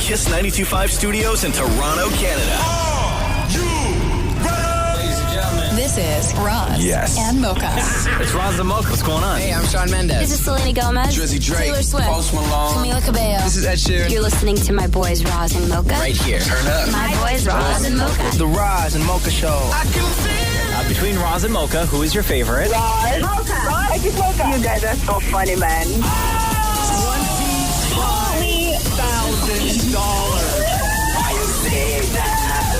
Kiss 92.5 Studios in Toronto, Canada. Are you ready? Ladies and gentlemen. This is Roz and Mocha. It's Roz and Mocha. What's going on? Hey, I'm Shawn Mendes. This is Selena Gomez. Drizzy Drake. Taylor Swift. Post Malone. Camila Cabello. This is Ed Sheeran. You're listening to my boys Roz and Mocha. Right here. Turn up. My boys Roz and Mocha. The Roz and Mocha Show. I can feel Between Roz and Mocha, who is your favorite? Roz. Mocha. I just Mocha. You guys are so funny, man. $20,000. Are you seeing that?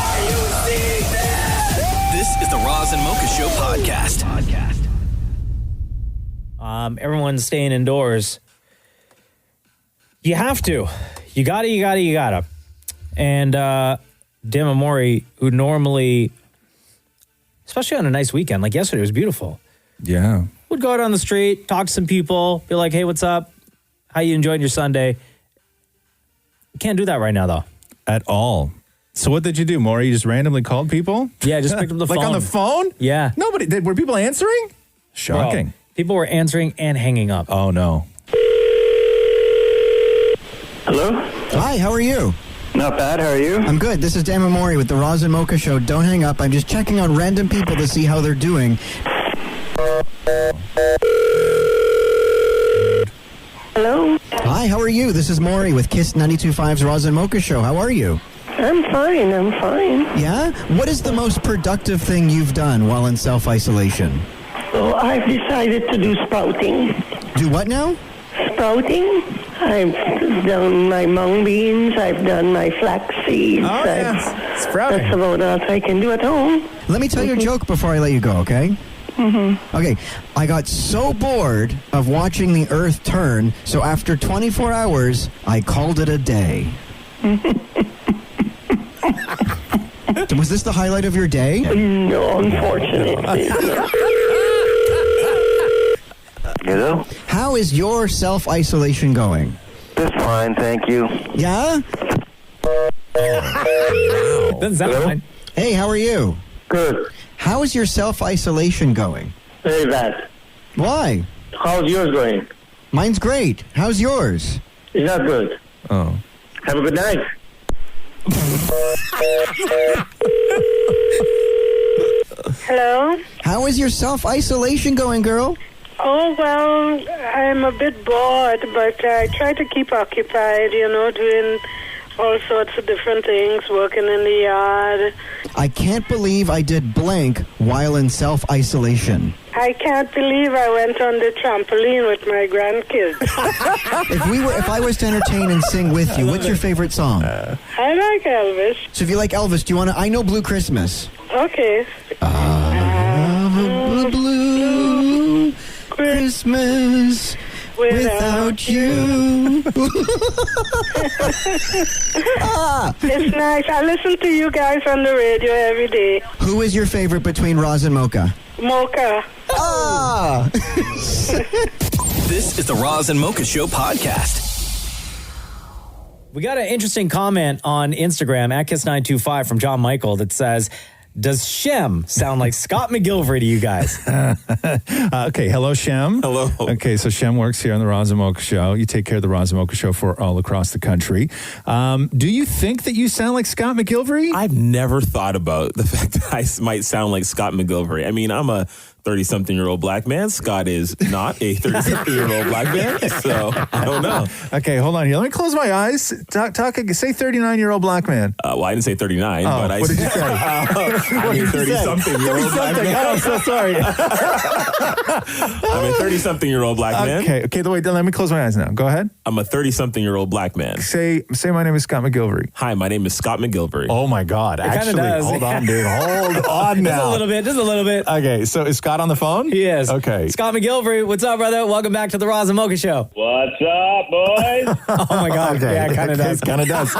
Are you seeing that? This is the Roz and Mocha Show podcast. Everyone's staying indoors. You have to. You gotta. And Dan Amori, who normally, especially on a nice weekend, like yesterday was beautiful. Yeah. Would go out on the street, talk to some people, be like, hey, what's up? How you enjoying your Sunday? You can't do that right now, though. At all. So what did you do, Maury? You just randomly called people? Yeah, just picked up the phone. Like on the phone? Yeah. Nobody. Were people answering? Shocking. Bro, people were answering and hanging up. Oh, no. Hello? Hi, how are you? Not bad, how are you? I'm good. This is Dan Amori with the Roz and Mocha Show. Don't hang up. I'm just checking on random people to see how they're doing. Hello? Hi, how are you? This is Maury with Kiss 92.5's Roz and Mocha Show. How are you? I'm fine. Yeah? What is the most productive thing you've done while in self-isolation? So I've decided to do sprouting. Do what now? Sprouting? I've done my mung beans. I've done my flax seeds. Oh, yeah. Sprouting. That's about all I can do at home. Let me tell you a joke before I let you go, okay? Mm-hmm. Okay, I got so bored of watching the Earth turn, so after 24 hours, I called it a day. Was this the highlight of your day? No, unfortunately. Hello? How is your self-isolation going? Just fine, thank you. Yeah? Doesn't sound fine. Hey, how are you? Good. How is your self-isolation going? Very bad. Why? How's yours going? Mine's great. How's yours? It's not good. Oh. Have a good night. Hello? How is your self-isolation going, girl? Oh, well, I'm a bit bored, but I try to keep occupied, doing all sorts of different things, working in the yard. I can't believe I did blank while in self-isolation. I can't believe I went on the trampoline with my grandkids. If I was to entertain and sing with you, what's your favorite song? I like Elvis. So if you like Elvis, do you want to... I know Blue Christmas. Okay. A blue Christmas without you. It's nice. I listen to you guys on the radio every day. Who is your favorite between Roz and Mocha? Mocha. Ah! This is the Roz and Mocha Show podcast. We got an interesting comment on Instagram at Kiss925 from John Michael that says, does Shem sound like Scott McGillivray to you guys? Okay, hello, Shem. Hello. Okay, so Shem works here on the Roz and Mocha Show. You take care of the Roz and Mocha Show for all across the country. Do you think that you sound like Scott McGillivray? I've never thought about the fact that I might sound like Scott McGillivray. I mean, I'm a 30-something-year-old black man. Scott is not a 30-something-year-old black man, so I don't know. Okay, hold on here. Let me close my eyes. Say 39-year-old black man. Well, I didn't say 39, but I... What did you say? I mean, 30-something-year-old black man. Oh, so sorry. I'm a 30-something-year-old black man. Okay, wait, let me close my eyes now. Go ahead. I'm a 30-something-year-old black man. Say my name is Scott McGillivray. Hi, my name is Scott McGillivray. Oh, my God. Actually, does. hold on, dude. Hold on now. Just a little bit. Okay, so is Scott on the phone? He is. Okay. Scott McGillivray, what's up, brother? Welcome back to the Roz and Mocha Show. What's up, boys? Oh, my God. Okay. Yeah, it kind of does. Kind of does.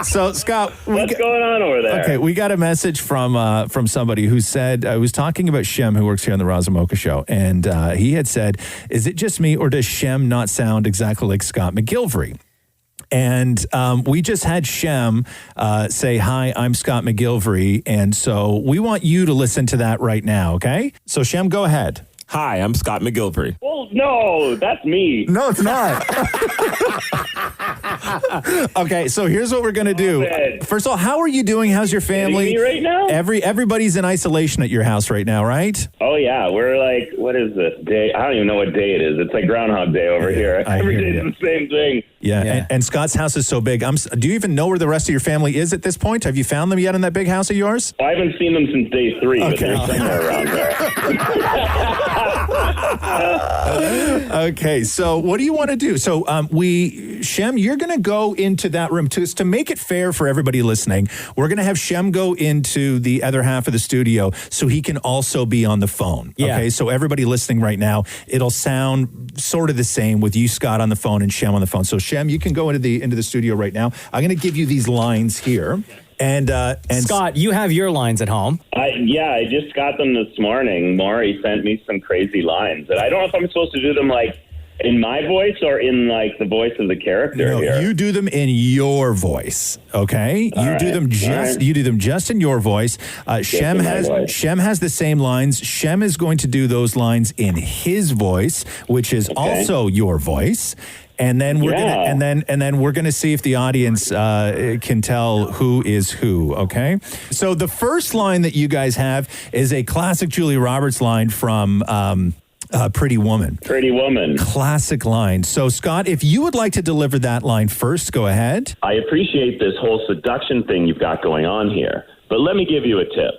So, Scott. What's going on over there? Okay, we got a message from somebody who said, I was talking about Shem, who works here on the Roz and Mocha Show, and he had said, is it just me or does Shem not sound exactly like Scott McGillivray? And we just had Shem say, hi, I'm Scott McGillivray. And so we want you to listen to that right now, okay? So Shem, go ahead. Hi, I'm Scott McGillivray. Well, no, that's me. No, it's not. Okay, so here's what we're going to do. First of all, how are you doing? How's your family? Me right now? Everybody's in isolation at your house right now, right? Oh, yeah. We're like, what is this day? I don't even know what day it is. It's like Groundhog Day over here. Every day is the same thing. Yeah. And Scott's house is so big. Do you even know where the rest of your family is at this point? Have you found them yet in that big house of yours? I haven't seen them since day 3, but they're somewhere around there. Okay, so what do you want to do? So Shem, you're going to go into that room to make it fair for everybody listening. We're going to have Shem go into the other half of the studio so he can also be on the phone. Yeah. Okay, so everybody listening right now, it'll sound sort of the same with you, Scott, on the phone and Shem on the phone. So Shem, you can go into the studio right now. I'm going to give you these lines here. And Scott, you have your lines at home. I just got them this morning. Maury sent me some crazy lines. And I don't know if I'm supposed to do them like in my voice or in like the voice of the character here. You do them in your voice, okay? You do them just in your voice. Shem has the same lines. Shem is going to do those lines in his voice, which is also your voice. And then we're gonna see if the audience can tell who is who. Okay. So the first line that you guys have is a classic Julia Roberts line from Pretty Woman. Pretty Woman. Classic line. So Scott, if you would like to deliver that line first, go ahead. I appreciate this whole seduction thing you've got going on here, but let me give you a tip.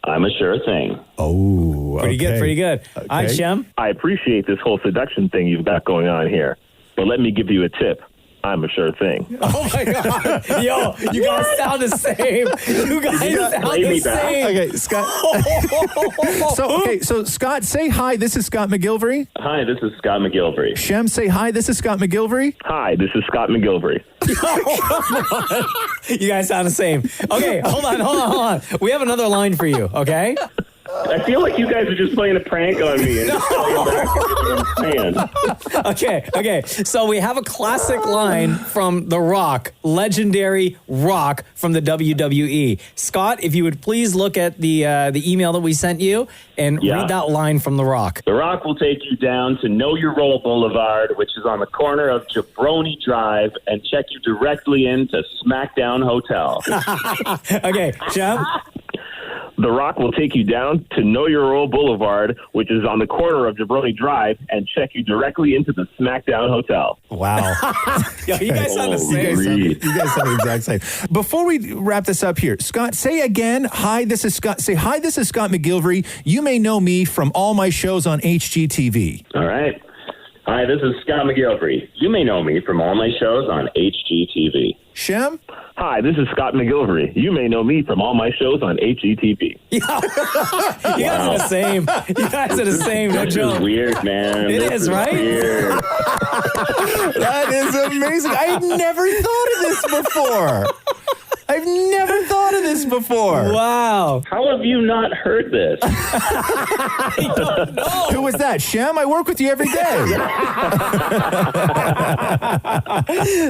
I'm a sure thing. Oh, pretty good. Okay. All right, Shem. I appreciate this whole seduction thing you've got going on here. But let me give you a tip. I'm a sure thing. Oh, my God. Yo, you guys sound the same. You guys sound the same. Okay, Scott. So Scott, say hi. This is Scott McGillivray. Hi, this is Scott McGillivray. Shem, say hi. This is Scott McGillivray. Hi, this is Scott McGillivray. You guys sound the same. Okay, hold on. We have another line for you, okay? I feel like you guys are just playing a prank on me. Okay. So we have a classic line from The Rock, legendary Rock from the WWE. Scott, if you would please look at the email that we sent you and read that line from The Rock. The Rock will take you down to Know Your Role Boulevard, which is on the corner of Jabroni Drive, and check you directly into SmackDown Hotel. Okay, Shem? The Rock will take you down to Know Your Role Boulevard, which is on the corner of Jabroni Drive, and check you directly into the SmackDown Hotel. Wow. Yo, you guys sound the same. You guys sound the exact same. Before we wrap this up here, Scott, say again, hi, this is Scott. Say, hi, this is Scott McGillivray. You may know me from all my shows on HGTV. All right. Hi, this is Scott McGillivray. You may know me from all my shows on HGTV. Shem? Hi, this is Scott McGillivray. You may know me from all my shows on HGTV. You guys are the same. You guys are the same. No This joke. is weird, man. It This is, right? Weird. That is amazing. I've never thought of this before. I've never thought of this before. Wow. How have you not heard this? I don't know. Who was that? Shem? I work with you every day.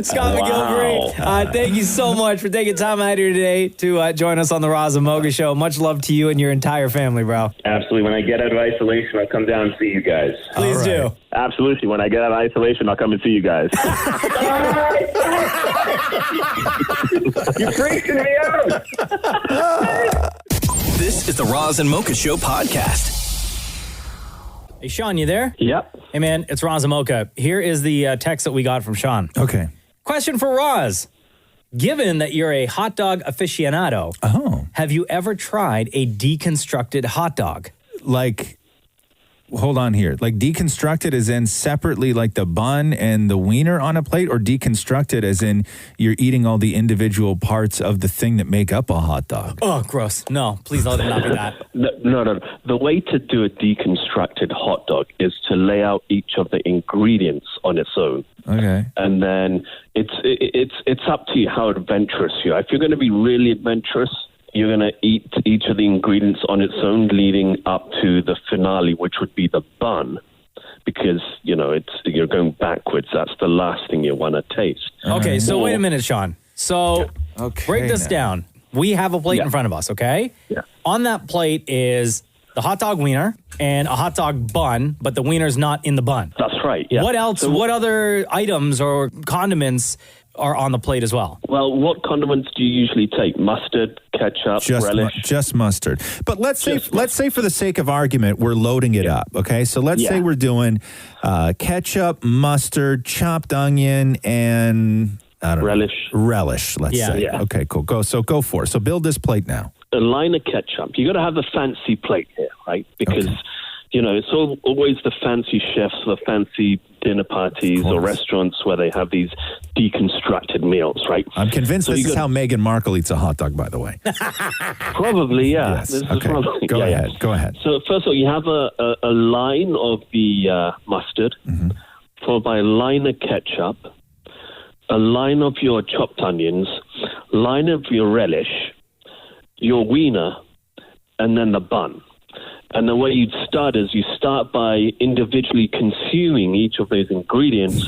Scott McGillivray, thank you so much for taking time out here today to join us on the Roz and Mocha Show. Much love to you and your entire family, bro. Absolutely. When I get out of isolation, I'll come down and see you guys. Please do. Absolutely. When I get out of isolation, I'll come and see you guys. You're freaking me out. This is the Roz and Mocha Show podcast. Hey, Sean, you there? Yep. Hey, man, it's Roz and Mocha. Here is the text that we got from Sean. Okay. Question for Roz. Given that you're a hot dog aficionado, have you ever tried a deconstructed hot dog? Like, hold on here. Like deconstructed as in separately like the bun and the wiener on a plate, or deconstructed as in you're eating all the individual parts of the thing that make up a hot dog? Oh, gross. No, please let it not be that. No. The way to do a deconstructed hot dog is to lay out each of the ingredients on its own. Okay. And then it's up to you how adventurous you are. If you're going to be really adventurous, you're going to eat each of the ingredients on its own, leading up to the finale, which would be the bun, because you're going backwards. That's the last thing you want to taste. Okay, so wait a minute, Sean. So break this down. We have a plate in front of us, okay? Yeah. On that plate is the hot dog wiener and a hot dog bun, but the wiener's not in the bun. That's right, yeah. What else, what other items or condiments are on the plate as well? Well, what condiments do you usually take? Mustard, ketchup, relish? Just mustard. But let's say for the sake of argument, we're loading it up, okay? So let's say we're doing ketchup, mustard, chopped onion, and... I don't know. Relish, let's say. Yeah. Okay, cool. Go for it. So build this plate now. A line of ketchup. You got to have a fancy plate here, right? Because, it's always the fancy chefs, the fancy dinner parties or restaurants where they have these deconstructed meals, right? I'm convinced this is how Meghan Markle eats a hot dog, by the way. Probably, yeah. Yes. This is Okay. probably, Go ahead. So first of all, you have a line of the mustard, followed by a line of ketchup, a line of your chopped onions, line of your relish, your wiener, and then the bun. And the way you'd start is you start by individually consuming each of those ingredients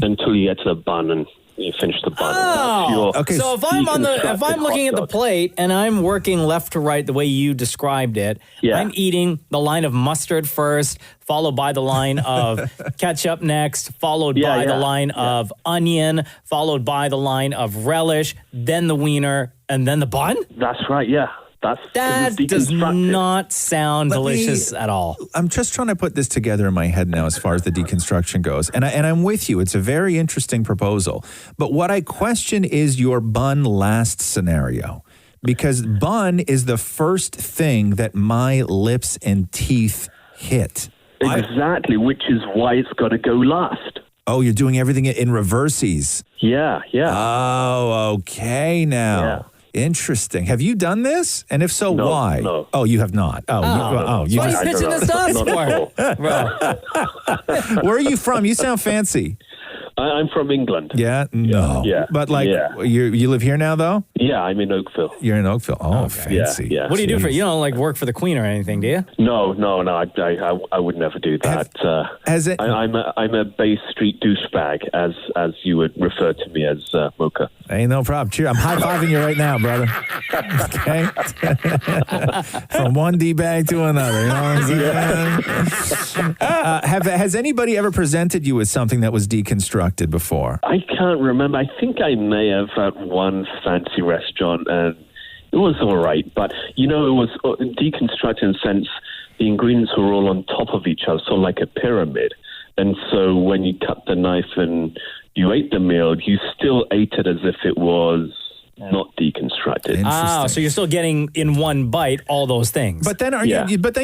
until you get to the bun and you finish the bun. Oh, so if I'm looking at the plate and I'm working left to right the way you described it, I'm eating the line of mustard first, followed by the line of ketchup next, followed by the line of onion, followed by the line of relish, then the wiener, and then the bun? That's right, yeah. That does not sound delicious at all. I'm just trying to put this together in my head now as far as the deconstruction goes. And I'm with you. It's a very interesting proposal. But what I question is your bun last scenario. Because bun is the first thing that my lips and teeth hit. Exactly, which is why it's got to go last. Oh, you're doing everything in reverses. Yeah. Oh, okay now. Yeah. Interesting. Have you done this? And if so, why? No. Oh, you have not. What are you pitching this to us for? Where are you from? You sound fancy. I'm from England. Yeah? No. Yeah. But you live here now, though? Yeah, I'm in Oakville. You're in Oakville. Oh, fancy. Yeah. What do you do you don't work for the Queen or anything, do you? No. I would never do that. I'm a Bay Street douchebag, as you would refer to me as, Mocha. Hey, no problem. Cheer. I'm high-fiving you right now, brother. Okay? From one D-bag to another. You know what I'm saying? Has anybody ever presented you with something that was deconstructed before? I can't remember. I think I may have at one fancy restaurant, and it was all right. But, it was deconstructed in the sense the ingredients were all on top of each other, so like a pyramid. And so when you cut the knife and you ate the meal, you still ate it as if it was not deconstructed. So you're still getting in one bite all those things. But then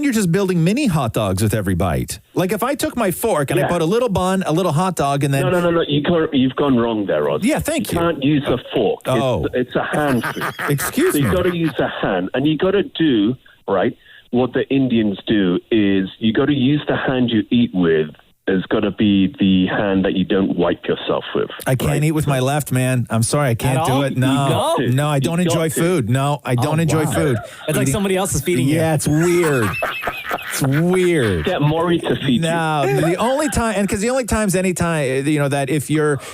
you're just building mini hot dogs with every bite. Like if I took my fork and I put a little bun, a little hot dog, and then no, you've gone wrong there, Rod. Yeah, thank you. You can't use a fork. Oh, it's a hand food. Excuse me. So you've got to use a hand, and you got to do right. What the Indians do is you got to use the hand you eat with. Has got to be the hand that you don't wipe yourself with. I can't eat with my left, man. I'm sorry, I can't do it. No, I don't enjoy food. No, I don't enjoy food. It's like somebody else is feeding you. Yeah, it's weird. It's weird. Get Maury to feed you. No, the only time, that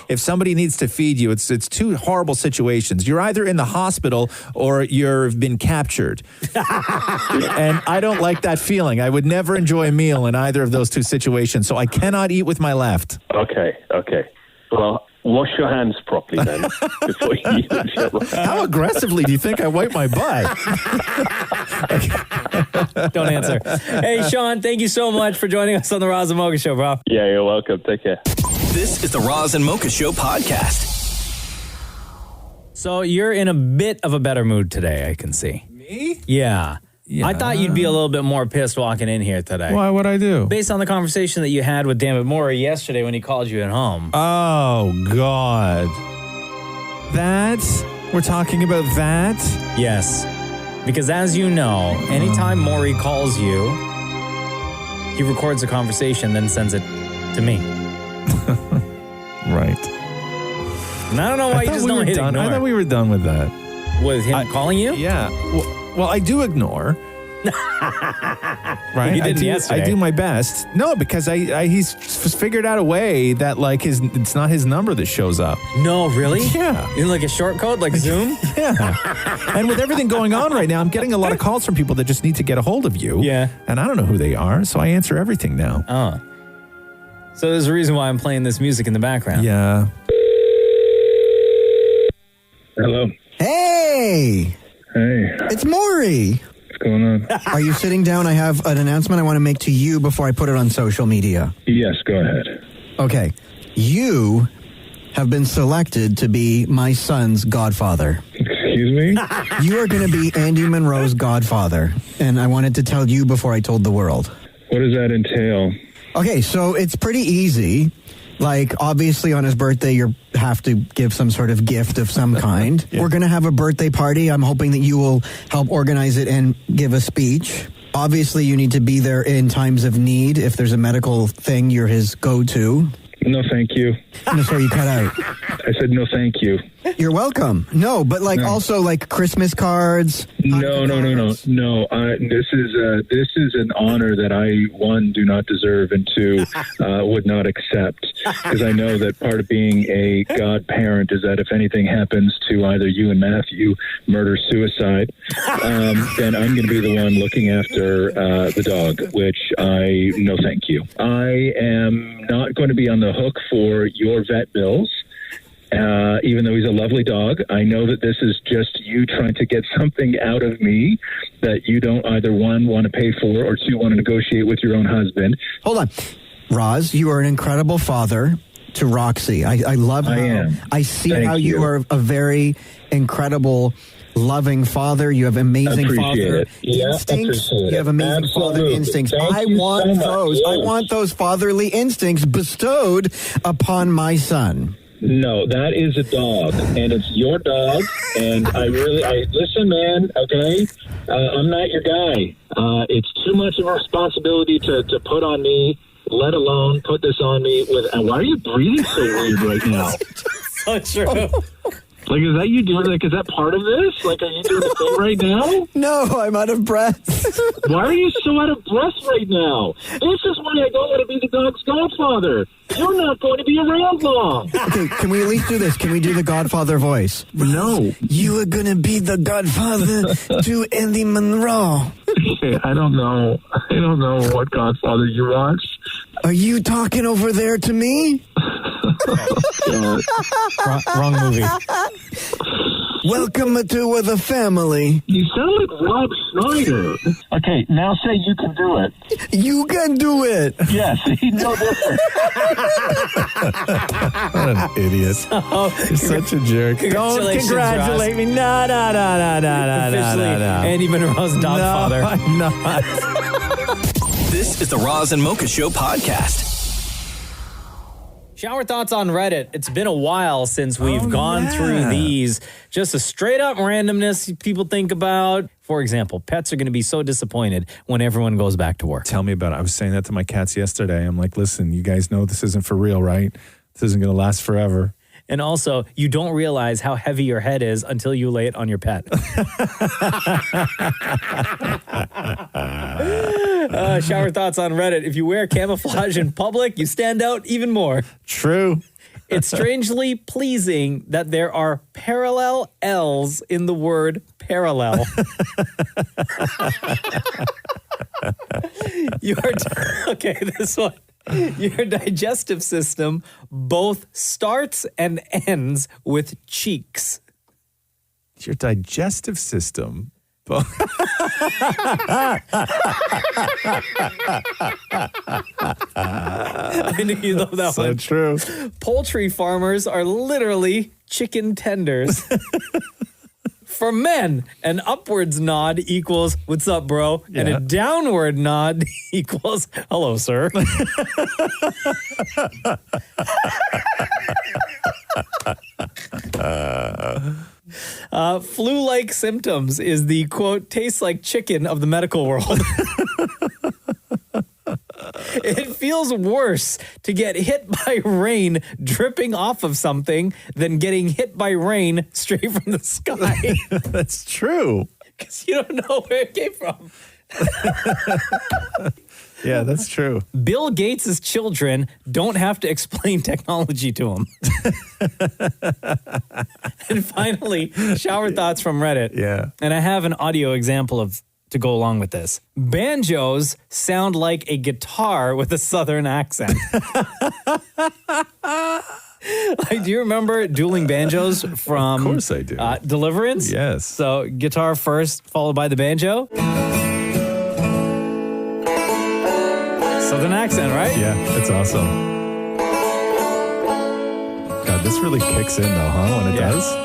if somebody needs to feed you, it's two horrible situations. You're either in the hospital or you've been captured. And I don't like that feeling. I would never enjoy a meal in either of those two situations. So I cannot eat with my left. Okay. Well, wash your hands properly then before you eat with your right. How aggressively do you think I wipe my butt? Don't answer. Hey, Sean, thank you so much for joining us on the Roz and Mocha Show, bro. Yeah, you're welcome. Take care. This is the Roz and Mocha Show podcast. So you're in a bit of a better mood today, I can see. Me? Yeah. I thought you'd be a little bit more pissed walking in here today. Why would I do? Based on the conversation that you had with Dammit Maury yesterday when he called you at home. Oh, God. We're talking about that? Yes. Because as you know, anytime Maury calls you, he records a conversation, then sends it to me. Right. And I don't know why you just don't hit ignore. I thought we were done with that. With him calling you? Yeah. Well, I do ignore, Right? You didn't yesterday. I do my best. No, because he's figured out a way that like it's not his number that shows up. No, really? Yeah. In like a short code, like Zoom? Yeah. And with everything going on right now, I'm getting a lot of calls from people that just need to get a hold of you. Yeah. And I don't know who they are, so I answer everything now. Oh. So there's a reason why I'm playing this music in the background. Yeah. Hello. Hey! Hey. It's Maury. What's going on? Are you sitting down? I have an announcement I want to make to you before I put it on social media. Yes, go ahead. Okay. You have been selected to be my son's godfather. Excuse me? You are going to be Andy Monroe's godfather, and I wanted to tell you before I told the world. What does that entail? Okay, so it's pretty easy. Like, obviously, on his birthday, you have to give some sort of gift of some kind. Yeah. We're going to have a birthday party. I'm hoping that you will help organize it and give a speech. Obviously, you need to be there in times of need. If there's a medical thing, you're his go-to. No, thank you. No, sorry, you cut out. I said no, thank you. You're welcome. No, but like also like Christmas cards. No. This is an honor that I, one, do not deserve, and two, would not accept. Because I know that part of being a godparent is that if anything happens to either you and Matthew, murder, suicide, then I'm going to be the one looking after the dog, which no thank you. I am not going to be on the hook for your vet bills. Even though he's a lovely dog, I know that this is just you trying to get something out of me that you don't either, one, want to pay for, or two, want to negotiate with your own husband. Hold on. Roz, you are an incredible father to Roxy. I love how... I am. I see Thank how you are a very incredible, loving father. You have amazing father instincts. You have amazing father instincts. I want those fatherly instincts bestowed upon my son. No, that is a dog, and it's your dog, and listen, man, okay? I'm not your guy. It's too much of a responsibility to put on me, let alone put this on me with, why are you breathing so weird right now? So true. Like, is that you doing, like, is that part of this? Like, are you doing the thing right now? No, I'm out of breath. Why are you so out of breath right now? This is why I don't want to be the dog's godfather. You're not going to be around long. Okay, can we at least do this? Can we do the godfather voice? No. You are going to be the godfather to Andy Monroe. Okay, I don't know what Godfather you watch. Are you talking over there to me? Wrong movie. Welcome to the family. You sound like Rob Schneider. Okay, now say you can do it. You can do it. Yes, he's no different. What an idiot. You're such a jerk. Don't congratulate me. No. Andy Monroe's dogfather. No, I'm not. This is the Roz and Mocha Show podcast. Shower thoughts on Reddit. It's been a while since we've gone through these. Just a straight up randomness people think about. For example, pets are going to be so disappointed when everyone goes back to work. Tell me about it. I was saying that to my cats yesterday. I'm like, listen, you guys know this isn't for real, right? This isn't going to last forever. And also, you don't realize how heavy your head is until you lay it on your pet. Shower thoughts on Reddit. If you wear camouflage in public, you stand out even more. True. It's strangely pleasing that there are parallel L's in the word parallel. Okay, this one. Your digestive system both starts and ends with cheeks. Your digestive system. I knew you love that one. So true. Poultry farmers are literally chicken tenders. For men, an upwards nod equals, what's up, bro? Yeah. And a downward nod equals, hello, sir. Flu-like symptoms is the, quote, tastes like chicken of the medical world. It feels worse to get hit by rain dripping off of something than getting hit by rain straight from the sky. That's true. Because you don't know where it came from. Yeah, that's true. Bill Gates' children don't have to explain technology to him. And finally, shower thoughts from Reddit. Yeah. And I have an audio example to go along with this. Banjos sound like a guitar with a southern accent. Like, do you remember dueling banjos from... Of course I do. Deliverance? Yes. So guitar first, followed by the banjo. Southern accent, right? Yeah, it's awesome. God, this really kicks in though, huh? When it does.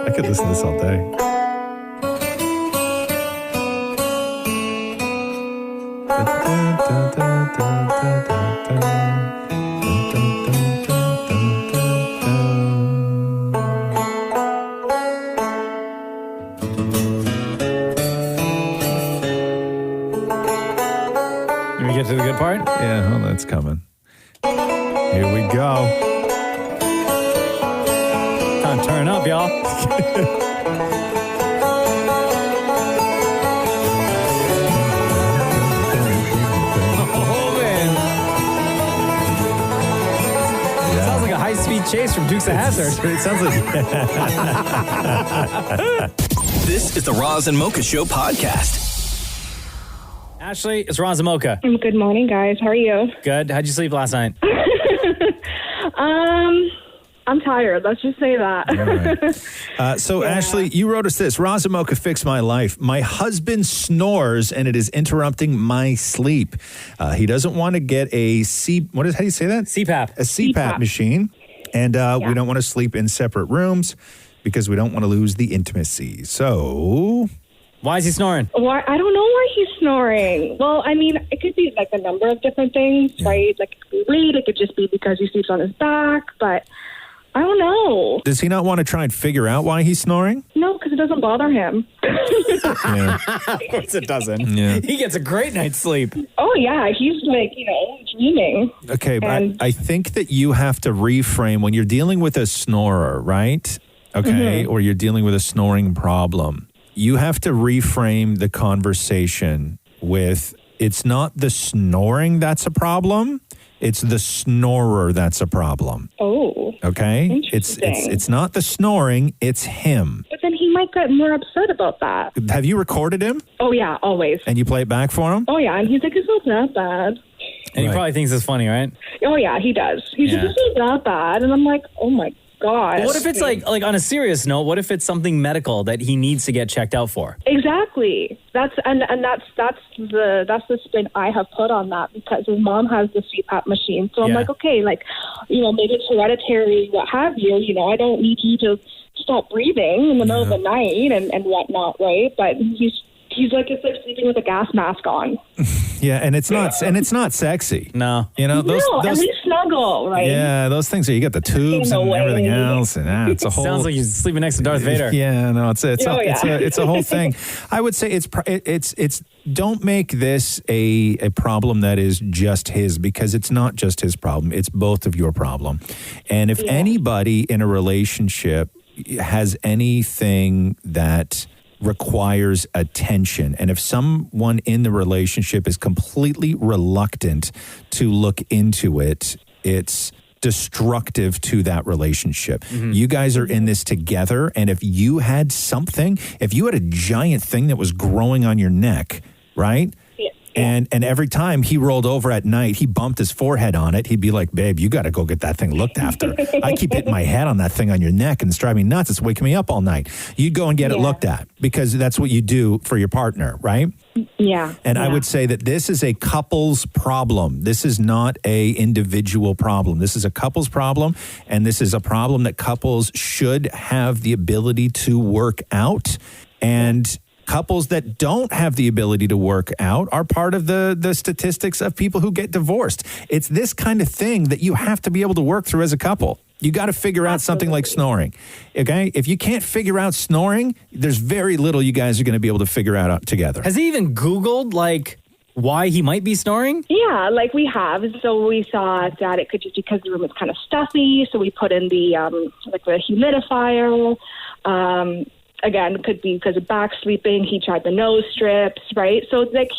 I could listen to this all day. Can we get to the good part? Yeah, well, that's coming. Here we go. Time to turn up, y'all. Oh, man. Sounds like a high-speed chase from Dukes of Hazzard. It sounds like... This is the Roz and Mocha Show podcast. Ashley, it's Roz and Mocha. Good morning, guys. How are you? Good. How'd you sleep last night? I'm tired. Let's just say that. So, Ashley, you wrote us this. Roz and Mocha fixed my life. My husband snores, and it is interrupting my sleep. He doesn't want to get how do you say that? CPAP. A CPAP machine. And we don't want to sleep in separate rooms because we don't want to lose the intimacy. So... Why is he snoring? Why? I don't know why he's snoring. Well, I mean, it could be like a number of different things, right? Like it could be weight. It could just be because he sleeps on his back. But I don't know. Does he not want to try and figure out why he's snoring? No, because it doesn't bother him. Yeah. Of course it doesn't. Yeah. He gets a great night's sleep. Oh, yeah. He's like, dreaming. Okay, but I think that you have to reframe when you're dealing with a snorer, right? Okay, or you're dealing with a snoring problem. You have to reframe the conversation with, it's not the snoring that's a problem, it's the snorer that's a problem. Oh. Okay? It's not the snoring, it's him. But then he might get more upset about that. Have you recorded him? Oh, yeah, always. And you play it back for him? Oh, yeah, and he's like, it's not that bad. And he probably thinks it's funny, right? Oh, yeah, he does. He's like, it's not that bad. And I'm like, oh, my God. What if it's like on a serious note, what if it's something medical that he needs to get checked out for? Exactly. That's the spin I have put on that because his mom has the CPAP machine. So I'm like, okay, maybe it's hereditary, what have you. I don't need you to stop breathing in the middle of the night and whatnot, right? But he's like, it's like sleeping with a gas mask on. Yeah, and it's not sexy. No. At least snuggle, right? Yeah, those things you got the tubes and everything else, and it's a whole. Sounds like he's sleeping next to Darth Vader. Yeah, no, it's a whole thing. I would say it's don't make this a problem that is just his, because it's not just his problem. It's both of your problem. And if anybody in a relationship has anything that requires attention, and if someone in the relationship is completely reluctant to look into it, it's destructive to that relationship. You guys are in this together, and if you had a giant thing that was growing on your neck, right? And every time he rolled over at night, he bumped his forehead on it. He'd be like, babe, you got to go get that thing looked after. I keep hitting my head on that thing on your neck and it's driving me nuts. It's waking me up all night. You'd go and get it looked at because that's what you do for your partner, right? Yeah. And I would say that this is a couple's problem. This is not a individual problem. This is a couple's problem, and this is a problem that couples should have the ability to work out. And couples that don't have the ability to work out are part of the statistics of people who get divorced. It's this kind of thing that you have to be able to work through as a couple. You got to figure out something like snoring. Okay? If you can't figure out snoring, there's very little you guys are going to be able to figure out together. Has he even Googled, why he might be snoring? Yeah, we have. So we thought that it could just because the room is kind of stuffy. So we put in the the humidifier. again, could be because of back sleeping. He tried the nose strips, right? So it's like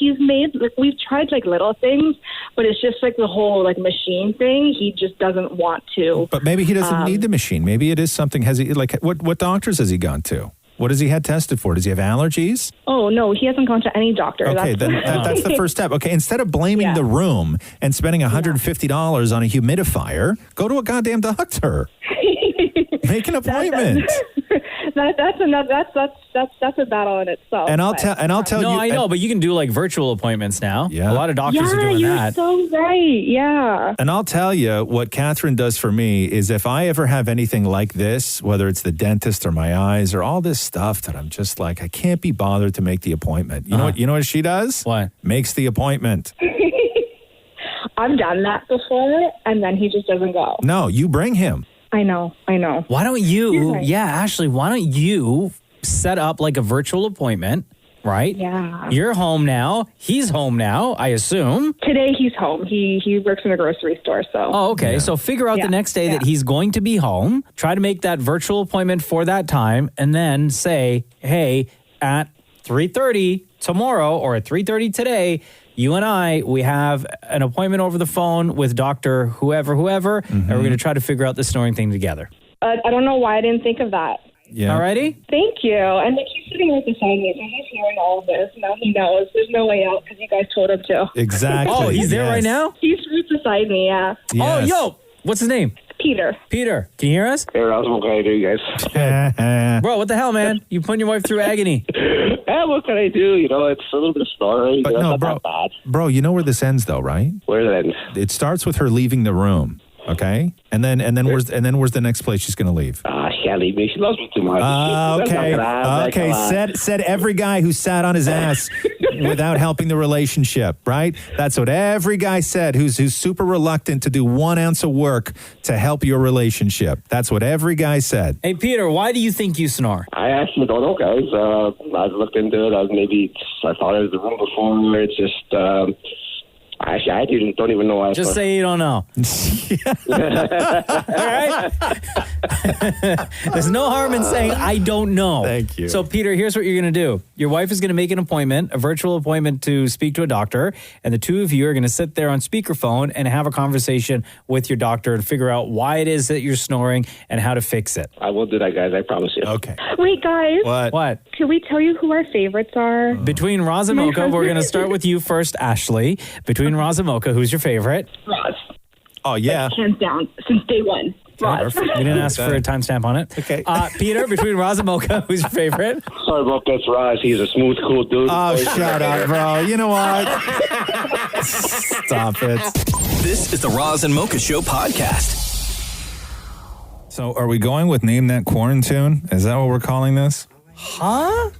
we've tried like little things, but it's just like the whole like machine thing. He just doesn't want to. But maybe he doesn't need the machine. Maybe it is something. Has he like what doctors has he gone to? What has he had tested for? Does he have allergies? Oh, no, he hasn't gone to any doctor. Okay, that's the first step. Okay, instead of blaming the room and spending $150 on a humidifier, go to a goddamn doctor. Make an appointment. That's a battle in itself. And I'll tell you. No, I know, but you can do like virtual appointments now. Yeah. A lot of doctors are doing that. Yeah, you're so right. Yeah. And I'll tell you what Catherine does for me is if I ever have anything like this, whether it's the dentist or my eyes or all this stuff that I'm just like, I can't be bothered to make the appointment. You know what she does? What? Makes the appointment. I've done that before, and then he just doesn't go. No, you bring him. I know. Why don't you, Ashley, why don't you set up like a virtual appointment, right? Yeah. You're home now. He's home now, I assume. Today he's home. He works in a grocery store, so. Oh, okay. Yeah. So figure out the next day that he's going to be home. Try to make that virtual appointment for that time, and then say, hey, at 3:30 tomorrow or at 3:30 today, you and we have an appointment over the phone with Dr. whoever, and we're going to try to figure out the snoring thing together. I don't know why I didn't think of that. Yeah. Alrighty? Thank you. And like, he's sitting right beside me, so he's hearing all of this. Now he knows. There's no way out because you guys told him to. Exactly. Oh, he's there right now? He's right beside me, yeah. Yes. Oh, yo, what's his name? Peter. Peter, can you hear us? Hey, Ross, what can I do, you guys? Bro, what the hell, man? You putting your wife through agony. What can I do? You know, it's a little bit of snoring. But no, not that bad. Bro, you know where this ends though, right? Where it ends? It starts with her leaving the room. Okay, and then where's the next place she's going to leave? She can't leave me. She loves me too much. Okay. Said every guy who sat on his ass without helping the relationship. Right? That's what every guy said. Who's super reluctant to do 1 ounce of work to help your relationship. That's what every guy said. Hey, Peter, why do you think you snore? I actually don't know, guys. I've looked into it. I thought it was the room before. It's just. Actually, I don't even know why. Just say you don't know. All right? There's no harm in saying I don't know. Thank you. So, Peter, here's what you're going to do. Your wife is going to make an appointment, a virtual appointment to speak to a doctor, and the two of you are going to sit there on speakerphone and have a conversation with your doctor and figure out why it is that you're snoring and how to fix it. I will do that, guys. I promise you. Okay. Wait, guys. What? Can we tell you who our favorites are? Between Roz and Mocha, we're going to start with you first, Ashley. Between Roz and Mocha, who's your favorite? Roz. Oh, yeah. Hands down, since day one. Roz. We didn't ask for a timestamp on it. Okay. Peter, between Roz and Mocha, who's your favorite? Sorry about that, Roz. He's a smooth, cool dude. Oh, shut up, bro. You know what? Stop it. This is the Roz and Mocha Show podcast. So are we going with Name That Quarantune? Is that what we're calling this? Huh?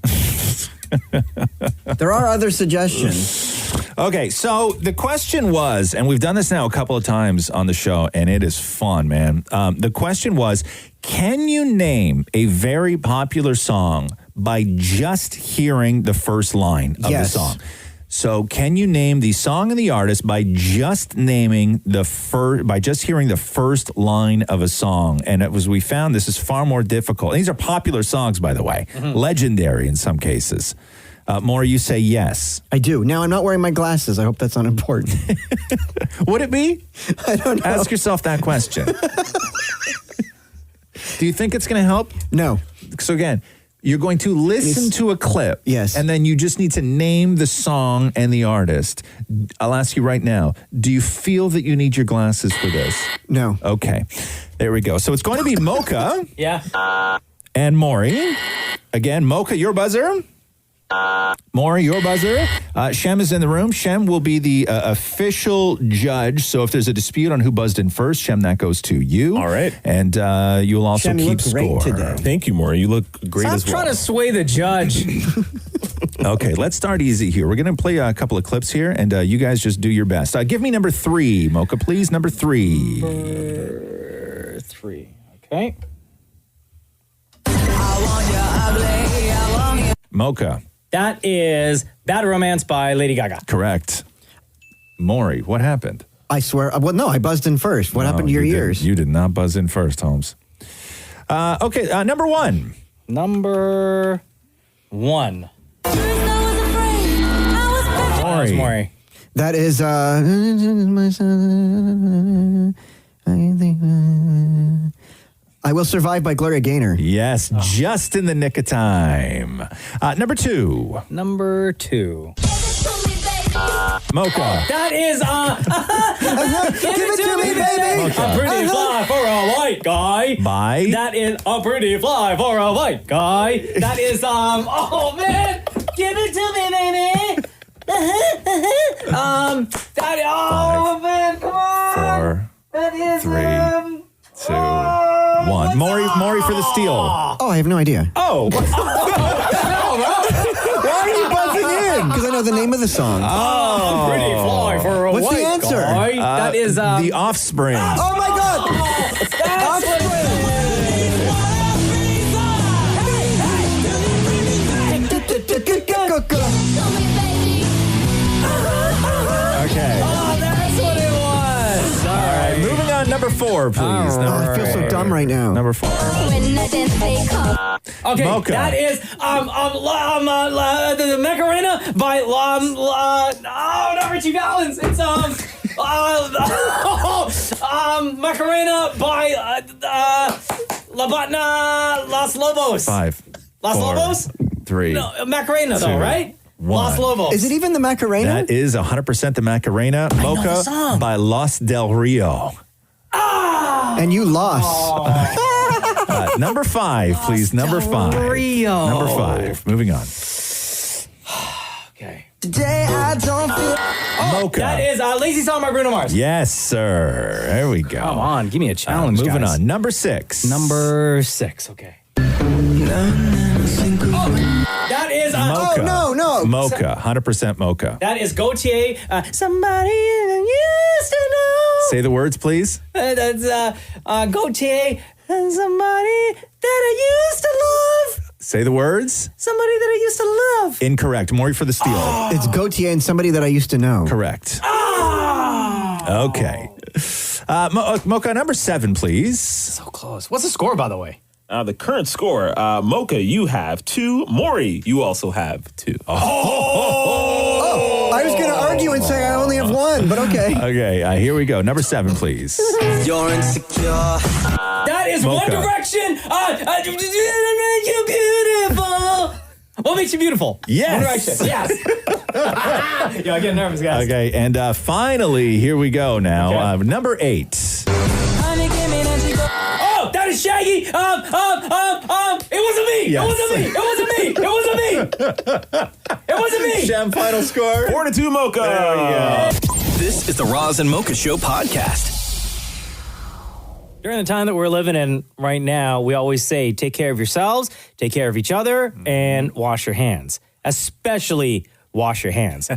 There are other suggestions. Okay, so the question was, and we've done this now a couple of times on the show, and it is fun, man. The question was, can you name a very popular song by just hearing the first line of the song? So can you name the song and the artist by just hearing the first line of a song? And we found this is far more difficult. And these are popular songs, by the way, legendary in some cases. Maury, you say yes. I do. Now, I'm not wearing my glasses. I hope that's not important. Would it be? I don't know. Ask yourself that question. Do you think it's going to help? No. So again, you're going to listen to a clip. Yes. And then you just need to name the song and the artist. I'll ask you right now, do you feel that you need your glasses for this? No. Okay. There we go. So it's going to be Mocha. Yeah. And Maury. Again, Mocha, your buzzer. Maury, your buzzer. Shem is in the room. Shem will be the official judge. So if there's a dispute on who buzzed in first, Shem, that goes to you. All right. And you'll also Shem, you keep look great score. today. Thank you, Maury. You look great as Stop well. trying to sway the judge. Okay, let's start easy here. We're going to play a couple of clips here, and you guys just do your best. Give me number 3, Mocha, please. Number 3. Number 3. Okay. Mocha. That is Bad Romance by Lady Gaga. Correct. Maury, what happened? I swear. Well, no, I buzzed in first. What happened to your ears? You did not buzz in first, Holmes. Okay, number 1. Number 1. Maury. That is, I Will Survive by Gloria Gaynor. Yes, just in the nick of time. Number 2. Number 2. Mocha. That is, Give it to me, baby. Mocha. I'm pretty fly for a white guy. By? That is, I'm pretty fly for a white guy. That is, oh man, give it to me, baby. That, oh man, come on. 4, That is, 3, 2, 1. Maury for the steal. Oh, I have no idea. Oh. Why are you buzzing in? Because I know the name of the song. I'm pretty fly for a What's white the answer? guy. That is, The Offspring. Oh my God! Okay. Oh, that's what it was. All right, moving on. Number 4, please. I feel so dumb right now. Number 4. Okay, Mocha. that is the Macarena by number 2 gallons. It's Macarena by Los Lobos. 5. Los 4, Lobos? 3. No, Macarena though, 2, right? 1. Los Lobos. Is it even the Macarena? That is 100% the Macarena. know the Mocha song. by Los Del Rio. And you lost. Number 5, please. Number 5. Rio. Number 5. Moving on. Okay. Today I don't feel. Mocha. That is Lazy Song by Bruno Mars. Yes, sir. There we go. Come on, give me a challenge, moving guys. on. Number 6. Number 6, okay. That is Mocha. Oh, no. Mocha. 100% Mocha. That is Gautier. Somebody you used to know. Say the words, please. That's Gautier. Somebody that I used to love. Say the words. Somebody that I used to love. Incorrect. Maury for the steal. It's Gautier and somebody that I used to know. Correct. Okay. Mocha, number 7, please. So close. What's the score, by the way? The current score, Mocha, you have 2. Maury, you also have 2. Oh, I was going to argue and say I only have 1, but okay. Okay, here we go. Number 7, please. You're insecure. That is Mocha. One Direction. You're beautiful. What makes you beautiful? Yes. One Direction. Yes. Yo, I get nervous, guys. Okay, and finally, here we go now. Okay. Number 8. Oh, that is Shaggy. It wasn't me. Yes. It wasn't me. It wasn't me. It wasn't me. It wasn't me. Shem, final score. 4-2 Mocha. There we go. This is the Roz and Mocha Show podcast. During the time that we're living in right now, we always say, take care of yourselves, take care of each other, and wash your hands. Especially wash your hands.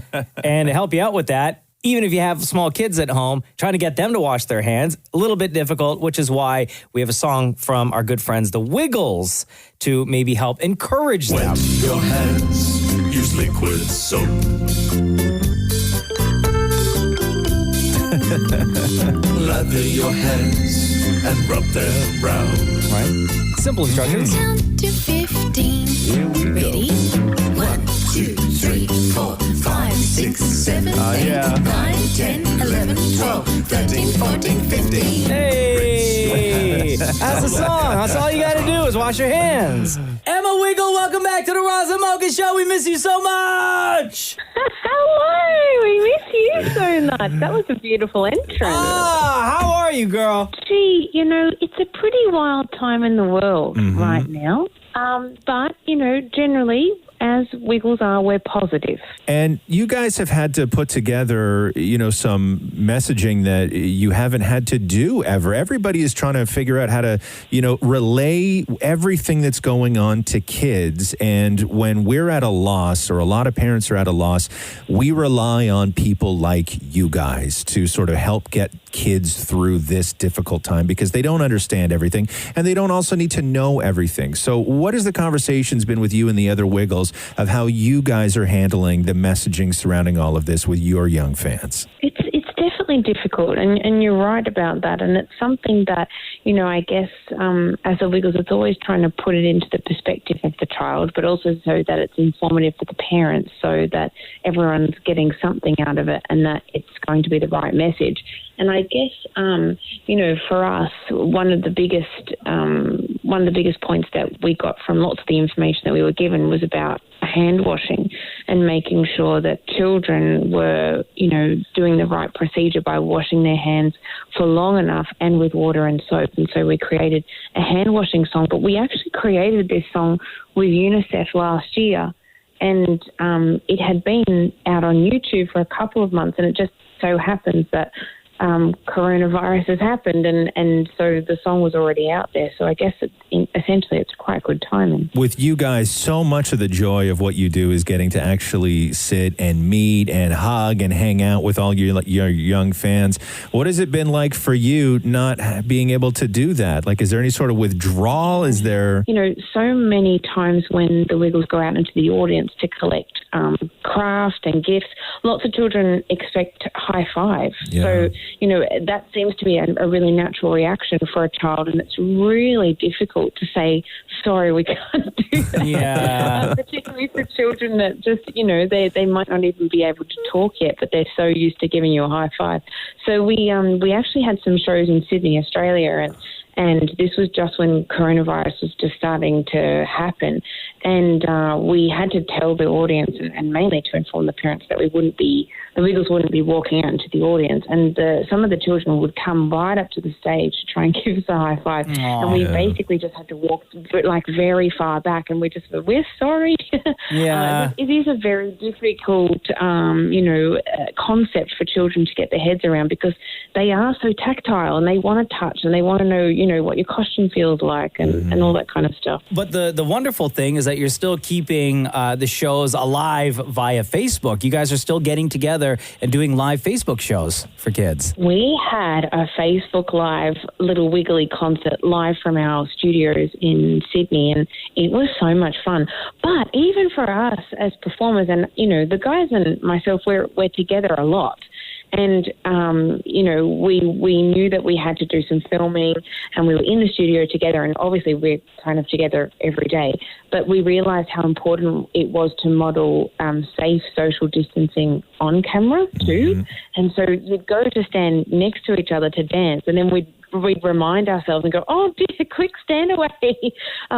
And to help you out with that, even if you have small kids at home, trying to get them to wash their hands, a little bit difficult, which is why we have a song from our good friends, the Wiggles, to maybe help encourage them. Your hands, use liquid soap. Lather your hands and rub them brown. Right? Simple instructions. Count to 15. Ready? 1, 2, 3, 4, 5, 6, 7, 8, 9, 10, 11, 12, 13, 14, 15. Hey! That's the song. That's all you got to do is wash your hands. Emma Wiggle, welcome back to the Roz and Mocha Show. We miss you so much. Hello, we miss you so much. That was a beautiful entrance. How are you, girl? Gee, it's a pretty wild time in the world right now. But, generally, as Wiggles are, we're positive. And you guys have had to put together, some messaging that you haven't had to do ever. Everybody is trying to figure out how to, relay everything that's going on to kids. And when we're at a loss, or a lot of parents are at a loss, we rely on people like you guys to sort of help get kids through this difficult time, because they don't understand everything and they don't also need to know everything. So what has the conversations been with you and the other Wiggles of how you guys are handling the messaging surrounding all of this with your young fans? It's definitely definitely difficult, and you're right about that. And it's something that, I guess as the Wiggles, it's always trying to put it into the perspective of the child, but also so that it's informative for the parents, so that everyone's getting something out of it and that it's going to be the right message. And I guess, for us, one of the biggest points that we got from lots of the information that we were given was about hand washing and making sure that children were, doing the right procedure by washing their hands for long enough and with water and soap. And so we created a hand washing song, but we actually created this song with UNICEF last year. And it had been out on YouTube for a couple of months, and it just so happens that coronavirus has happened, and so the song was already out there. So I guess essentially it's quite good timing. With you guys, so much of the joy of what you do is getting to actually sit and meet and hug and hang out with all your young fans. What has it been like for you not being able to do that? Like, is there any sort of withdrawal? Is there... so many times when the Wiggles go out into the audience to collect craft and gifts, lots of children expect high five. Yeah. So, that seems to be a really natural reaction for a child, and it's really difficult to say, sorry, we can't do that. Yeah. Particularly for children that just, they might not even be able to talk yet, but they're so used to giving you a high five. So we actually had some shows in Sydney, Australia, and this was just when coronavirus was just starting to happen. And we had to tell the audience, and mainly to inform the parents, that the Wiggles wouldn't be walking out into the audience. And some of the children would come right up to the stage to try and give us a high five. Aww. And we basically just had to walk very far back, and we're sorry. Yeah. It is a very difficult, concept for children to get their heads around, because they are so tactile and they want to touch and they want to know, what your costume feels like and all that kind of stuff. But the wonderful thing is that you're still keeping the shows alive via Facebook. You guys are still getting together and doing live Facebook shows for kids. We had a Facebook Live Little Wiggly concert live from our studios in Sydney, and it was so much fun. But even for us as performers, and, the guys and myself, we're together a lot. And, we knew that we had to do some filming, and we were in the studio together, and obviously we're kind of together every day. But we realised how important it was to model safe social distancing on camera too. Mm-hmm. And so you'd go to stand next to each other to dance, and then we'd remind ourselves and go, oh, dear, quick, stand away.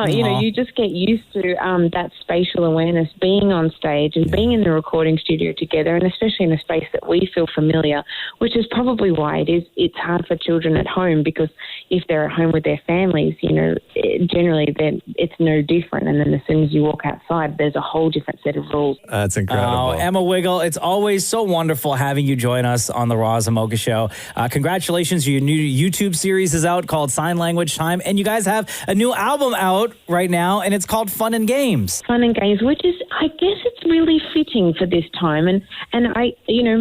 You just get used to that spatial awareness, being on stage and being in the recording studio together, and especially in a space that we feel familiar, which is probably why it's hard for children at home, because if they're at home with their families, generally it's no different. And then as soon as you walk outside, there's a whole different set of rules. That's incredible. Oh, Emma Wiggle, it's always so wonderful having you join us on the Roz and Mocha Show. Congratulations, your new YouTube series is out called Sign Language Time, and you guys have a new album out right now, and it's called Fun and Games. Fun and Games, which is, I guess it's really fitting for this time. And I,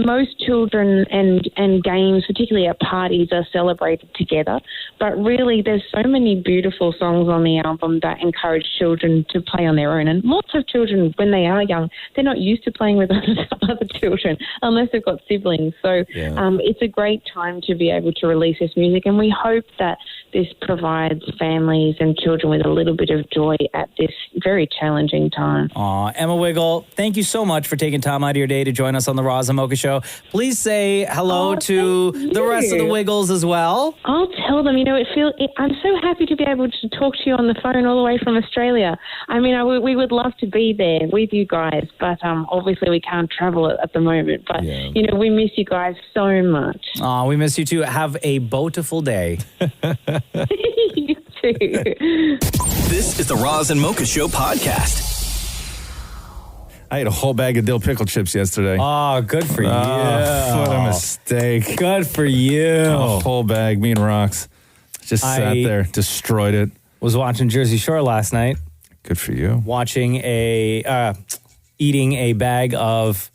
most children and games, particularly at parties, are celebrated together. But really, there's so many beautiful songs on the album that encourage children to play on their own. And lots of children, when they are young, they're not used to playing with other children unless they've got siblings. So it's a great time to be able to release this music, and we hope that this provides families and children with a little bit of joy at this very challenging time. Aw, Emma Wiggle, thank you so much for taking time out of your day to join us on the Roz and Mocha Show. Please say hello to the rest of the Wiggles as well. I'll tell them. I'm so happy to be able to talk to you on the phone all the way from Australia. We would love to be there with you guys, but obviously we can't travel at the moment. But, we miss you guys so much. Aw, we miss you too. Have a beautiful day. You too. This is the Roz and Mocha Show podcast. I ate a whole bag of dill pickle chips yesterday. Oh, good for you. What a mistake. Good for you. A whole bag, me and Rox. Just sat there, destroyed it. Was watching Jersey Shore last night. Good for you. Eating a bag of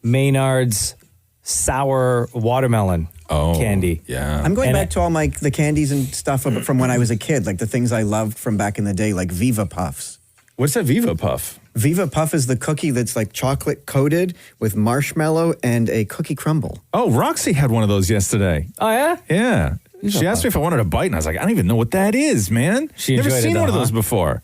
Maynard's sour watermelon candy. Yeah. I'm going back to all the candies and stuff from when I was a kid, like the things I loved from back in the day, like Viva Puffs. What's that Viva Puff? Viva Puff is the cookie that's like chocolate coated with marshmallow and a cookie crumble. Oh, Roxy had one of those yesterday. Oh, yeah? Yeah. She asked me if I wanted a bite, and I was like, I don't even know what that is, man. She Never enjoyed seen it, one of huh? those before.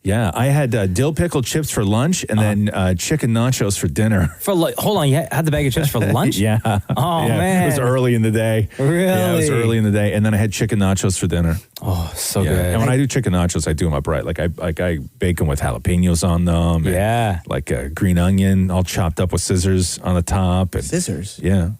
Yeah, I had dill pickle chips for lunch and then chicken nachos for dinner. Hold on, you had the bag of chips for lunch? Yeah. Oh, Yeah, man. It was early in the day. Really? Yeah, it was early in the day. And then I had chicken nachos for dinner. Oh, so Yeah. good. And when I do chicken nachos, I do them upright. Like I bake them with jalapenos on them. Yeah. Like a green onion all chopped up with scissors on the top. And, Scissors? Yeah.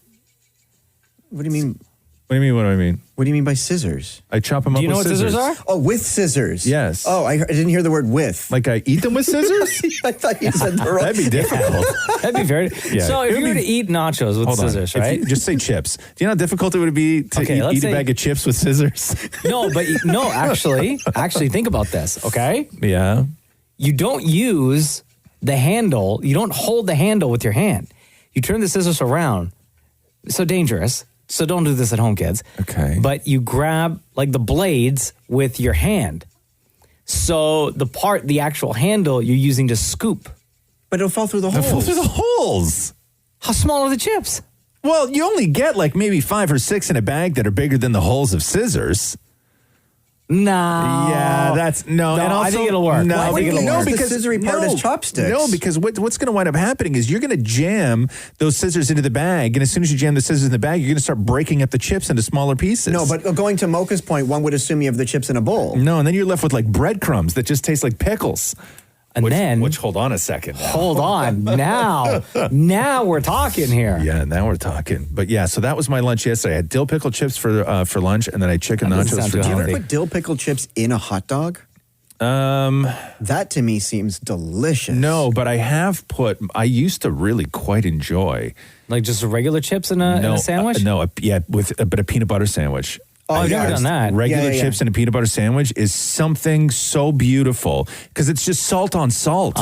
What do you mean? What do you mean? What do I mean? What do you mean by scissors? I chop them up with scissors. Oh, with scissors. Yes. Oh, I didn't hear the word with. Like I eat them with scissors? I thought you said the wrong. That'd be difficult. That'd be very... Yeah. So if It would you were be- to eat nachos with Hold on. scissors, If right? you- just say chips. Do you know how difficult it would be to Okay, let's eat a say- bag of chips with scissors? No, but no, actually think about this, okay? Yeah. You don't use the handle. You don't hold the handle with your hand. You turn the scissors around. So dangerous. So don't do this at home, kids. Okay. But you grab like the blades with your hand. So the actual handle you're using to scoop. But it'll fall through the It'll holes. fall through the holes. How small are the chips? Well, you only get like maybe 5 or 6 in a bag that are bigger than the holes of scissors. No. Yeah, that's no. No, and also, I think it'll work. No, I think it'll work. The scissory part is chopsticks. No, because what's going to wind up happening is you're going to jam those scissors into the bag, and as soon as you jam the scissors in the bag, you're going to start breaking up the chips into smaller pieces. No, but going to Mocha's point, one would assume you have the chips in a bowl. No, and then you're left with like breadcrumbs that just taste like pickles. And then... Which, hold on a second. Hold on. Now we're talking here. Yeah, now we're talking. But yeah, so that was my lunch yesterday. I had dill pickle chips for lunch, and then I had chicken nachos for Do you dinner. ever put dill pickle chips in a hot dog? That to me seems delicious. No, but I used to really quite enjoy. Like just regular chips in a sandwich? But a peanut butter sandwich. Oh, I've never done that. Regular chips and a peanut butter sandwich is something so beautiful because it's just salt on salt.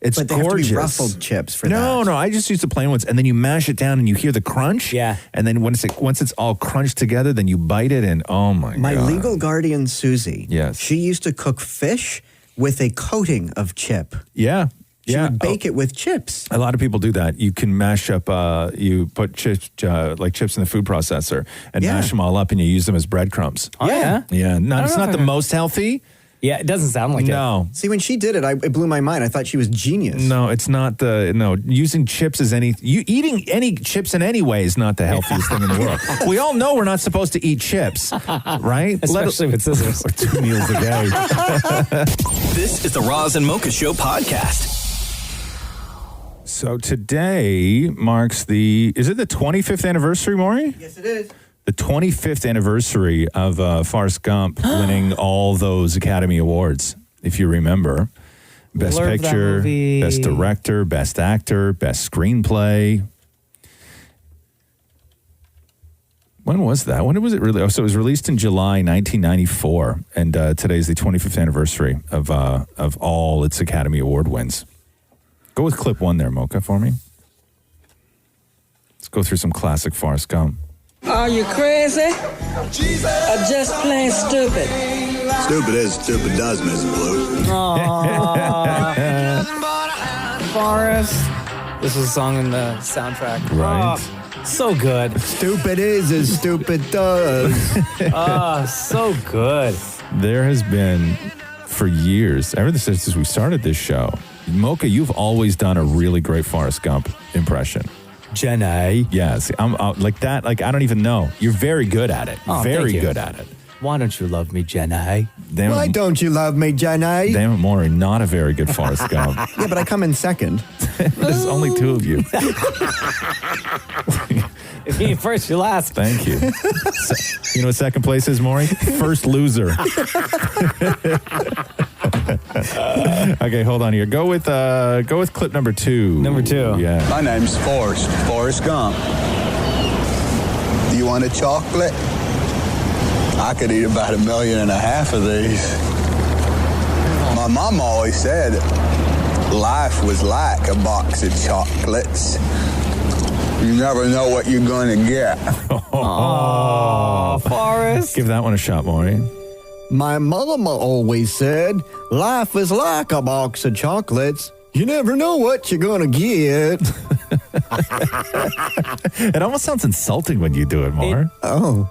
It's But they gorgeous. have to be ruffled chips for that. No, I just use the plain ones, and then you mash it down, and you hear the crunch. Yeah, and then once it's all crunched together, then you bite it, and oh my My god! legal guardian Susie. Yes. She used to cook fish with a coating of chip. Yeah. She would bake it with chips. A lot of people do that. You can mash up, you put chips, like chips in the food processor and mash them all up, and you use them as breadcrumbs. Oh, yeah? Yeah. No, it's not the most healthy. Yeah, it doesn't sound like it. No. See, when she did it, it blew my mind. I thought she was genius. No, it's not using chips as eating any chips in any way is not the healthiest thing in the world. We all know we're not supposed to eat chips, right? Especially with scissors. 2 meals a day. This is the Roz and Mocha Show podcast. So today marks is it the 25th anniversary, Maury? Yes, it is. The 25th anniversary of Forrest Gump winning all those Academy Awards, if you remember. Best Love that Picture, movie. Best Director, Best Actor, Best Screenplay. When was that? When was it really? Oh, so it was released in July 1994, and today's the 25th anniversary of all its Academy Award wins. Go with clip 1 there, Mocha, for me. Let's go through some classic Forrest Gump. Are you crazy? Or just plain stupid? Stupid is, stupid does, Mrs. Blue. Forrest. This was a song in the soundtrack. Right. Oh, so good. Stupid is as stupid does. So good. There has been, for years, ever since we started this show, Mocha, you've always done a really great Forrest Gump impression. Jenny. Yes, I'm like that. Like I don't even know. You're very good at it. Oh, very thank you. good at it. Why don't you love me, Jenny? Why don't you love me, Jenny? Damn it, Maury, not a very good Forrest Gump. Yeah, but I come in second. There's only 2 of you. If you first, you last. Thank you. You know what second place is, Maury? First loser. Okay, hold on here. Go with clip number 2. Number 2. Yeah. My name's Forrest Gump. Do you want a chocolate? I could eat about 1.5 million of these. My mom always said life was like a box of chocolates. You never know what you're going to get. Oh, Forrest. Give that one a shot, Maury. My mama always said life is like a box of chocolates. You never know what you're going to get. It almost sounds insulting when you do it more.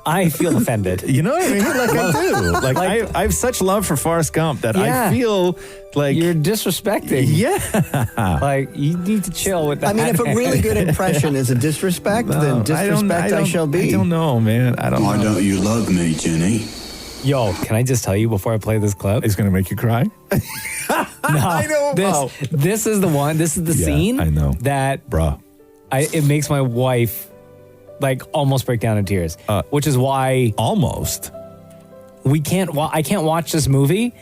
I feel offended. You know what I mean? Like I do. Like I have such love for Forrest Gump that I feel like you're disrespecting. Yeah. Like you need to chill with that. I mean, if a really good impression is a disrespect, then disrespect I shall be. I don't know, man. I don't know. Why don't you love me, Jenny? Yo, can I just tell you before I play this clip? It's going to make you cry? No. I know. This is the one. This is the scene. I know. That, bruh. It makes my wife like almost break down in tears, which is why almost I can't watch this movie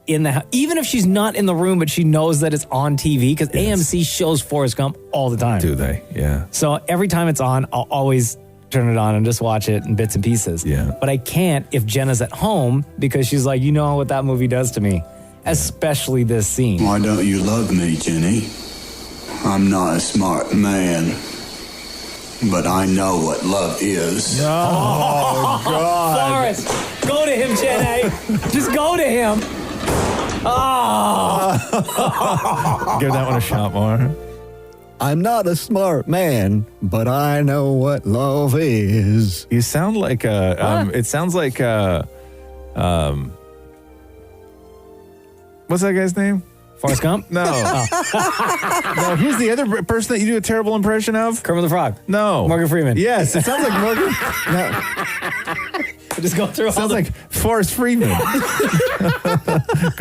in the even if she's not in the room, but she knows that it's on TV because AMC shows Forrest Gump all the time. Do they? Yeah. So every time it's on, I'll always turn it on and just watch it in bits and pieces. Yeah. But I can't if Jenna's at home because she's like, you know what that movie does to me, especially this scene. Why don't you love me, Jenny? I'm not a smart man, but I know what love is. Oh, God. Forrest, go to him, Jenny. Just go to him. Oh. Give that one a shot more. I'm not a smart man, but I know what love is. You sound like it sounds like what's that guy's name? Forrest Gump? No. No, who's the other person that you do a terrible impression of? Kermit the Frog. No. Morgan Freeman. Yes, it sounds like Morgan. No. Just go through Sounds like Forrest Freeman. Go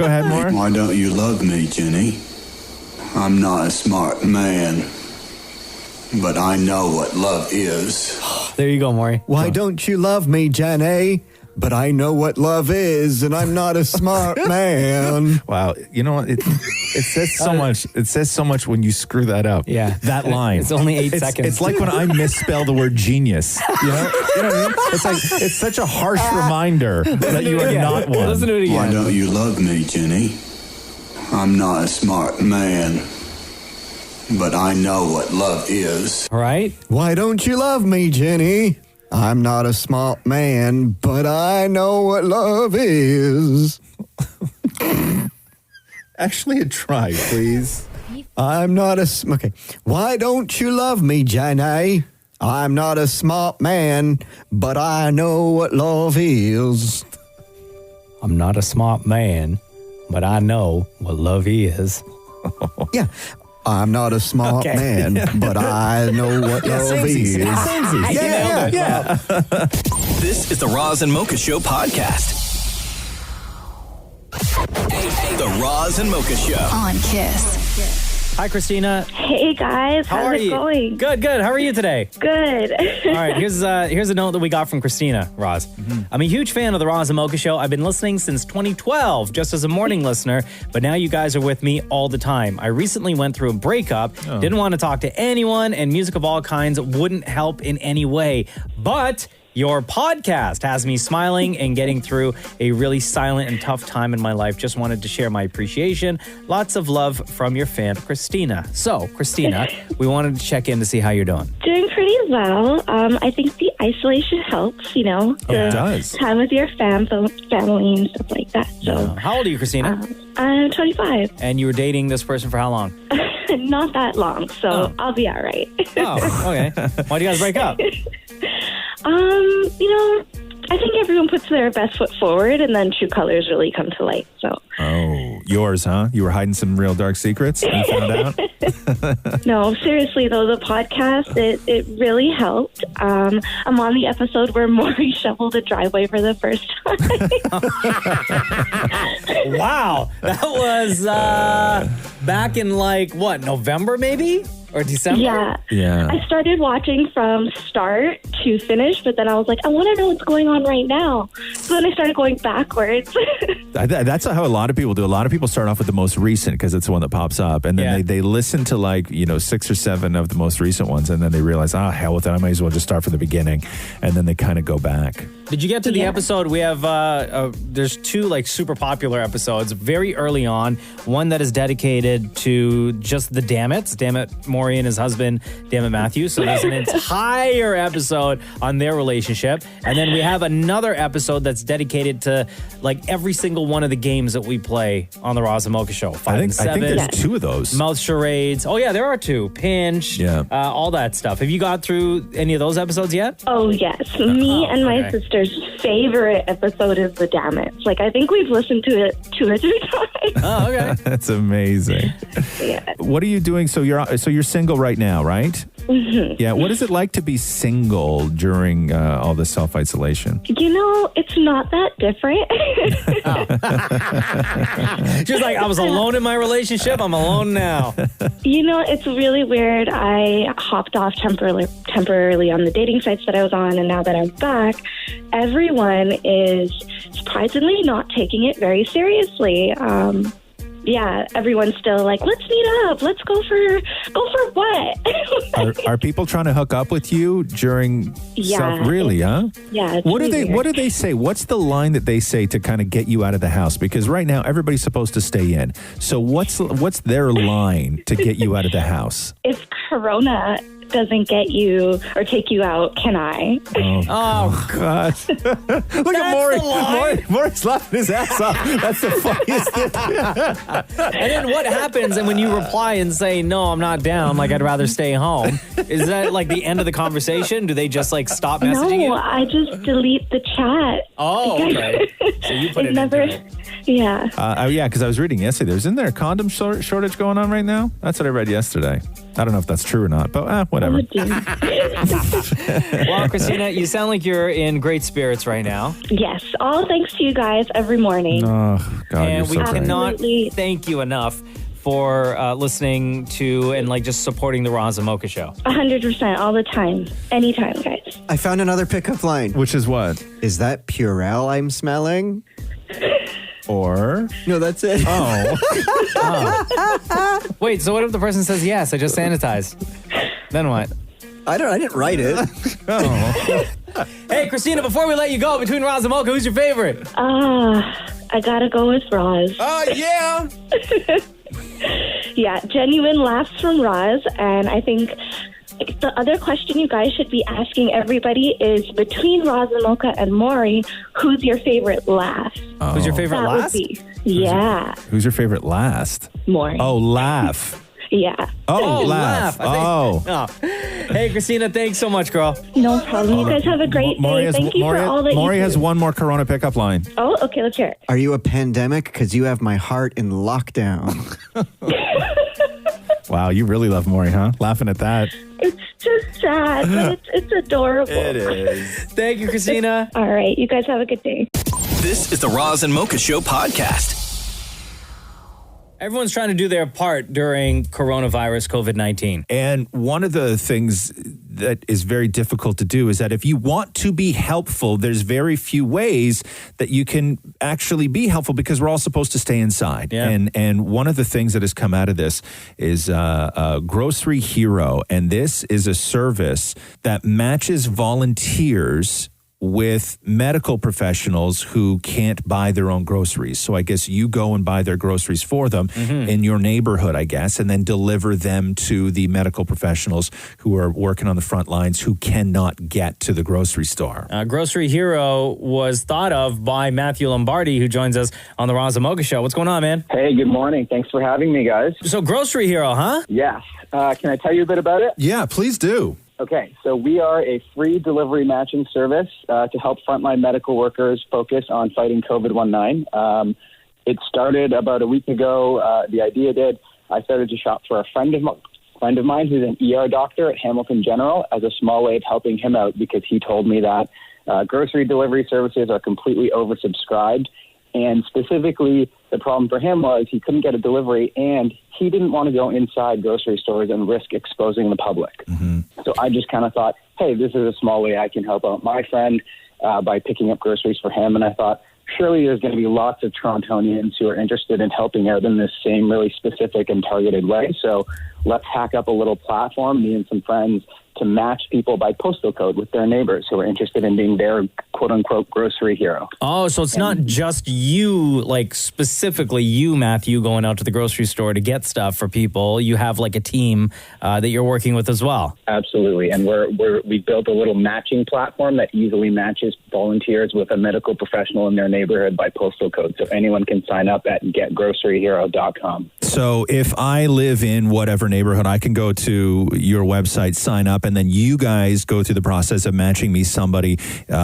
ahead, more. Why don't you love me, Jenny? I'm not a smart man, but I know what love is. There you go, Maury. Why don't you love me, Jenny? But I know what love is, and I'm not a smart man. Wow, you know what? It says so much. It says so much when you screw that up. Yeah, that line. It's only 8 seconds. It's like when I misspell the word genius. You know what I mean? It's like it's such a harsh reminder that you are not one. Listen to it again. Why don't you love me, Jenny? I'm not a smart man, but I know what love is. All right. Why don't you love me, Jenny? I'm not a smart man, but I know what love is. Actually, try, please. I'm not okay. Why don't you love me, Jenny? I'm not a smart man, but I know what love is. I'm not a smart man, but I know what love is. Yeah. I'm not a smart man, but I know what love is. Yeah. This is the Roz and Mocha Show podcast. The Roz and Mocha Show on Kiss. Hi, Christina. Hey, guys. How's it going? Good. How are you today? Good. All right, here's a note that we got from Christina, Roz. I'm a huge fan of the Roz and Mocha Show. I've been listening since 2012, just as a morning listener, but now you guys are with me all the time. I recently went through a breakup, didn't want to talk to anyone, and music of all kinds wouldn't help in any way. But your podcast has me smiling and getting through a really silent and tough time in my life. Just wanted to share my appreciation. Lots of love from your fan, Christina. So, Christina, we wanted to check in to see how you're doing. Doing pretty well. I think the isolation helps, it does. Time with your family and stuff like that. So, how old are you, Christina? I'm 25. And you were dating this person for how long? Not that long, so I'll be all right. Oh, okay. Why do you guys break up? I think everyone puts their best foot forward, and then true colors really come to light. So. Oh, yours, huh? You were hiding some real dark secrets and you found out? No, seriously, though, the podcast, it really helped. I'm on the episode where Maury shoveled a driveway for the first time. Wow. That was back in, November, maybe? Or December? Yeah. I started watching from start to finish, but then I was like, I want to know what's going on right now. So then I started going backwards. That's how a lot of people do. A lot of people start off with the most recent because it's the one that pops up. And then they listen to 6 or 7 of the most recent ones. And then they realize, hell with it. I might as well just start from the beginning. And then they kind of go back. Did you get to the episode? We have, there's two like super popular episodes very early on. One that is dedicated to just the Dammits, Dammit Maury and his husband, Dammit Matthew. So there's an entire episode on their relationship. And then we have another episode that's dedicated to like every single one of the games that we play on the Roz and Mocha Show. 5 and 7. I think there's two of those. Mouth charades. Oh yeah, there are two. Pinch. Yeah. All that stuff. Have you got through any of those episodes yet? Oh, yes. Me and my sister's favorite episode is The Dammits. Like, I think we've listened to it 2 or 3 times. Oh, okay. That's amazing. Yeah. What are you doing? So you're single right now, right? Mm-hmm. Yeah. What is it like to be single during all this self-isolation? You know, it's not that different. She's like, I was alone in my relationship. I'm alone now. You know, it's really weird. I hopped off temporarily on the dating sites that I was on, and now that I'm back, everyone is surprisingly not taking it very seriously. Yeah, everyone's still like, let's meet up. Let's go for what? Are people trying to hook up with you during really, huh? Yeah. It's What do weird. they say? What's the line that they say to kind of get you out of the house? Because right now everybody's supposed to stay in. So what's their line to get you out of the house? If Corona doesn't get you or take you out, can I? Oh God. Look at Maury. Maury's laughing his ass off. That's the funniest thing. And then what happens? And when you reply and say, no, I'm not down, like I'd rather stay home, is that like the end of the conversation? Do they just like stop messaging you? No, I just delete the chat. Oh, okay. So you put it never. Yeah. Yeah, because I was reading yesterday. Isn't there a condom shortage going on right now? That's what I read yesterday. I don't know if that's true or not, but whatever. Well, Christina, you sound like you're in great spirits right now. Yes, all thanks to you guys every morning. Oh, God, And you're we so great. cannot thank you enough for listening to and like just supporting the Roz and Mocha Show. 100% all the time. Anytime, guys. I found another pickup line. Which is what? Is that Purell I'm smelling? Or? No, that's it. Oh. Wait, so what if the person says yes, I just sanitized? Then what? I didn't write it. Hey, Christina, before we let you go, between Roz and Mocha, who's your favorite? I gotta go with Roz. Oh, yeah. Yeah, genuine laughs from Roz, and I think the other question you guys should be asking everybody is between Roz and Mocha and Maury, who's your favorite laugh? Oh. Who's your favorite That last? would be, yeah, Who's your favorite last? Maury. Oh, laugh. Yeah. Oh, laugh. Oh. Hey, Christina, thanks so much, girl. No problem. You guys have a great day. Thank you for all that Maury you has do. one more Corona pickup line. Oh, okay, let's hear it. Are you a pandemic? Because you have my heart in lockdown. Wow, you really love Maury, huh? Laughing at that. It's just sad, but it's adorable. It is. Thank you, Christina. All right, you guys have a good day. This is the Roz and Mocha Show podcast. Everyone's trying to do their part during coronavirus COVID-19. And one of the things that is very difficult to do is that if you want to be helpful, there's very few ways that you can actually be helpful because we're all supposed to stay inside. Yeah. And one of the things that has come out of this is Grocery Hero. And this is a service that matches volunteers with medical professionals who can't buy their own groceries. So I guess you go and buy their groceries for them in your neighborhood, I guess, and then deliver them to the medical professionals who are working on the front lines who cannot get to the grocery store. Grocery Hero was thought of by Matthew Lombardi, who joins us on the Roz and Mocha Show. What's going on, man? Hey, good morning. Thanks for having me, guys. So Grocery Hero, huh? Yes. Can I tell you a bit about it? Yeah, please do. Okay, so we are a free delivery matching service to help frontline medical workers focus on fighting COVID-19. It started about a week ago. The idea did. I started to shop for a friend of mine who's an ER doctor at Hamilton General as a small way of helping him out because he told me that grocery delivery services are completely oversubscribed. And specifically, the problem for him was he couldn't get a delivery, and he didn't want to go inside grocery stores and risk exposing the public. Mm-hmm. So I just kind of thought, hey, this is a small way I can help out my friend by picking up groceries for him. And I thought, surely there's going to be lots of Torontonians who are interested in helping out in this same really specific and targeted way. So let's hack up a little platform, me and some friends, to match people by postal code with their neighbors who are interested in being their quote-unquote grocery hero. Oh, so it's not just you, like specifically you, Matthew, going out to the grocery store to get stuff for people. You have like a team that you're working with as well. Absolutely. And we built a little matching platform that easily matches volunteers with a medical professional in their neighborhood by postal code. So anyone can sign up at getgroceryhero.com. So if I live in whatever neighborhood, I can go to your website, sign up, and then you guys go through the process of matching me somebody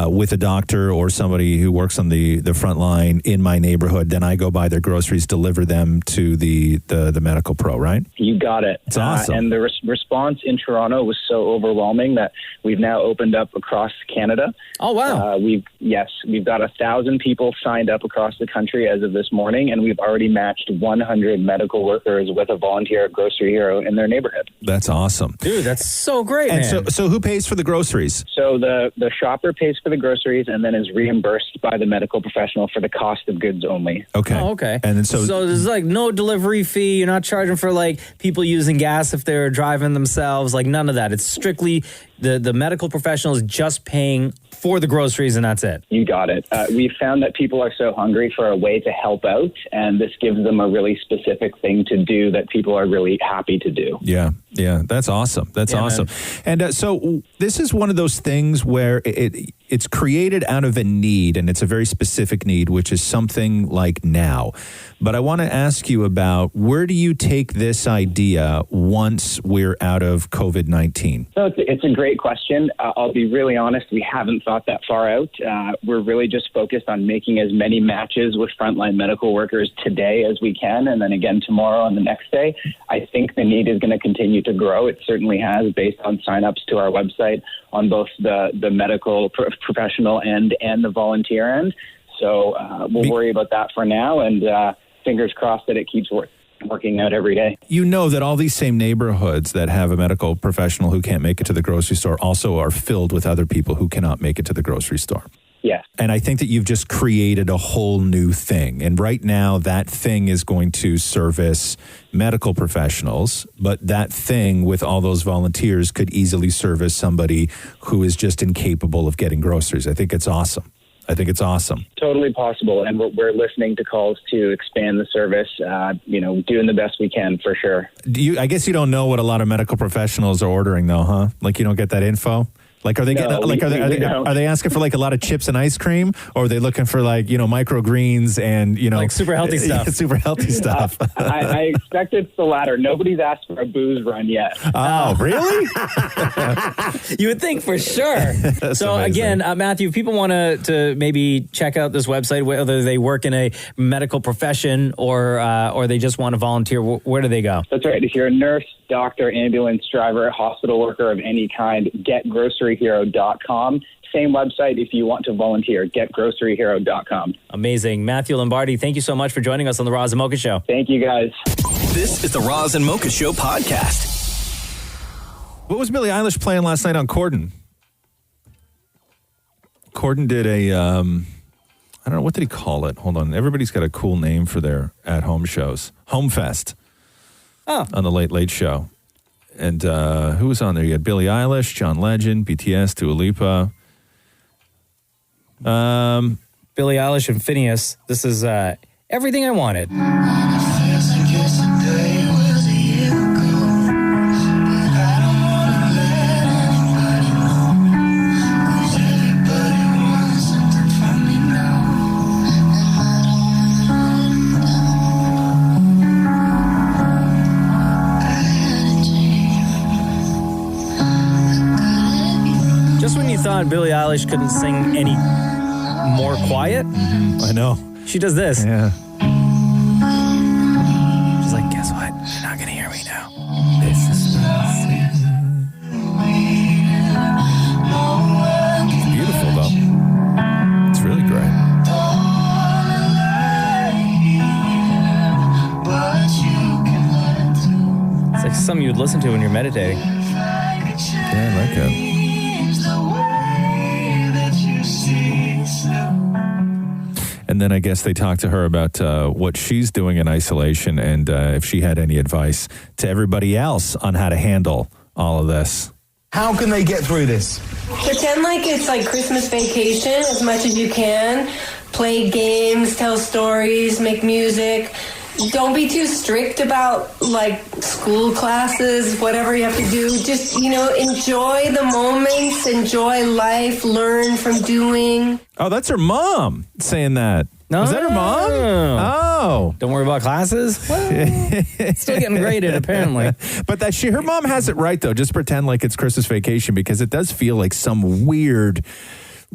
with a doctor or somebody who works on the front line in my neighborhood. Then I go buy their groceries, deliver them to the medical pro, right? You got it. It's awesome. And the response in Toronto was so overwhelming that we've now opened up across Canada. Oh, wow. We've got 1,000 people signed up across the country as of this morning, and we've already matched 100 medical workers with a volunteer grocery hero in their neighborhood. That's awesome. Dude, that's so great, and man. So who pays for the groceries? So the shopper pays for the groceries and then is reimbursed by the medical professional for the cost of goods only. Okay. Oh, okay. And then so there's like no delivery fee. You're not charging for like people using gas if they're driving themselves. Like none of that. It's strictly the medical professional is just paying for the groceries and that's it. You got it. We've found that people are so hungry for a way to help out, and this gives them a really specific thing to do that people are really happy to do. Yeah, that's awesome. That's awesome. Man. And so this is one of those things where it's created out of a need, and it's a very specific need, which is something like now. But I want to ask you about, where do you take this idea once we're out of COVID-19? So it's a great question. I'll be really honest, we haven't thought that far out. We're really just focused on making as many matches with frontline medical workers today as we can, and then again tomorrow and the next day. I think the need is going to continue to grow. It certainly has, based on signups to our website on both the medical professional end and the volunteer end. So we'll worry about that for now, and fingers crossed that it keeps working out every day. You know that all these same neighborhoods that have a medical professional who can't make it to the grocery store also are filled with other people who cannot make it to the grocery store. Yeah. And I think that you've just created a whole new thing. And right now, that thing is going to service medical professionals, but that thing with all those volunteers could easily service somebody who is just incapable of getting groceries. I think it's awesome. Totally possible. And we're listening to calls to expand the service, doing the best we can for sure. I guess you don't know what a lot of medical professionals are ordering though, huh? Like you don't get that info? Like, are they are they asking for like a lot of chips and ice cream, or are they looking for like, microgreens and, like super healthy stuff? Super healthy stuff. I expect it's the latter. Nobody's asked for a booze run yet. Oh, really? You would think for sure. So amazing. again, Matthew, if people want to maybe check out this website, whether they work in a medical profession or they just want to volunteer, where do they go? That's right. If you're a nurse, doctor, ambulance driver, hospital worker of any kind, getgroceryhero.com. Same website if you want to volunteer, getgroceryhero.com. Amazing. Matthew Lombardi, thank you so much for joining us on the Roz and Mocha Show. Thank you, guys. This is the Roz and Mocha Show podcast. What was Billie Eilish playing last night on Corden? Corden did a, I don't know, what did he call it? Hold on. Everybody's got a cool name for their at-home shows. Home Fest. Oh. On the Late Late Show. And who was on there? You had Billie Eilish, John Legend, BTS, Dua Lipa. Billie Eilish and Phineas. This is Everything I Wanted. Just when you thought Billie Eilish couldn't sing any more quiet, I know. She does this. Yeah. She's like, guess what? You're not going to hear me now. This is it's beautiful, though. It's really great. It's like something you would listen to when you're meditating. Yeah, I like it. And then I guess they talked to her about what she's doing in isolation and if she had any advice to everybody else on how to handle all of this. How can they get through this? Pretend like it's like Christmas vacation as much as you can. Play games, tell stories, make music. Don't be too strict about like school classes, whatever you have to do. Just, enjoy the moments, enjoy life, learn from doing. Oh, that's her mom saying that. No, is that her mom? Oh. Don't worry about classes? Well, still getting graded, apparently. But her mom has it right, though. Just pretend like it's Christmas vacation, because it does feel like some weird,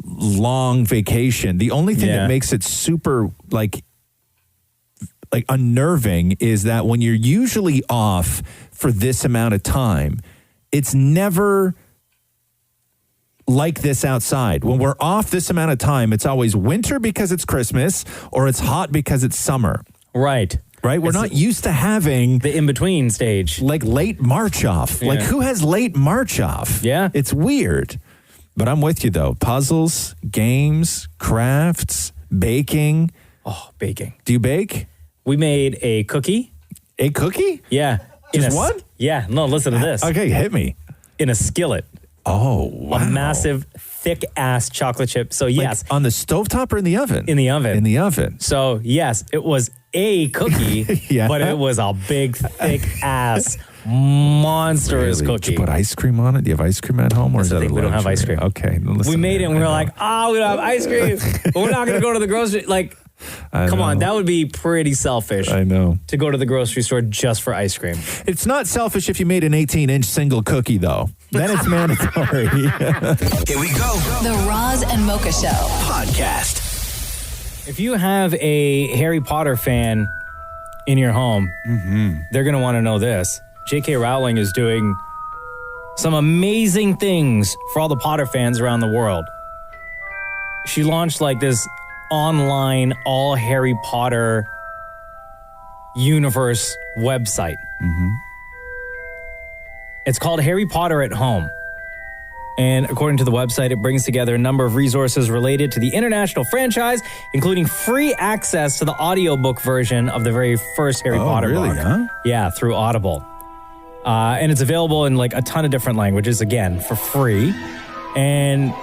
long vacation. The only thing that makes it super, like unnerving is that when you're usually off for this amount of time, it's never like this outside. When we're off this amount of time, it's always winter because it's Christmas, or it's hot because it's summer. Right. We're not used to having the in-between stage. Like late March off. Yeah. Like, who has late March off? Yeah. It's weird. But I'm with you, though. Puzzles, games, crafts, baking. Oh, baking. Do you bake? We made a cookie. A cookie? Yeah. Just one? Yeah. No, listen to this. Okay, hit me. In a skillet. Oh, wow. A massive, thick-ass chocolate chip. So, yes. On the stovetop or in the oven? In the oven. In the oven. So, yes, it was a cookie, but it was a big, thick-ass, monstrous cookie. Did you put ice cream on it? Do you have ice cream at home? Or is that we don't have ice cream. Okay. We made it and we were like, we don't have ice cream. But we're not going to go to the grocery. Come on, that would be pretty selfish. I know. To go to the grocery store just for ice cream. It's not selfish if you made an 18-inch single cookie, though. Then it's mandatory. Here we go. The Roz and Mocha Show Podcast. If you have a Harry Potter fan in your home, they're going to want to know this. J.K. Rowling is doing some amazing things for all the Potter fans around the world. She launched this online all Harry Potter universe website. It's called Harry Potter at Home. And according to the website, it brings together a number of resources related to the international franchise, including free access to the audiobook version of the very first Harry Potter book. Huh? Yeah, through Audible. And it's available in a ton of different languages, again, for free. And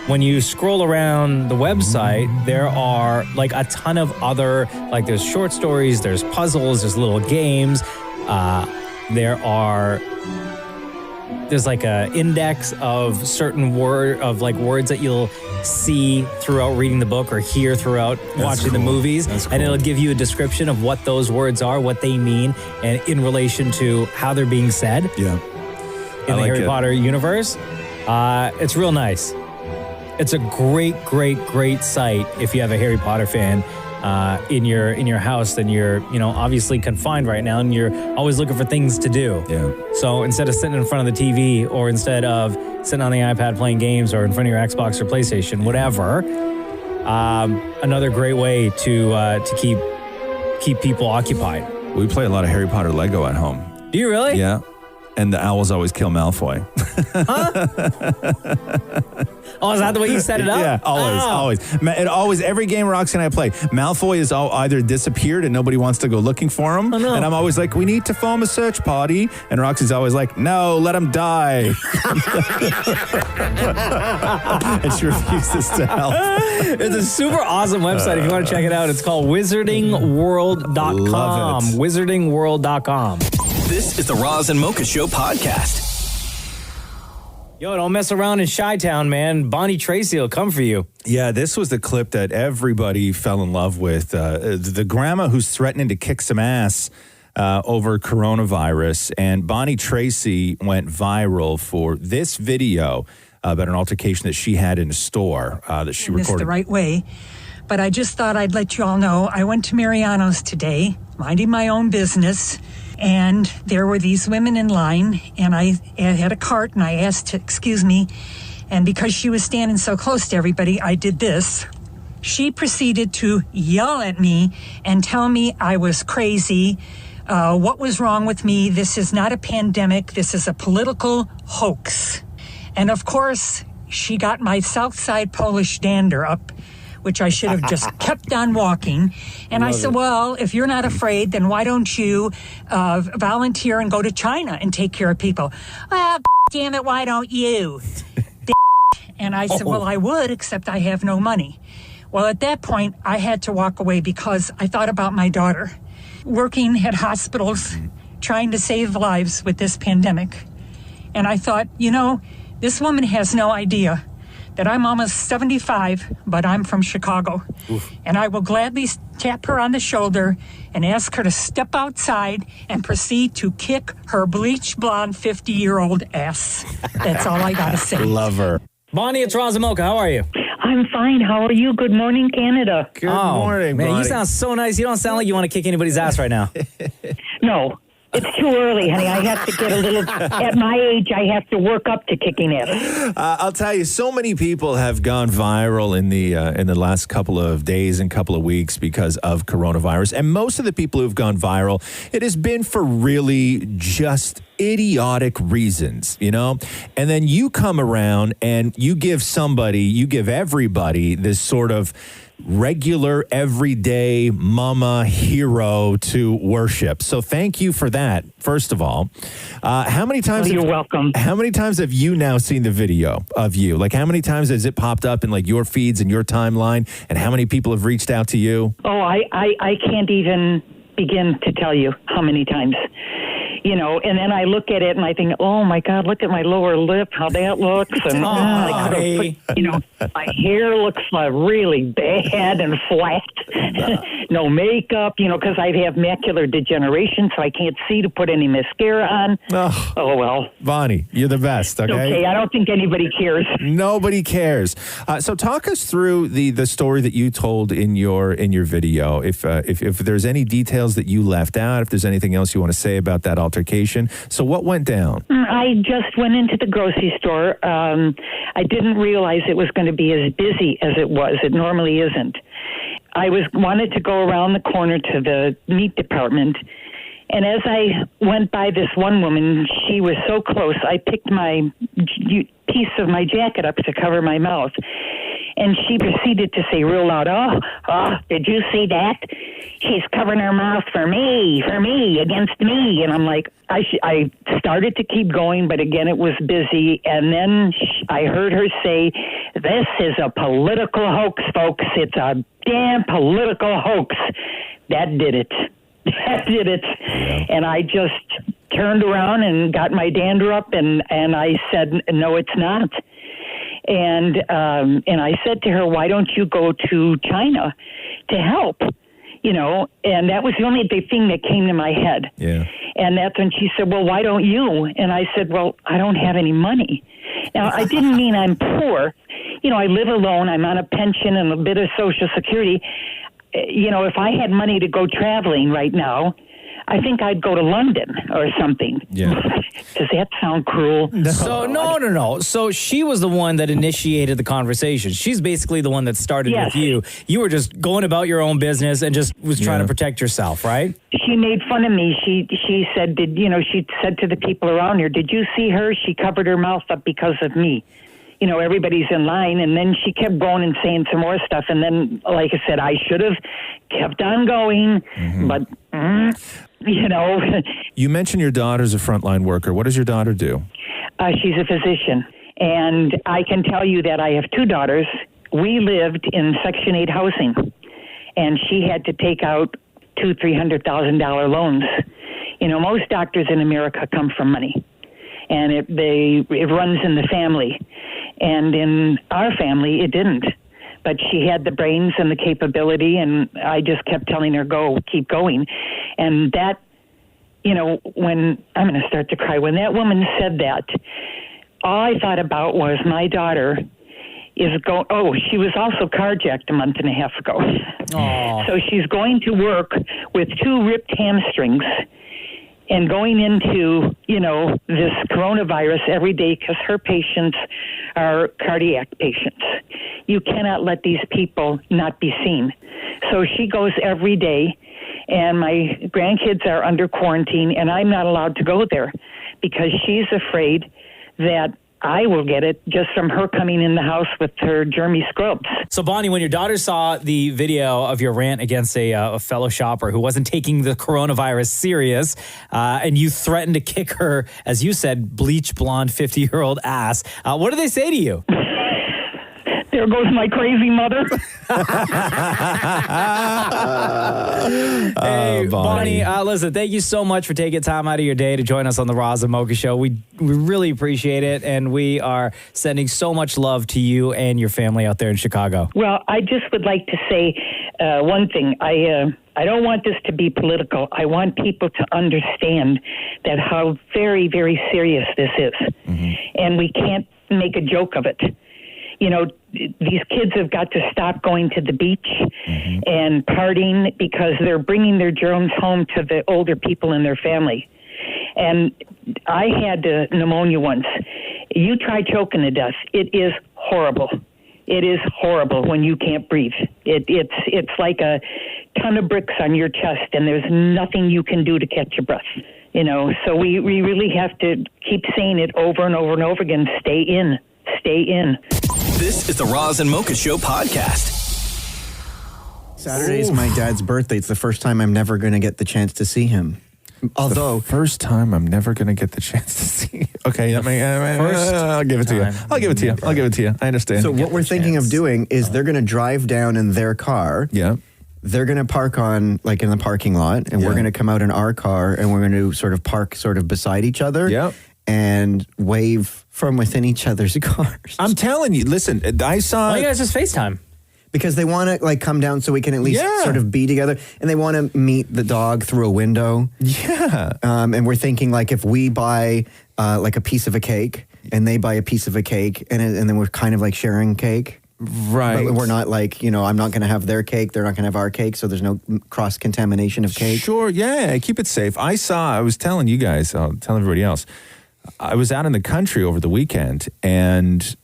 when you scroll around the website, there are a ton of other, there's short stories, there's puzzles, there's little games. There's a index of certain words that you'll see throughout reading the book or hear throughout watching the movies. And it'll give you a description of what those words are, what they mean, and in relation to how they're being said. Yeah. In the Harry Potter universe. It's real nice. It's a great, great, great site if you have a Harry Potter fan in your house. Then you're obviously confined right now, and you're always looking for things to do. Yeah. So instead of sitting in front of the TV, or instead of sitting on the iPad playing games, or in front of your Xbox or PlayStation, whatever, another great way to keep people occupied. We play a lot of Harry Potter Lego at home. Do you really? Yeah. And the owls always kill Malfoy. Oh, is that the way you set it up? Yeah, always. Every game Roxy and I play, Malfoy is either disappeared and nobody wants to go looking for him. Oh, no. And I'm always like, we need to form a search party. And Roxy's always like, no, let him die. And she refuses to help. It's a super awesome website if you want to check it out. It's called wizardingworld.com. Love it. Wizardingworld.com. This is the Roz and Mocha Show podcast. Yo, don't mess around in Chi-Town, man. Bonnie Tracy will come for you. Yeah, this was the clip that everybody fell in love with. The grandma who's threatening to kick some ass over coronavirus. And Bonnie Tracy went viral for this video about an altercation that she had in a store that she recorded. This the right way. But I just thought I'd let you all know. I went to Mariano's today, minding my own business. And there were these women in line, and I had a cart, and I asked to excuse me. And because she was standing so close to everybody, I did this. She proceeded to yell at me and tell me I was crazy. What was wrong with me? This is not a pandemic. This is a political hoax. And of course, she got my Southside Polish dander up, which I should have just kept on walking. And I said, well, if you're not afraid, then why don't you volunteer and go to China and take care of people? damn it, why don't you? And I said, well, I would, except I have no money. Well, at that point, I had to walk away because I thought about my daughter working at hospitals, trying to save lives with this pandemic. And I thought, this woman has no idea that I'm almost 75, but I'm from Chicago. Oof. And I will gladly tap her on the shoulder and ask her to step outside and proceed to kick her bleach blonde 50-year-old ass. That's all I got to say. Love her. Bonnie, it's Roz and Mocha. How are you? I'm fine. How are you? Good morning, Canada. Good morning, man. Bonnie. You sound so nice. You don't sound like you want to kick anybody's ass right now. No. It's too early, honey. I have to get a little. At my age, I have to work up to kicking it. I'll tell you, so many people have gone viral in the last couple of days and couple of weeks because of coronavirus, and most of the people who've gone viral, it has been for really just idiotic reasons, And then you come around and you give everybody this sort of regular, everyday mama hero to worship. So thank you for that, first of all. How many times? You're welcome. How many times have you now seen the video of you? Like, how many times has it popped up in like your feeds and your timeline? And how many people have reached out to you? Oh, I can't even begin to tell you how many times. And then I look at it and I think, oh my God, look at my lower lip, how that looks. And I could have put, my hair looks really bad and flat. No makeup, because I have macular degeneration, so I can't see to put any mascara on. Oh well. Bonnie, you're the best, okay? Okay, I don't think anybody cares. Nobody cares. So talk us through the story that you told in your video. If there's any details that you left out, if there's anything else you want to say about that altercation. So what went down? I just went into the grocery store. I didn't realize it was going to be as busy as it was. It normally isn't. I wanted to go around the corner to the meat department, and as I went by this one woman, she was so close, I picked my piece of my jacket up to cover my mouth. And she proceeded to say real loud, oh, did you see that? She's covering her mouth for me, against me. And I'm like, I started to keep going, but again, it was busy. And then I heard her say, this is a political hoax, folks. It's a damn political hoax. That did it. And I just turned around and got my dander up, and I said, no, it's not. And I said to her, why don't you go to China to help? And that was the only thing that came to my head. Yeah. And that's when she said, well, why don't you? And I said, well, I don't have any money. Now, I didn't mean I'm poor. I live alone. I'm on a pension and a bit of Social Security. If I had money to go traveling right now, I think I'd go to London or something. Yeah. Does that sound cruel? So, no. So she was the one that initiated the conversation. She's basically the one that started with you. You were just going about your own business and just was trying to protect yourself, right? She made fun of me. She said, she said to the people around her, did you see her? She covered her mouth up because of me. Everybody's in line. And then she kept going and saying some more stuff. And then, like I said, I should have kept on going. Mm-hmm. But, You mentioned your daughter's a frontline worker. What does your daughter do? She's a physician. And I can tell you that I have two daughters. We lived in Section 8 housing. And she had to take out $200,000-$300,000 loans. Most doctors in America come from money. And it runs in the family. And in our family, it didn't. But she had the brains and the capability, and I just kept telling her, keep going. And that, when I'm going to start to cry, when that woman said that, all I thought about was my daughter is she was also carjacked a month and a half ago. Aww. So she's going to work with two ripped hamstrings and going into, this coronavirus every day because her patients are cardiac patients. You cannot let these people not be seen. So she goes every day, and my grandkids are under quarantine, and I'm not allowed to go there because she's afraid that I will get it just from her coming in the house with her germy scrubs. So, Bonnie, when your daughter saw the video of your rant against a fellow shopper who wasn't taking the coronavirus serious, and you threatened to kick her, as you said, bleach blonde 50-year-old ass, what did they say to you? There goes my crazy mother. Hey, Bonnie, listen, thank you so much for taking time out of your day to join us on the Roz and Mocha Show. We really appreciate it, and we are sending so much love to you and your family out there in Chicago. Well, I just would like to say one thing. I don't want this to be political. I want people to understand that how very, very serious this is. Mm-hmm. And we can't make a joke of it. You know, these kids have got to stop going to the beach and partying because they're bringing their germs home to the older people in their family. And I had pneumonia once. You try choking to death. It is horrible. It is horrible when you can't breathe. It's like a ton of bricks on your chest, and there's nothing you can do to catch your breath. You know, so we really have to keep saying it over and over and over again. Stay in. Stay in. This is the Roz and Mocha Show podcast. Saturday is my dad's birthday. It's the first time I'm never going to get the chance to see him. Although, first time I'm never going to get the chance to see. Okay, I'll give it to you. I'll give it to you. I'll give it to you. I understand. So what we're thinking of doing is they're going to drive down in their car. Yeah. They're going to park on, like, in the parking lot, and we're going to come out in our car, and we're going to sort of park sort of beside each other. Yeah. And wave from within each other's cars. I'm telling you, listen, I saw... Why you guys just FaceTime? Because they want to, like, come down so we can at least sort of be together. And they want to meet the dog through a window. Yeah. And we're thinking, like, if we buy, like, a piece of a cake, and they buy a piece of a cake, and then we're kind of, like, sharing cake. Right. But we're not, like, you know, I'm not going to have their cake, they're not going to have our cake, so there's no cross-contamination of cake. Sure, yeah, keep it safe. I was telling you guys, I'll tell everybody else, I was out in the country over the weekend, and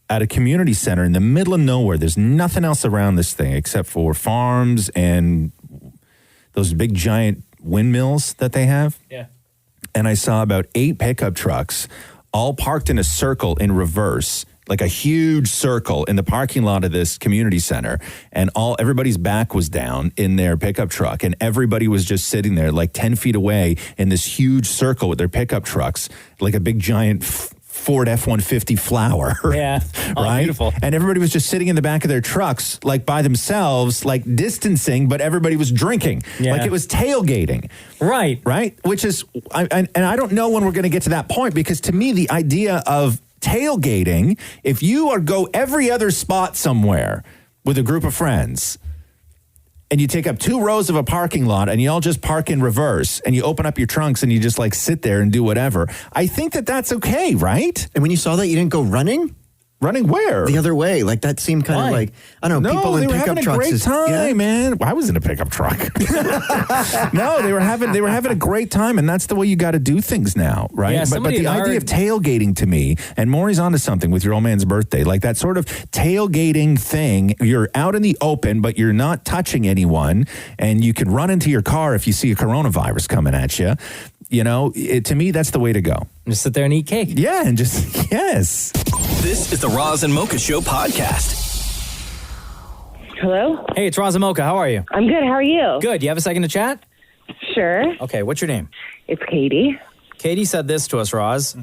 at a community center in the middle of nowhere, there's nothing else around this thing except for farms and those big giant windmills that they have. Yeah. And I saw about 8 pickup trucks all parked in a circle in reverse, like a huge circle in the parking lot of this community center, and everybody's back was down in their pickup truck, and everybody was just sitting there like 10 feet away in this huge circle with their pickup trucks, like a big giant Ford F-150 flower. Yeah. Oh, right? Beautiful. And everybody was just sitting in the back of their trucks, like by themselves, like distancing, but everybody was drinking. Yeah. Like it was tailgating. Right. Right? Which is, and I don't know when we're going to get to that point, because to me, the idea of tailgating, if you go every other spot somewhere with a group of friends and you take up 2 rows of a parking lot and you all just park in reverse and you open up your trunks and you just like sit there and do whatever, I think that's okay, right? And when you saw that, you didn't go running? Running where? The other way. Like, that seemed kind of like, I don't know, people in pickup trucks. They were having a great time, man. I was in a pickup truck. No, they were having a great time, and that's the way you got to do things now, right? Yeah, but the idea of tailgating to me, and Maury's onto something with your old man's birthday, like that sort of tailgating thing, you're out in the open, but you're not touching anyone, and you can run into your car if you see a coronavirus coming at you. You know, to me, that's the way to go. Just sit there and eat cake. Yeah, and just, yes. This is the Roz and Mocha Show podcast. Hello? Hey, it's Roz and Mocha. How are you? I'm good. How are you? Good. You have a second to chat? Sure. Okay, what's your name? It's Katie. Katie said this to us, Roz.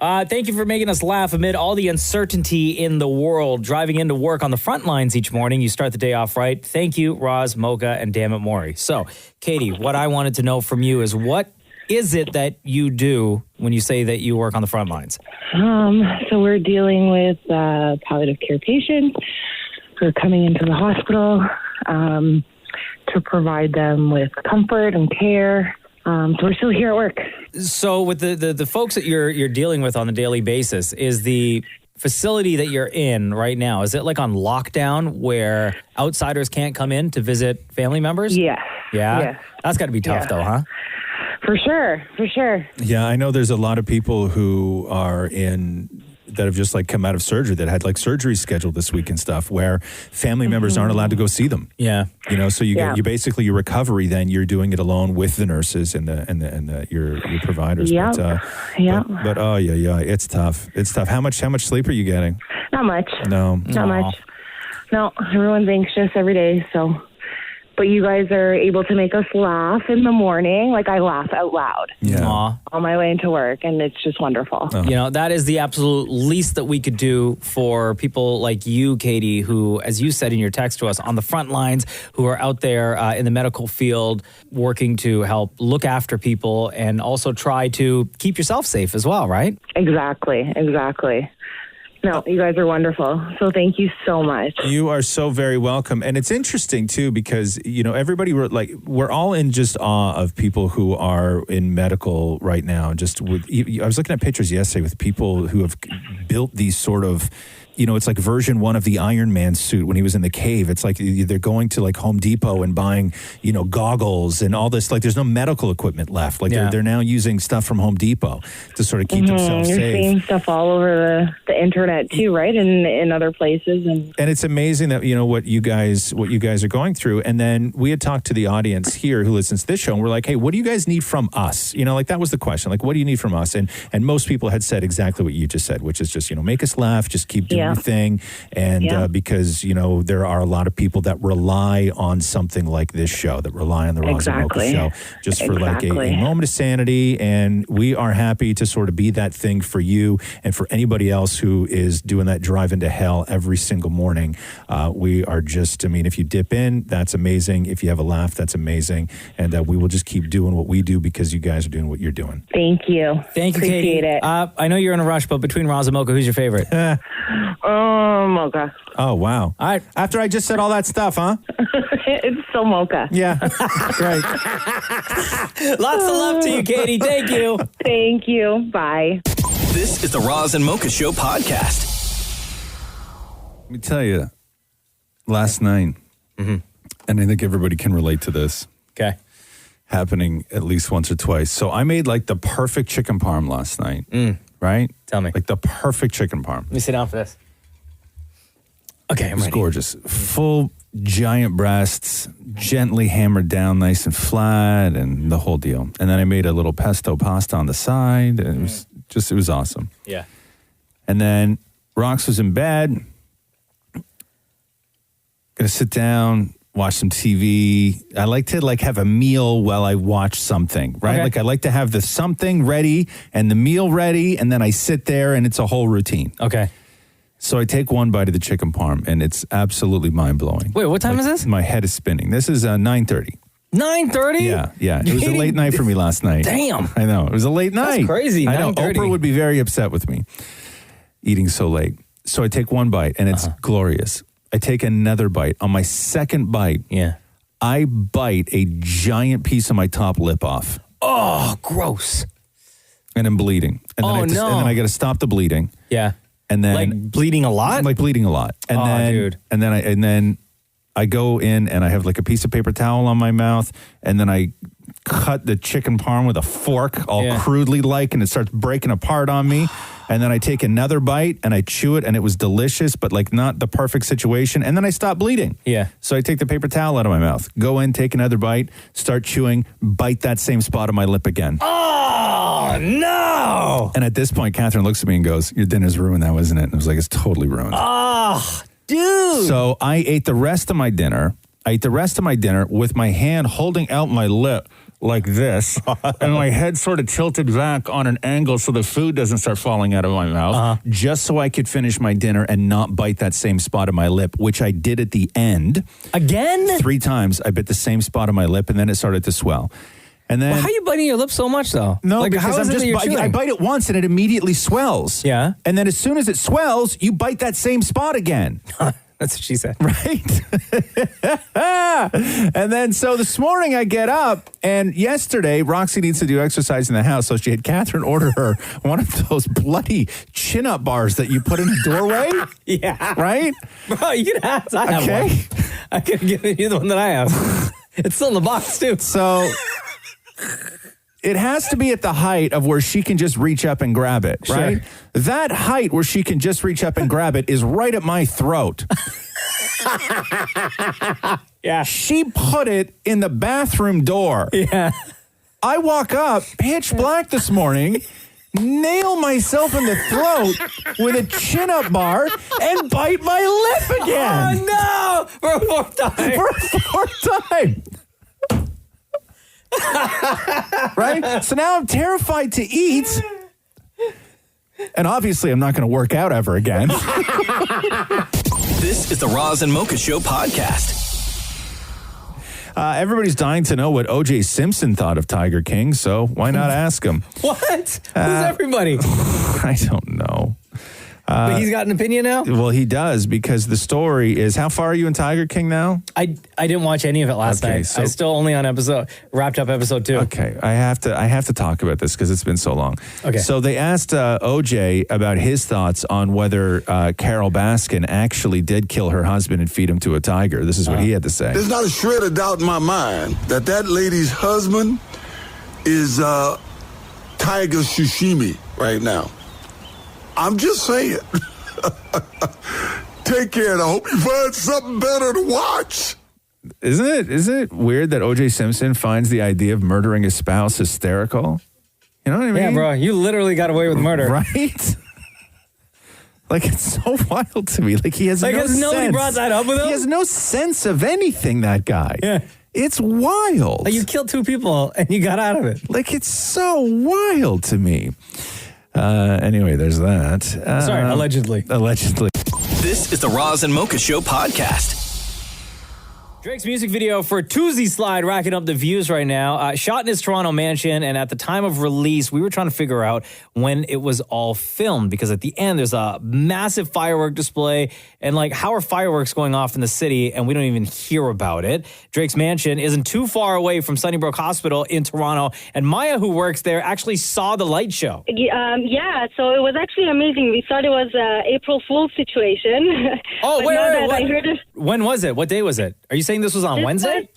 Thank you for making us laugh amid all the uncertainty in the world. Driving into work on the front lines each morning, you start the day off right. Thank you, Roz, Mocha, and Damn It Maury. So, Katie, what I wanted to know from you is what is it that you do when you say that you work on the front lines? So we're dealing with palliative care patients who are coming into the hospital to provide them with comfort and care. So we're still here at work. So with the folks that you're dealing with on a daily basis, is the facility that you're in right now, is it like on lockdown where outsiders can't come in to visit family members? Yeah. Yeah? Yeah. That's got to be tough though, huh? For sure. Yeah, I know there's a lot of people who are in that have just like come out of surgery that had like surgery scheduled this week and stuff, where family members aren't allowed to go see them. Yeah, you know, so you get basically your recovery. Then you're doing it alone with the nurses and your providers. Yep. But oh yeah, it's tough. It's tough. How much sleep are you getting? Not much. No, not much. No, everyone's anxious every day. So, but you guys are able to make us laugh in the morning. Like I laugh out loud. Yeah. On my way into work, and it's just wonderful. You know, that is the absolute least that we could do for people like you, Katie, who, as you said in your text to us, on the front lines, who are out there in the medical field working to help look after people and also try to keep yourself safe as well, right? Exactly. No, you guys are wonderful. So thank you so much. You are so very welcome. And it's interesting, too, because, you know, everybody, we're all in just awe of people who are in medical right now. Just with, I was looking at pictures yesterday with people who have built these sort of, you know, it's like version 1 of the Iron Man suit when he was in the cave. It's like they're going to like Home Depot and buying, you know, goggles and all this. Like there's no medical equipment left. Like they're now using stuff from Home Depot to sort of keep themselves You're safe. seeing stuff all over the internet too, right? In other places. And it's amazing that, you know, what you guys are going through. And then we had talked to the audience here who listens to this show, and we're like, hey, what do you guys need from us? You know, like that was the question. Like, what do you need from us? And most people had said exactly what you just said, which is just, you know, make us laugh, just keep doing your thing. And because, you know, there are a lot of people that rely on something like this show, that rely on the Roz and Mocha show, just for like a moment of sanity. And we are happy to sort of be that thing for you and for anybody else who is doing that drive into hell every single morning. We are just, I mean, if you dip in, that's amazing. If you have a laugh, that's amazing. And we will just keep doing what we do because you guys are doing what you're doing. Thank you. Thank you, Appreciate Katie. it. I know you're in a rush, but between Roz and Mocha, who's your favorite? Mocha. Oh, wow. All right. After I just said all that stuff, huh? It's so Mocha. Yeah. Right. Lots of love to you, Katie. Thank you. Thank you. Bye. This is the Roz and Mocha Show podcast. Let me tell you, last night, and I think everybody can relate to this. Okay. Happening at least once or twice. So I made like the perfect chicken parm last night. Right? Tell me. Like the perfect chicken parm. Let me sit down for this. Okay, it was gorgeous. Full giant breasts, gently hammered down nice and flat, and the whole deal. And then I made a little pesto pasta on the side. And it was awesome. Yeah. And then Rox was in bed. Gonna sit down, watch some TV. I like to like have a meal while I watch something, right? Okay. Like I like to have the something ready and the meal ready, and then I sit there and it's a whole routine. Okay. So I take one bite of the chicken parm, and it's absolutely mind-blowing. Wait, what time is this? My head is spinning. This is 9:30. 9:30? Yeah. It was a late night for me last night. Damn. I know. It was a late night. That's crazy. I know. 9:30. Oprah would be very upset with me eating so late. So I take one bite, and it's glorious. I take another bite. On my second bite, I bite a giant piece of my top lip off. Oh, gross. And I'm bleeding. And then and then I got to stop the bleeding. Yeah. And then like bleeding a lot? Like bleeding a lot. And dude. And then I go in and I have like a piece of paper towel on my mouth, and then I cut the chicken parm with a fork, all crudely like, and it starts breaking apart on me. And then I take another bite and I chew it, and it was delicious, but like not the perfect situation. And then I stop bleeding. Yeah. So I take the paper towel out of my mouth, go in, take another bite, start chewing, bite that same spot on my lip again. Oh, no. And at this point, Catherine looks at me and goes, "Your dinner's ruined now, isn't it?" And I was like, "It's totally ruined." Oh, dude. So I ate the rest of my dinner. With my hand holding out my lip like this, and my head sort of tilted back on an angle so the food doesn't start falling out of my mouth, just so I could finish my dinner and not bite that same spot of my lip, which I did at the end. Again? 3 times I bit the same spot of my lip, and then it started to swell. And then, how are you biting your lip so much, though? No, like, because how is I'm it that you're just chewing? I bite it once and it immediately swells. Yeah. And then as soon as it swells, you bite that same spot again. That's what she said. Right? And then, so this morning I get up, and yesterday Roxy needs to do exercise in the house, so she had Catherine order her one of those bloody chin-up bars that you put in the doorway. Yeah. Right? Bro, you can have I have one. I could give you the one that I have. It's still in the box, too. So it has to be at the height of where she can just reach up and grab it, right? Sure. That height where she can just reach up and grab it is right at my throat. Yeah. She put it in the bathroom door. Yeah. I walk up, pitch black this morning, nail myself in the throat with a chin-up bar and bite my lip again. Oh, no! For a fourth time. For a fourth time. Right? So now I'm terrified to eat. And obviously I'm not going to work out ever again. This is the Roz and Mocha Show podcast. Everybody's dying to know what O.J. Simpson thought of Tiger King, so why not ask him? What? Who's everybody? I don't know. But he's got an opinion now? Well, he does, because the story is, how far are you in Tiger King now? I didn't watch any of it last night. So, I still only wrapped up episode 2. Okay, I have to talk about this because it's been so long. Okay. So they asked OJ about his thoughts on whether Carol Baskin actually did kill her husband and feed him to a tiger. This is what he had to say. There's not a shred of doubt in my mind that lady's husband is tiger sushimi right now. I'm just saying. Take care, and I hope you find something better to watch. Isn't it weird that O.J. Simpson finds the idea of murdering his spouse hysterical? You know what I mean? Yeah, bro. You literally got away with murder. Right? Like, it's so wild to me. Like, he has no sense. Has nobody brought that up with him? He has no sense of anything, that guy. Yeah. It's wild. Like, you killed 2 people and you got out of it. Like, it's so wild to me. Anyway, there's that. Sorry, allegedly. Allegedly. This is the Roz and Mocha Show podcast. Drake's music video for Tuesday Slide racking up the views right now. Shot in his Toronto mansion, and at the time of release, we were trying to figure out when it was all filmed, because at the end, there's a massive firework display, and like, how are fireworks going off in the city, and we don't even hear about it? Drake's mansion isn't too far away from Sunnybrook Hospital in Toronto, and Maya, who works there, actually saw the light show. Yeah, so it was actually amazing. We thought it was an April Fool's situation. Oh, wait. When was it? What day was it? Are you saying this was on Wednesday?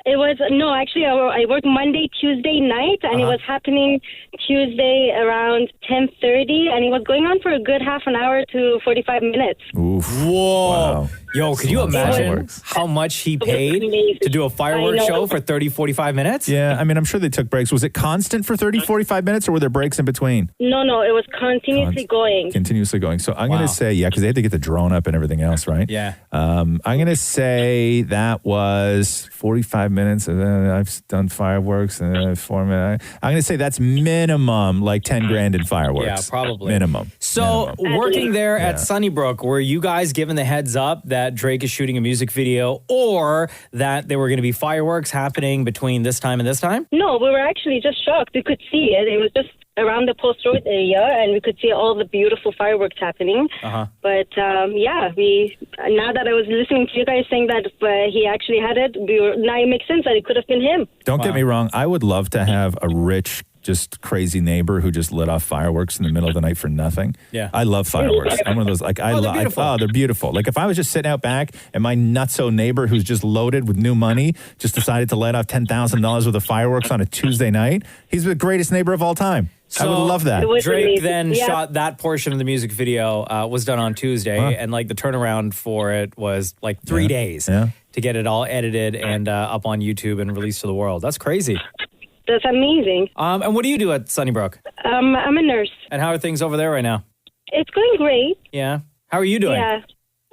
Actually, I worked Monday, Tuesday night, and it was happening Tuesday around 10:30, and it was going on for a good half an hour to 45 minutes. Oof. Whoa. Wow. Yo, could you imagine how much he paid to do a fireworks show for 30, 45 minutes? Yeah, I mean, I'm sure they took breaks. Was it constant for 30, 45 minutes, or were there breaks in between? No, it was continuously going. Continuously going. So I'm going to say, because they had to get the drone up and everything else, right? Yeah. I'm going to say that was 45 minutes. I've done fireworks and 4 minutes. I'm going to say that's minimum like 10 grand in fireworks. Yeah, probably. Minimum. So working there at Sunnybrook, were you guys given the heads up that Drake is shooting a music video, or that there were going to be fireworks happening between this time and this time? No, we were actually just shocked. We could see it. It was just around the Post Road area, and we could see all the beautiful fireworks happening. But now that I was listening to you guys saying that he actually had it, now it makes sense that it could have been him. Don't get me wrong. I would love to have a rich, just crazy neighbor who just lit off fireworks in the middle of the night for nothing. Yeah. I love fireworks. I'm one of those, like, they're beautiful. They're beautiful. Like, if I was just sitting out back and my nutso neighbor who's just loaded with new money just decided to light off $10,000 worth of fireworks on a Tuesday night, he's the greatest neighbor of all time. I would love that. Drake then shot that portion of the music video, was done on Tuesday, and like the turnaround for it was like 3 days to get it all edited and up on YouTube and released to the world. That's crazy. That's amazing. And what do you do at Sunnybrook? I'm a nurse. And how are things over there right now? It's going great. Yeah. How are you doing? Yeah,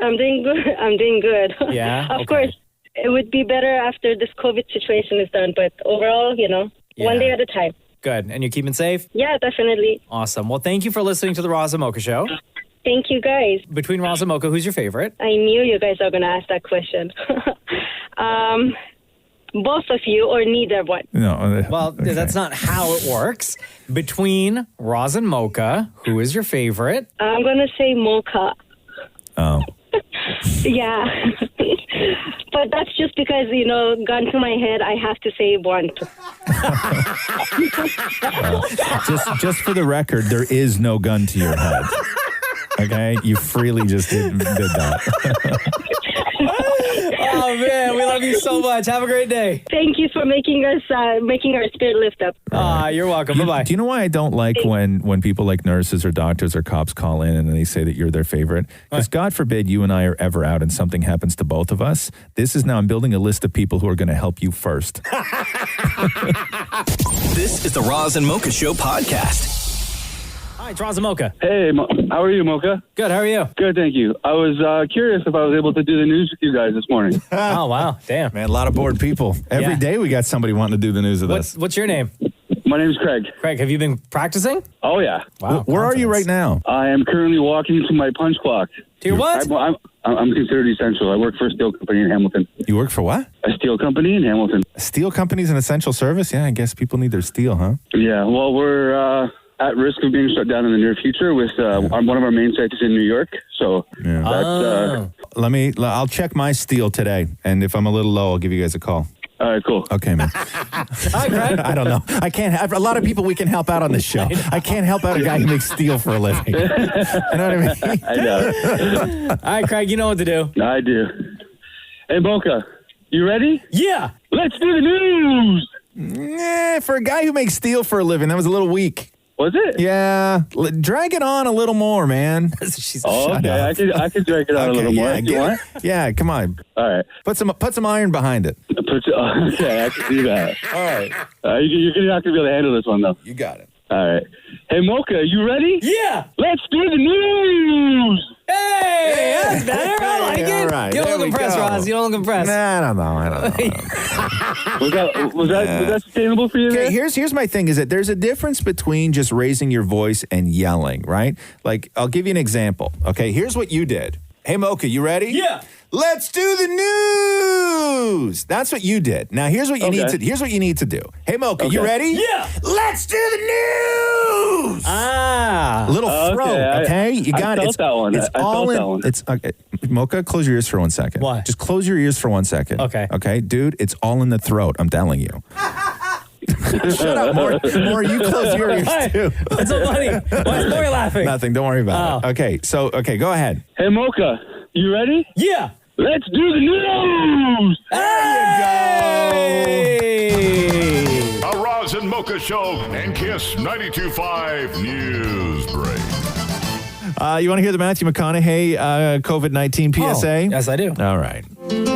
I'm doing good. I'm doing good. Yeah? Of course, it would be better after this COVID situation is done, but overall, one day at a time. Good. And you're keeping safe? Yeah, definitely. Awesome. Well, thank you for listening to the Roz and Mocha Show. Thank you, guys. Between Roz and Mocha, who's your favorite? I knew you guys are going to ask that question. Both of you, or neither one? No. Well, that's not how it works. Between Roz and Mocha, who is your favorite? I'm going to say Mocha. Oh. Yeah. But that's just because, gun to my head, I have to say one. Just for the record, there is no gun to your head. Okay? You freely just did that. Oh, Oh, man, we love you so much. Have a great day. Thank you for making our spirit lift up. You're welcome. Bye-bye. Do you know why I don't like when people like nurses or doctors or cops call in and they say that you're their favorite? Because God forbid you and I are ever out and something happens to both of us. I'm building a list of people who are going to help you first. This is the Roz and Mocha Show podcast. Hi, it's Roz and Mocha. Hey, how are you, Mocha? Good, how are you? Good, thank you. I was curious if I was able to do the news with you guys this morning. Oh, wow. Damn. Man, a lot of bored people. Every day we got somebody wanting to do the news with us. What's your name? My name's Craig. Craig, have you been practicing? Oh, yeah. Wow. Where are you right now? I am currently walking to my punch clock. To your what? I'm considered essential. I work for a steel company in Hamilton. You work for what? A steel company in Hamilton. A steel company's an essential service? Yeah, I guess people need their steel, huh? Yeah, well, we're at risk of being shut down in the near future with one of our main sites is in New York. So that's... I'll check my steel today, and if I'm a little low, I'll give you guys a call. All right, cool. Okay, man. Hi, Greg. I don't know. I can't have a lot of people we can help out on this show. I can't help out a guy who makes steel for a living. You know what I mean? I know. All right, Craig, you know what to do. I do. Hey, Mocha, you ready? Yeah. Let's do the news. For a guy who makes steel for a living, that was a little weak. Was it? Yeah. Drag it on a little more, man. Okay. I could drag it on a little more. Yeah, if you want? Yeah, come on. All right. Put some iron behind it. Okay, I can do that. All right. You're not going to be able to handle this one, though. You got it. All right. Hey, Mocha, you ready? Yeah. Let's do the news. Hey, that's better. I like it. All right, You don't there look we impressed, go. Roz. You don't look impressed. Nah, I don't know. Was that sustainable for you? Okay, here's my thing is that there's a difference between just raising your voice and yelling, right? Like, I'll give you an example. Okay, here's what you did. Hey, Mocha, you ready? Yeah. Let's do the news. That's what you did. Now, here's what you need to. Here's what you need to do. Hey, Mocha, you ready? Yeah. Let's do the news. Ah. A little throw, okay? You got I it. felt that one. It's I all felt in. that one. It's okay. Mocha, close your ears for 1 second. Why? Just close your ears for 1 second. Okay. Okay, dude. It's all in the throat. I'm telling you. Shut up, more. You close your ears too. What's so funny? Why's Maury laughing? Nothing. Don't worry about it. Okay. So, go ahead. Hey, Mocha, you ready? Yeah. Let's do the news. Hey! A Roz and Mocha Show and Kiss 92.5 News Break. You want to hear the Matthew McConaughey COVID-19 PSA? Oh, yes, I do. All right.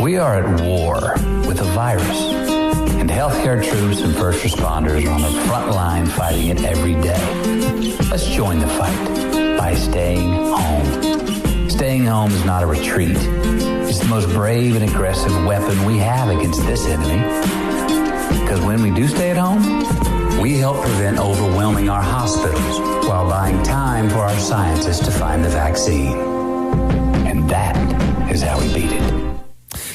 We are at war with a virus, and healthcare troops and first responders are on the front line fighting it every day. Let's join the fight by staying home. Staying home is not a retreat. It's the most brave and aggressive weapon we have against this enemy. Because when we do stay at home, we help prevent overwhelming our hospitals while buying time for our scientists to find the vaccine. And that is how we beat it.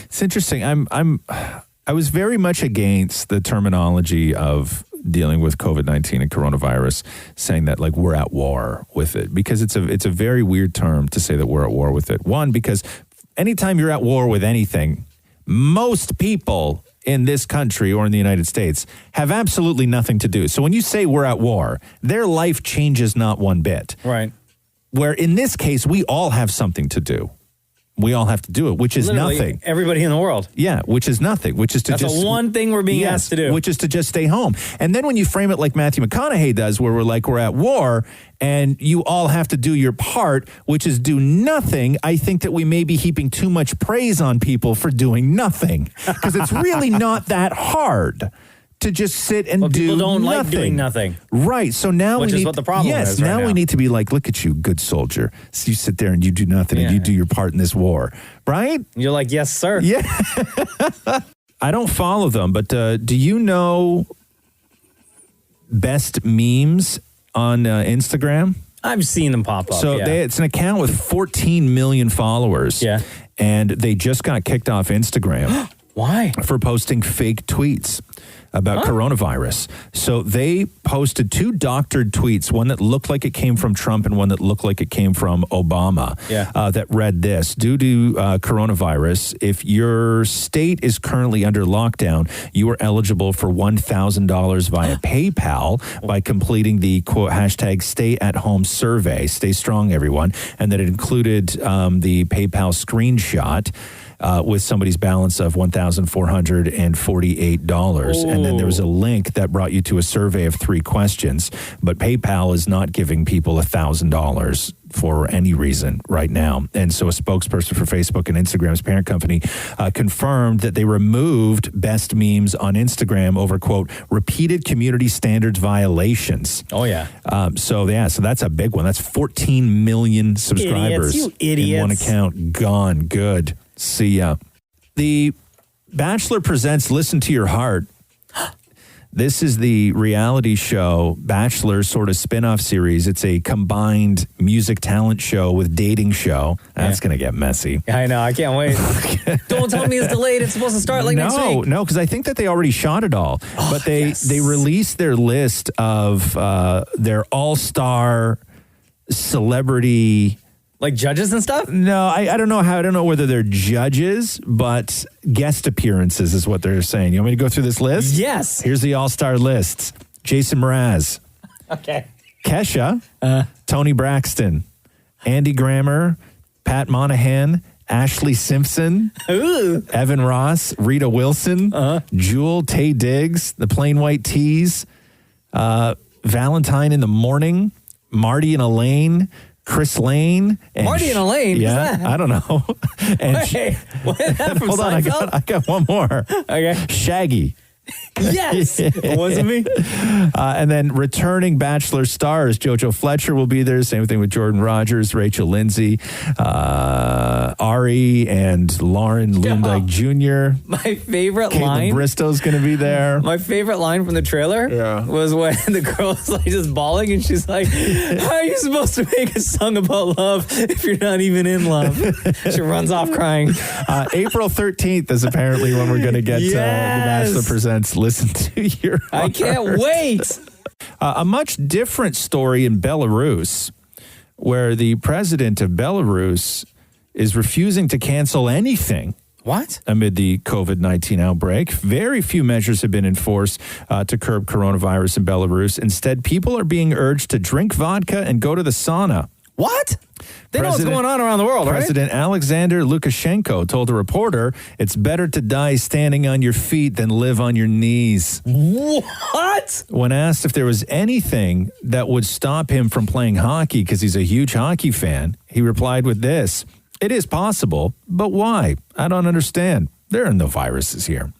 It's interesting. I was very much against the terminology of dealing with COVID-19 and coronavirus, saying that like we're at war with it, because it's a very weird term to say that we're at war with it. One, because anytime you're at war with anything, most people in this country or in the United States have absolutely nothing to do. So when you say we're at war, their life changes not one bit. Right. Where in this case, we all have something to do. We all have to do it, which is Literally nothing. Everybody in the world. Yeah, which is nothing, which is to That's just... the one thing we're being asked to do. Which is to just stay home. And then when you frame it like Matthew McConaughey does, where we're at war, and you all have to do your part, which is do nothing, I think that we may be heaping too much praise on people for doing nothing. Because it's really not that hard to just sit and do people don't nothing. like doing nothing. Right. So now Which we is need, what the problem is right now now. we need to be like, look at you, good soldier. So you sit there and you do nothing and you do your part in this war. Right? You're like, yes, sir. Yeah. I don't follow them, but do you know best memes on Instagram? I've seen them pop up. So it's an account with 14 million followers. Yeah. And they just got kicked off Instagram. Why? For posting fake tweets about coronavirus. So they posted 2 doctored tweets, one that looked like it came from Trump and one that looked like it came from Obama, that read this: due to coronavirus, if your state is currently under lockdown, you are eligible for $1,000 via PayPal by completing the quote hashtag stay at home survey. Stay strong, everyone. And that it included the PayPal screenshot. with somebody's balance of $1,448. And then there was a link that brought you to a survey of 3 questions. But PayPal is not giving people $1,000 for any reason right now. And so a spokesperson for Facebook and Instagram's parent company confirmed that they removed best memes on Instagram over, quote, repeated community standards violations. Oh, yeah. So that's a big one. That's 14 million subscribers in one account. Gone. Good. See ya. The Bachelor presents Listen to Your Heart. This is the reality show, Bachelor sort of spin-off series. It's a combined music talent show with dating show. That's going to get messy. I know. I can't wait. Don't tell me it's delayed. It's supposed to start next week. No, because I think that they already shot it all. But they released their list of their all-star celebrity... Like judges and stuff? No, I don't know I don't know whether they're judges, but guest appearances is what they're saying. You want me to go through this list? Yes. Here's the all-star list. Jason Mraz. Okay. Kesha. Tony Braxton. Andy Grammer. Pat Monahan. Ashley Simpson. Ooh. Evan Ross. Rita Wilson. Jewel. Tay Diggs. The Plain White Tees. Valentine in the Morning. Marty and Elaine. Chris Lane. And Marty and Elaine? Yeah, Who's that? I don't know. And Wait, what is that from hold on, I got one more. Okay. Shaggy. Yes. It wasn't me. And then returning Bachelor stars, JoJo Fletcher will be there. Same thing with Jordan Rogers, Rachel Lindsay, Ari, and Lauren Lundyke Jr. My favorite Caitlin line. Bristow's going to be there. My favorite line from the trailer was when the girl's like just bawling and she's like, how are you supposed to make a song about love if you're not even in love? She runs off crying. April 13th is apparently when we're going to get The Bachelor Presents Listen to Your Heart. I can't wait. A much different story in Belarus, where the president of Belarus is refusing to cancel anything. What? Amid the COVID-19 outbreak. Very few measures have been enforced to curb coronavirus in Belarus. Instead, people are being urged to drink vodka and go to the sauna. What? They know what's going on around the world, right? President Alexander Lukashenko told a reporter, it's better to die standing on your feet than live on your knees. What? When asked if there was anything that would stop him from playing hockey because he's a huge hockey fan, he replied with this, it is possible, but why? I don't understand. There are no viruses here.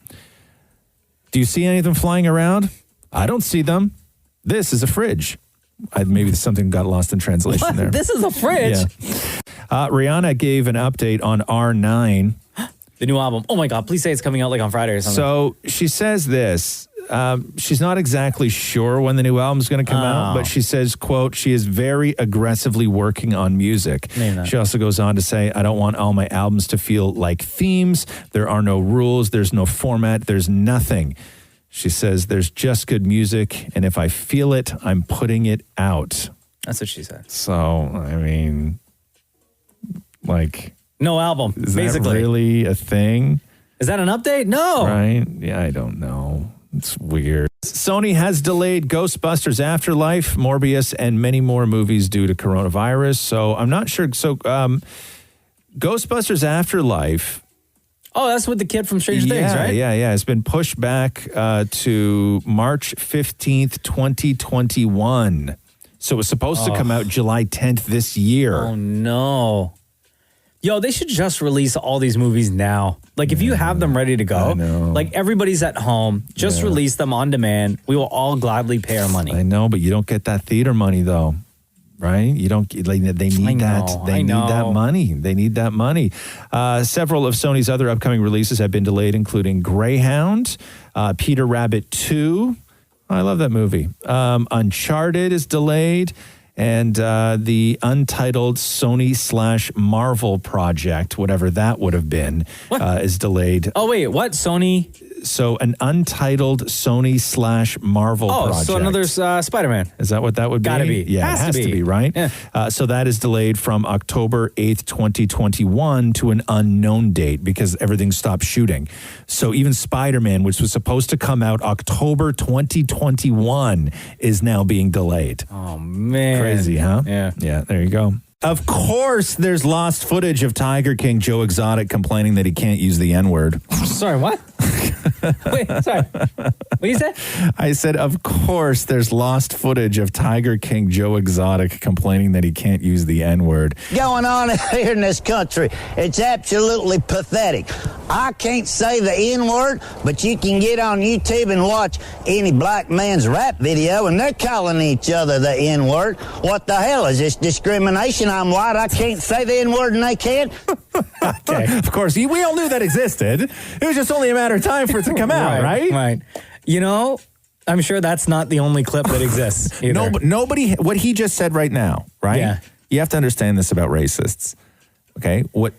Do you see anything flying around? I don't see them. This is a fridge. Maybe something got lost in translation there. This is a fridge? Yeah. Rihanna gave an update on R9. The new album. Oh my God, please say it's coming out like on Friday or something. So she says this. She's not exactly sure when the new album is going to come out, but she says, quote, she is very aggressively working on music. She also goes on to say, I don't want all my albums to feel like themes. There are no rules. There's no format. There's nothing. She says, there's just good music, and if I feel it, I'm putting it out. That's what she said. So, I mean, like... No album, is basically. That really a thing? Is that an update? No. Right? Yeah, I don't know. It's weird. Sony has delayed Ghostbusters Afterlife, Morbius, and many more movies due to coronavirus. So, I'm not sure. So, Ghostbusters Afterlife... Oh, that's with the kid from Stranger Things, right? Yeah. It's been pushed back to March 15th, 2021. So it was supposed to come out July 10th this year. Oh, no. Yo, they should just release all these movies now. Like, if you have them ready to go, like everybody's at home, just release them on demand. We will all gladly pay our money. I know, but you don't get that theater money, though. Right? You don't, they need that. They need that money. They need that money. Several of Sony's other upcoming releases have been delayed, including Greyhound, Peter Rabbit 2. I love that movie. Uncharted is delayed. And the untitled Sony/Marvel project, whatever that would have been, is delayed. Oh, wait, what? Sony? So an untitled Sony/Marvel project. Oh, so another Spider-Man. Is that what that would be? Gotta be. Yeah, it has to be, right? Yeah. So that is delayed from October 8th, 2021 to an unknown date because everything stopped shooting. So even Spider-Man, which was supposed to come out October 2021, is now being delayed. Oh, man. Crazy, huh? Yeah. Yeah, there you go. Of course, there's lost footage of Tiger King Joe Exotic complaining that he can't use the N-word. Sorry, what? Wait, sorry. What did you say? I said, of course, there's lost footage of Tiger King Joe Exotic complaining that he can't use the N-word. Going on here in this country, it's absolutely pathetic. I can't say the N-word, but you can get on YouTube and watch any black man's rap video, and they're calling each other the N-word. What the hell is this discrimination? I'm white, I can't say the N-word and they can? Okay, of course, we all knew that existed. It was just only a matter of time for it to come out, right? Right. You know, I'm sure that's not the only clip that exists either. No, nobody, what he just said right now, right? Yeah. You have to understand this about racists. Okay, what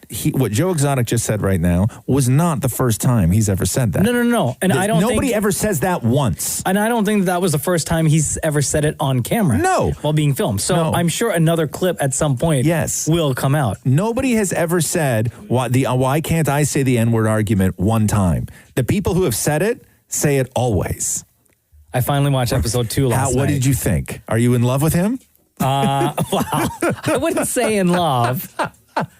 Joe Exotic just said right now was not the first time he's ever said that. No. And I don't Nobody think, ever says that once. And I don't think that was the first time he's ever said it on camera. No. While being filmed. So I'm sure another clip at some point will come out. Nobody has ever said why can't I say the N-word argument one time. The people who have said it say it always. I finally watched episode 2 last night. What did you think? Are you in love with him? Wow. I wouldn't say in love.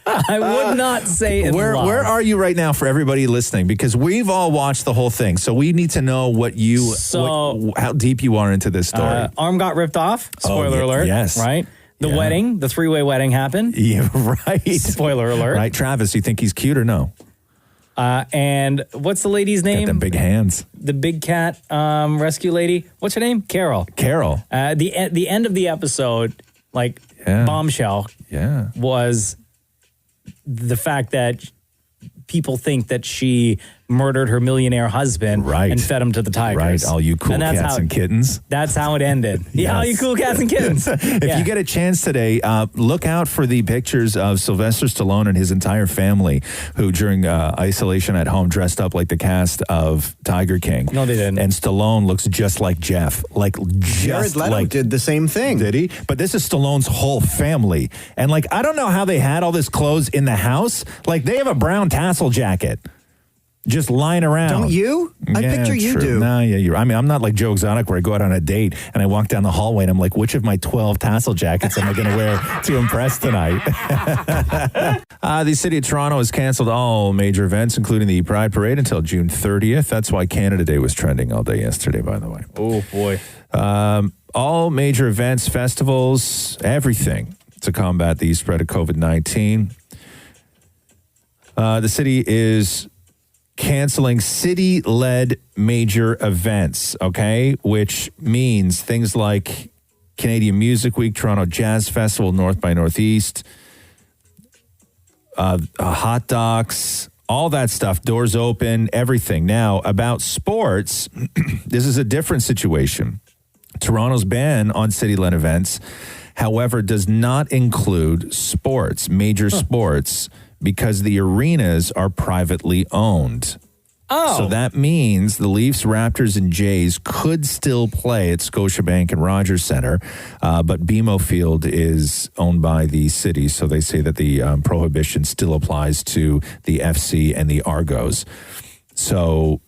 I would not say in love. Where are you right now for everybody listening? Because we've all watched the whole thing, so we need to know how deep you are into this story. Arm got ripped off. Spoiler alert. Yes. Right? The wedding, the three-way wedding happened. Yeah, right. Spoiler alert. Right, Travis, you think he's cute or no? And what's the lady's name? Got them big hands. The big cat rescue lady. What's her name? Carol. The end of the episode, bombshell, was the fact that people think that she murdered her millionaire husband and fed him to the tigers. Right, all you cool cats and kittens. That's how it ended. Yeah, all you cool cats and kittens. If you get a chance today, look out for the pictures of Sylvester Stallone and his entire family who during isolation at home dressed up like the cast of Tiger King. No, they didn't. And Stallone looks just like Jeff. Jared Leto did the same thing. Did he? But this is Stallone's whole family. And I don't know how they had all this clothes in the house. They have a brown tassel jacket. Just lying around. Don't you? I picture you true. do. No, yeah, I'm not like Joe Exotic where I go out on a date and I walk down the hallway and I'm like, which of my 12 tassel jackets am I going to wear to impress tonight? The city of Toronto has canceled all major events, including the Pride Parade, until June 30th. That's why Canada Day was trending all day yesterday, by the way. Oh, boy. All major events, festivals, everything to combat the spread of COVID-19. The city is canceling city-led major events, okay? Which means things like Canadian Music Week, Toronto Jazz Festival, North by Northeast, hot docs, all that stuff, doors open, everything. Now, about sports, this is a different situation. Toronto's ban on city-led events, however, does not include sports, major sports, because the arenas are privately owned. Oh. So that means the Leafs, Raptors, and Jays could still play at Scotiabank and Rogers Centre, but BMO Field is owned by the city, so they say that the prohibition still applies to the FC and the Argos. So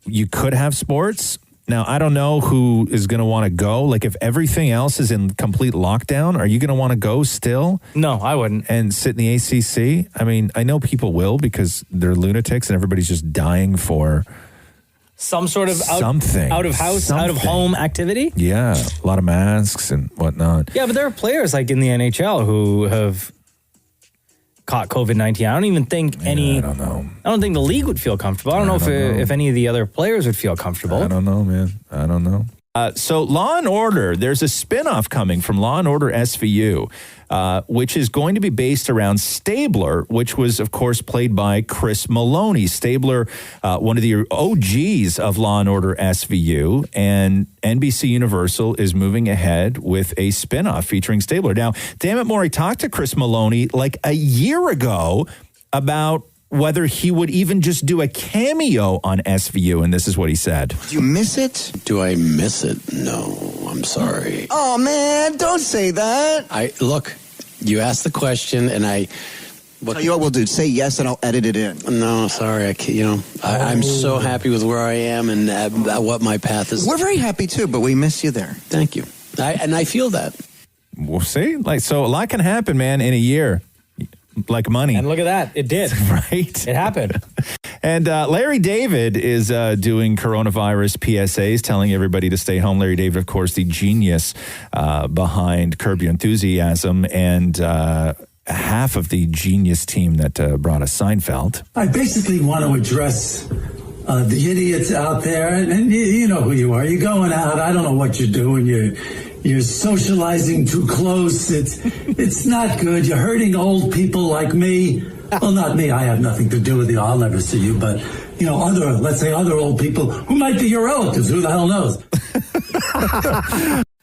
you could have sports. Now, I don't know who is going to want to go. If everything else is in complete lockdown, are you going to want to go still? No, I wouldn't. And sit in the ACC? I mean, I know people will because they're lunatics and everybody's just dying for some sort of something. Out of house, out of home activity? Yeah, a lot of masks and whatnot. Yeah, but there are players in the NHL who have caught COVID-19. I don't even think I don't know. I don't think the league would feel comfortable. I don't know if any of the other players would feel comfortable. I don't know, man. I don't know. So Law & Order, there's a spinoff coming from Law & Order SVU, which is going to be based around Stabler, which was, of course, played by Chris Maloney. Stabler, one of the OGs of Law & Order SVU, and NBC Universal is moving ahead with a spinoff featuring Stabler. Now, Dammit Maury talked to Chris Maloney a year ago about whether he would even just do a cameo on SVU, and this is what he said. Do you miss it? Do I miss it? No, I'm sorry. Oh, man, don't say that. Look, you asked the question, and Tell you what we'll do. Say yes, and I'll edit it in. No, sorry. I'm so happy with where I am and what my path is. We're very happy, too, but we miss you there. Thank you. And I feel that. We'll see. So a lot can happen, man, in a year. Like money. And look at that. It did. Right. It happened. And Larry David is doing coronavirus PSAs, telling everybody to stay home. Larry David, of course, the genius behind Curb Your Enthusiasm and half of the genius team that brought us Seinfeld. I basically want to address the idiots out there, and you know who you are. You're going out. I don't know what you're doing. You're socializing too close. It's not good. You're hurting old people like me. Well, not me. I have nothing to do with you. I'll never see you. But, let's say other old people who might be your relatives. Who the hell knows?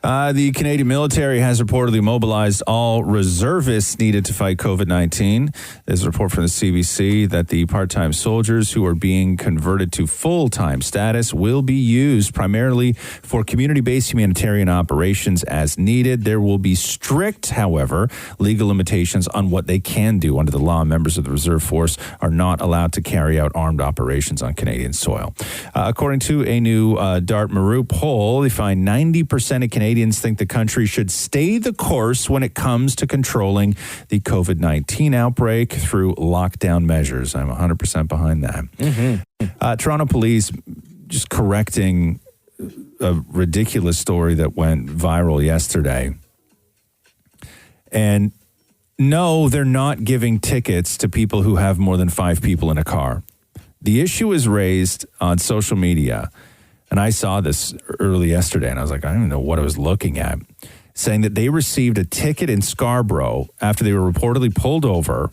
The Canadian military has reportedly mobilized all reservists needed to fight COVID-19. There's a report from the CBC that the part-time soldiers who are being converted to full-time status will be used primarily for community-based humanitarian operations as needed. There will be strict, however, legal limitations on what they can do under the law. Members of the reserve force are not allowed to carry out armed operations on Canadian soil. According to a new Dartmouth poll, they find 90% of Canadians think the country should stay the course when it comes to controlling the COVID-19 outbreak through lockdown measures. I'm 100% behind that. Mm-hmm. Toronto police just correcting a ridiculous story that went viral yesterday. And no, they're not giving tickets to people who have more than 5 people in a car. The issue is raised on social media. And I saw this early yesterday, and I was like, I don't even know what I was looking at, saying that they received a ticket in Scarborough after they were reportedly pulled over,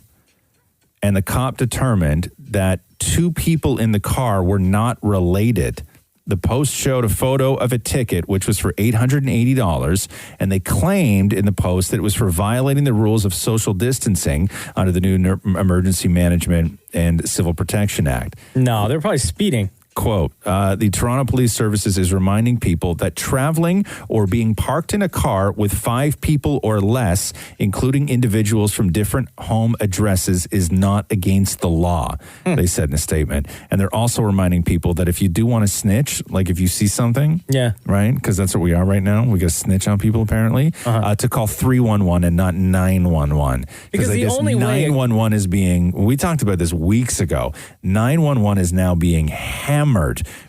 and the cop determined that 2 people in the car were not related. The post showed a photo of a ticket, which was for $880, and they claimed in the post that it was for violating the rules of social distancing under the new Emergency Management and Civil Protection Act. No, they're probably speeding. Quote, the Toronto Police Services is reminding people that traveling or being parked in a car with 5 people or less, including individuals from different home addresses, is not against the law, they said in a statement. And they're also reminding people that if you do want to snitch, like if you see something, right, because that's what we are right now, we got to snitch on people apparently, to call 311 and not 911. Because I guess 911 is being, we talked about this weeks ago, 911 is now being hammered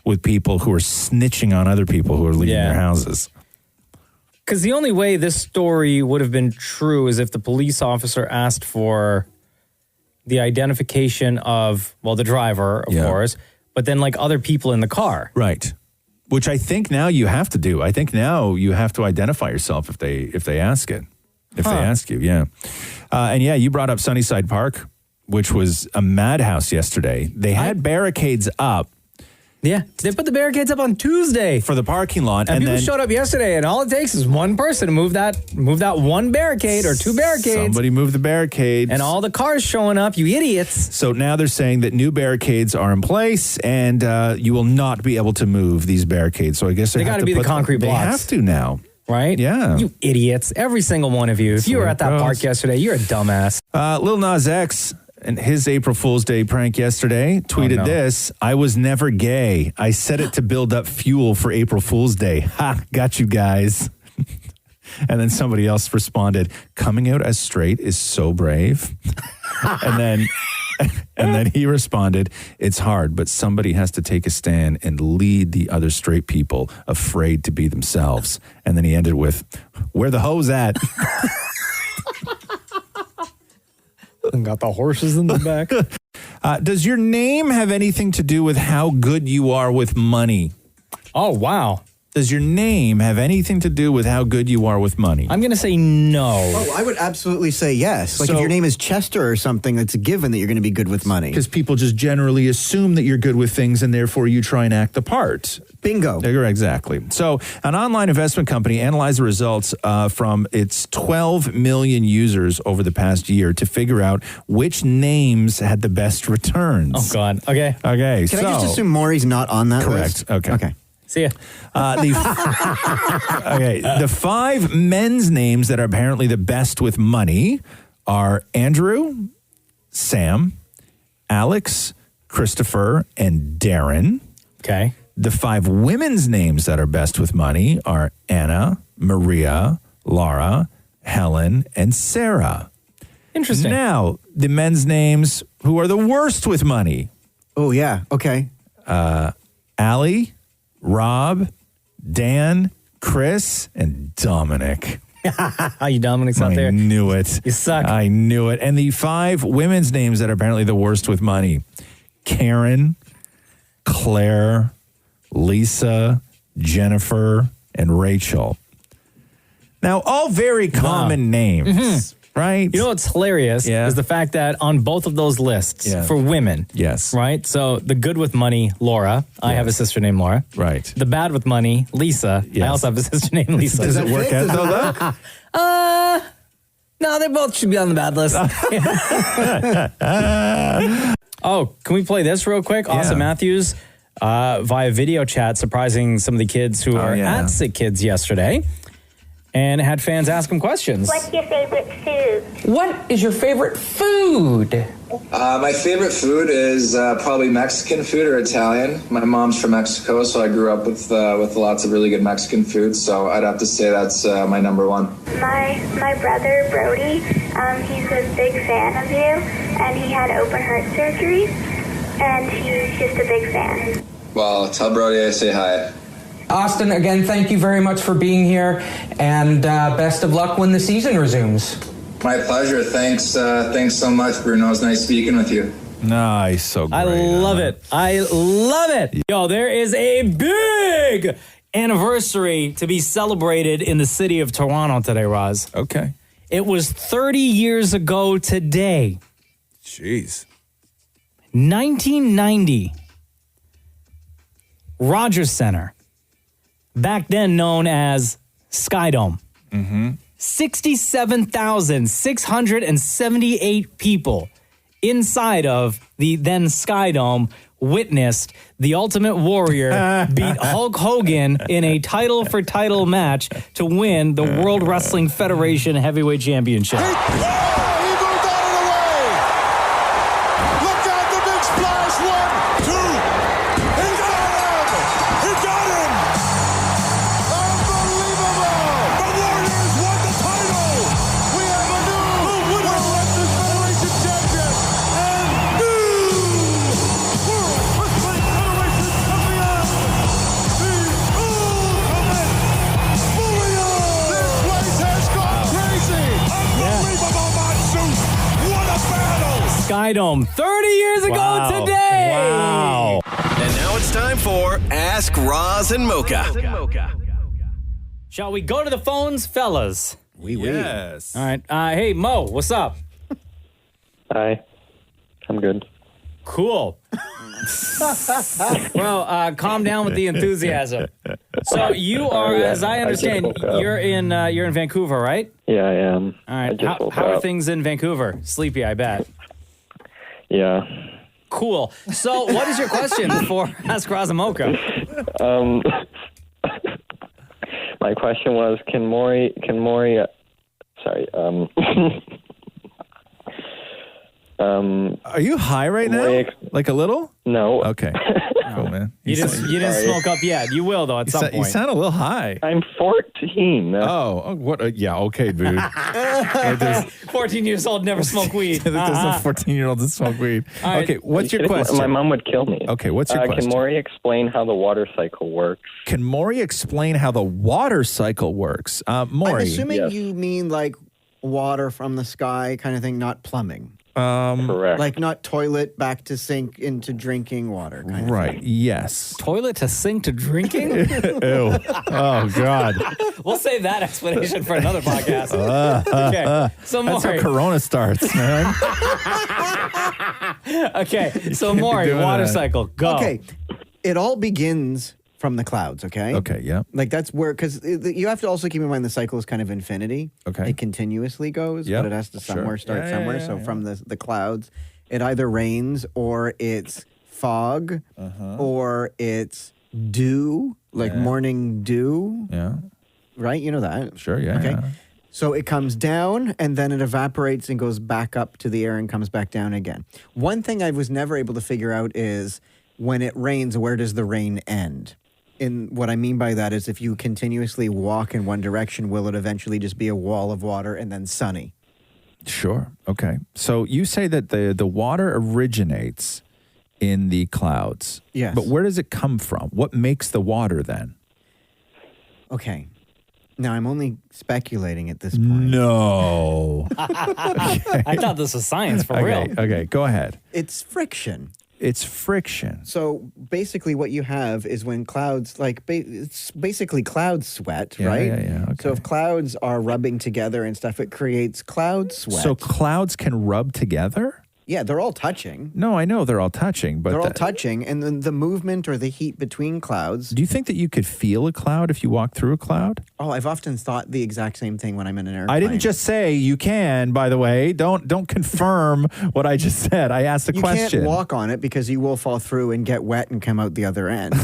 with people who are snitching on other people who are leaving their houses. Because the only way this story would have been true is if the police officer asked for the identification of, the driver, of course, but then like other people in the car. Right. Which I think now you have to do. I think now you have to identify yourself if they ask it. If they ask you, and you brought up Sunnyside Park, which was a madhouse yesterday. They had barricades up. Yeah, they put the barricades up on Tuesday for the parking lot, and people showed up yesterday, and all it takes is one person to move that one barricade or 2 barricades. Somebody moved the barricades, and all the cars showing up. You idiots! So now they're saying that new barricades are in place, and you will not be able to move these barricades. So I guess they got to be the concrete blocks. They have to now. Right? Yeah. You idiots. Every single one of you. If you were at that park yesterday, you're a dumbass. Lil Nas X and his April Fool's Day prank yesterday tweeted this: I was never gay. I said it to build up fuel for April Fool's Day. Ha, got you guys. And then somebody else responded, coming out as straight is so brave. and then he responded, it's hard, but somebody has to take a stand and lead the other straight people afraid to be themselves. And then he ended with, where the hoes at? And got the horses in the back. Does your name have anything to do with how good you are with money? Oh, wow. Does your name have anything to do with how good you are with money? I'm going to say no. Oh, I would absolutely say yes. Like if your name is Chester or something, it's a given that you're going to be good with money. Because people just generally assume that you're good with things and therefore you try and act the part. Bingo. Exactly. So an online investment company analyzed the results from its 12 million users over the past year to figure out which names had the best returns. Oh, God. Okay. Can I just assume Maury's not on that list? Correct. Okay. See ya. The 5 men's names that are apparently the best with money are Andrew, Sam, Alex, Christopher, and Darren. Okay. The 5 women's names that are best with money are Anna, Maria, Laura, Helen, and Sarah. Interesting. Now, the men's names who are the worst with money. Oh, yeah. Okay. Allie, Rob, Dan, Chris, and Dominic. You Dominic's out there. I knew it. You suck. I knew it. And the 5 women's names that are apparently the worst with money. Karen, Claire, Lisa, Jennifer, and Rachel. Now, all very common names, right? You know what's hilarious is the fact that on both of those lists for women, right? So the good with money, Laura. I have a sister named Laura. Right. The bad with money, Lisa. I also have a sister named Lisa. Does it work out though? No, they both should be on the bad list. Oh, can we play this real quick? Austin Matthews via video chat surprising some of the kids who are at Sick Kids yesterday and had fans ask him questions. What's your favorite food? What is your favorite food? My favorite food is probably Mexican food or Italian. My mom's from Mexico, so I grew up with lots of really good Mexican food. So I'd have to say that's my number one. My brother Brody, he's a big fan of you, and he had open heart surgery, and he's just a big fan. Well, tell Brody I say hi. Austin, again, thank you very much for being here, and best of luck when the season resumes. My pleasure. Thanks so much, Bruno. It was nice speaking with you. Nice. So great. I love it. I love it. Yo, there is a big anniversary to be celebrated in the city of Toronto today, Roz. Okay. It was 30 years ago today. Jeez. 1990. Rogers Center. Back then known as Skydome. 67,678 people inside of the then Skydome witnessed the Ultimate Warrior beat Hulk Hogan in a title-for-title match to win the World Wrestling Federation Heavyweight Championship. Skydome 30 years ago today. Wow. And now it's time for Ask Roz and Mocha. Shall we go to the phones, fellas? Yes. All right. Hey, Mo, what's up? Hi. I'm good. Cool. Well, calm down with the enthusiasm. So you are, as I understand, you're in Vancouver, right? Yeah, I am. All right. How are things in Vancouver? Sleepy, I bet. Yeah. Cool. So, what is your question for Ask Roz and Mocha? My question was, can Maury, are you high right now? Like a little? No. Okay. Cool, man. You didn't smoke up yet. You will, though, at some point. You sound a little high. I'm 14. Oh, what? Yeah, okay, dude. 14 years old, never smoke weed. There's a 14-year-old that smoke weed. Right. Okay, what's your question? My mom would kill me. Okay, what's your question? Can Maury explain how the water cycle works? Can Maury explain how the water cycle works? Maury. I'm assuming you mean like water from the sky kind of thing, not plumbing. Correct. Like not toilet back to sink into drinking water. Kind of Right. thing. Yes. Toilet to sink to drinking? Ew. Oh, God. We'll save that explanation for another podcast. Okay. So That's how Maury. Corona starts, man. Okay. So can't be Maury, doing water that. cycle, go. Okay. It all begins from the clouds, okay? Okay, yeah. Like that's where, because you have to also keep in mind the cycle is kind of infinity. Okay. It continuously goes, Yep. but it has to Sure. somewhere start Yeah, somewhere. yeah, So yeah. from the clouds, it either rains or it's fog or it's dew, like morning dew. Yeah. Right? You know that. Sure, yeah. Okay. Yeah. So it comes down and then it evaporates and goes back up to the air and comes back down again. One thing I was never able to figure out is when it rains, where does the rain end? And what I mean by that is if you continuously walk in one direction, will it eventually just be a wall of water and then sunny? Sure. Okay. So you say that the water originates in the clouds. Yes. But where does it come from? What makes the water then? Okay. Now, I'm only speculating at this point. No. I thought this was science for real. Okay, go ahead. It's friction. It's friction. So basically what you have is when clouds, it's basically cloud sweat, right? Yeah. Okay. So if clouds are rubbing together and stuff, it creates cloud sweat. So clouds can rub together? Yeah, they're all touching. No, I know they're all touching, but They're all touching, and then the movement or the heat between clouds. do you think that you could feel a cloud if you walk through a cloud? Oh, I've often thought the exact same thing when I'm in an airplane. I didn't just say you can, by the way. Don't confirm what I just said. I asked the You question. can't walk on it because you will fall through and get wet and come out the other end.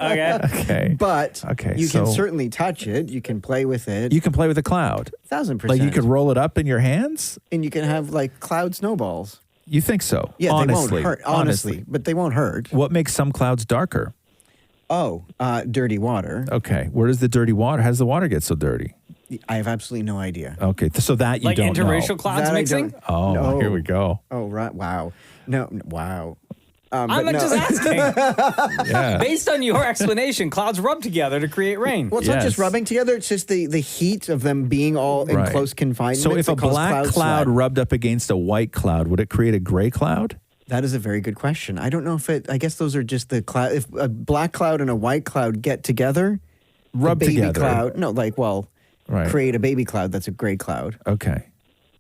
Okay. But you can so- certainly touch it. You can play with it. You can play with a cloud. 1,000%. Like you could roll it up in your hands? And you can have like cloud snowballs. You think so? Yeah, honestly, they won't hurt. Honestly, but they won't hurt. What makes some clouds darker? Oh, dirty water. Okay. Where does the dirty water? How does the water get so dirty? I have absolutely no idea. Okay. So that you Like don't know. interracial clouds That I mixing? don't- Oh, No. here we go. Oh, right. Wow. No, wow. I'm but not no. just asking. Yeah. Based on your explanation, clouds rub together to create rain. Well, it's not just rubbing together. It's just the heat of them being all in Right. close confinement. So if a that cause black cloud sweat. rubbed up against a white cloud, would it create a gray cloud? That is a very good question. I don't know if it. I guess those are just the cloud. If a black cloud and a white cloud get together, Rub the baby together. cloud. No, Right. create a baby cloud. That's a gray cloud. Okay.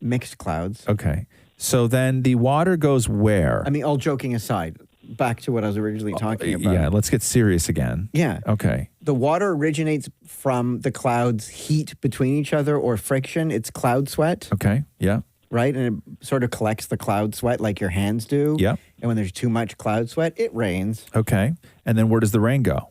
Mixed clouds. Okay. So then the water goes where? I mean, all joking aside, back to what I was originally talking about. Yeah, let's get serious again. Yeah. Okay. The water originates from the clouds' heat between each other or friction. It's cloud sweat. Okay. Yeah. Right? And it sort of collects the cloud sweat like your hands do. Yeah. And when there's too much cloud sweat, it rains Okay. And then where does the rain go?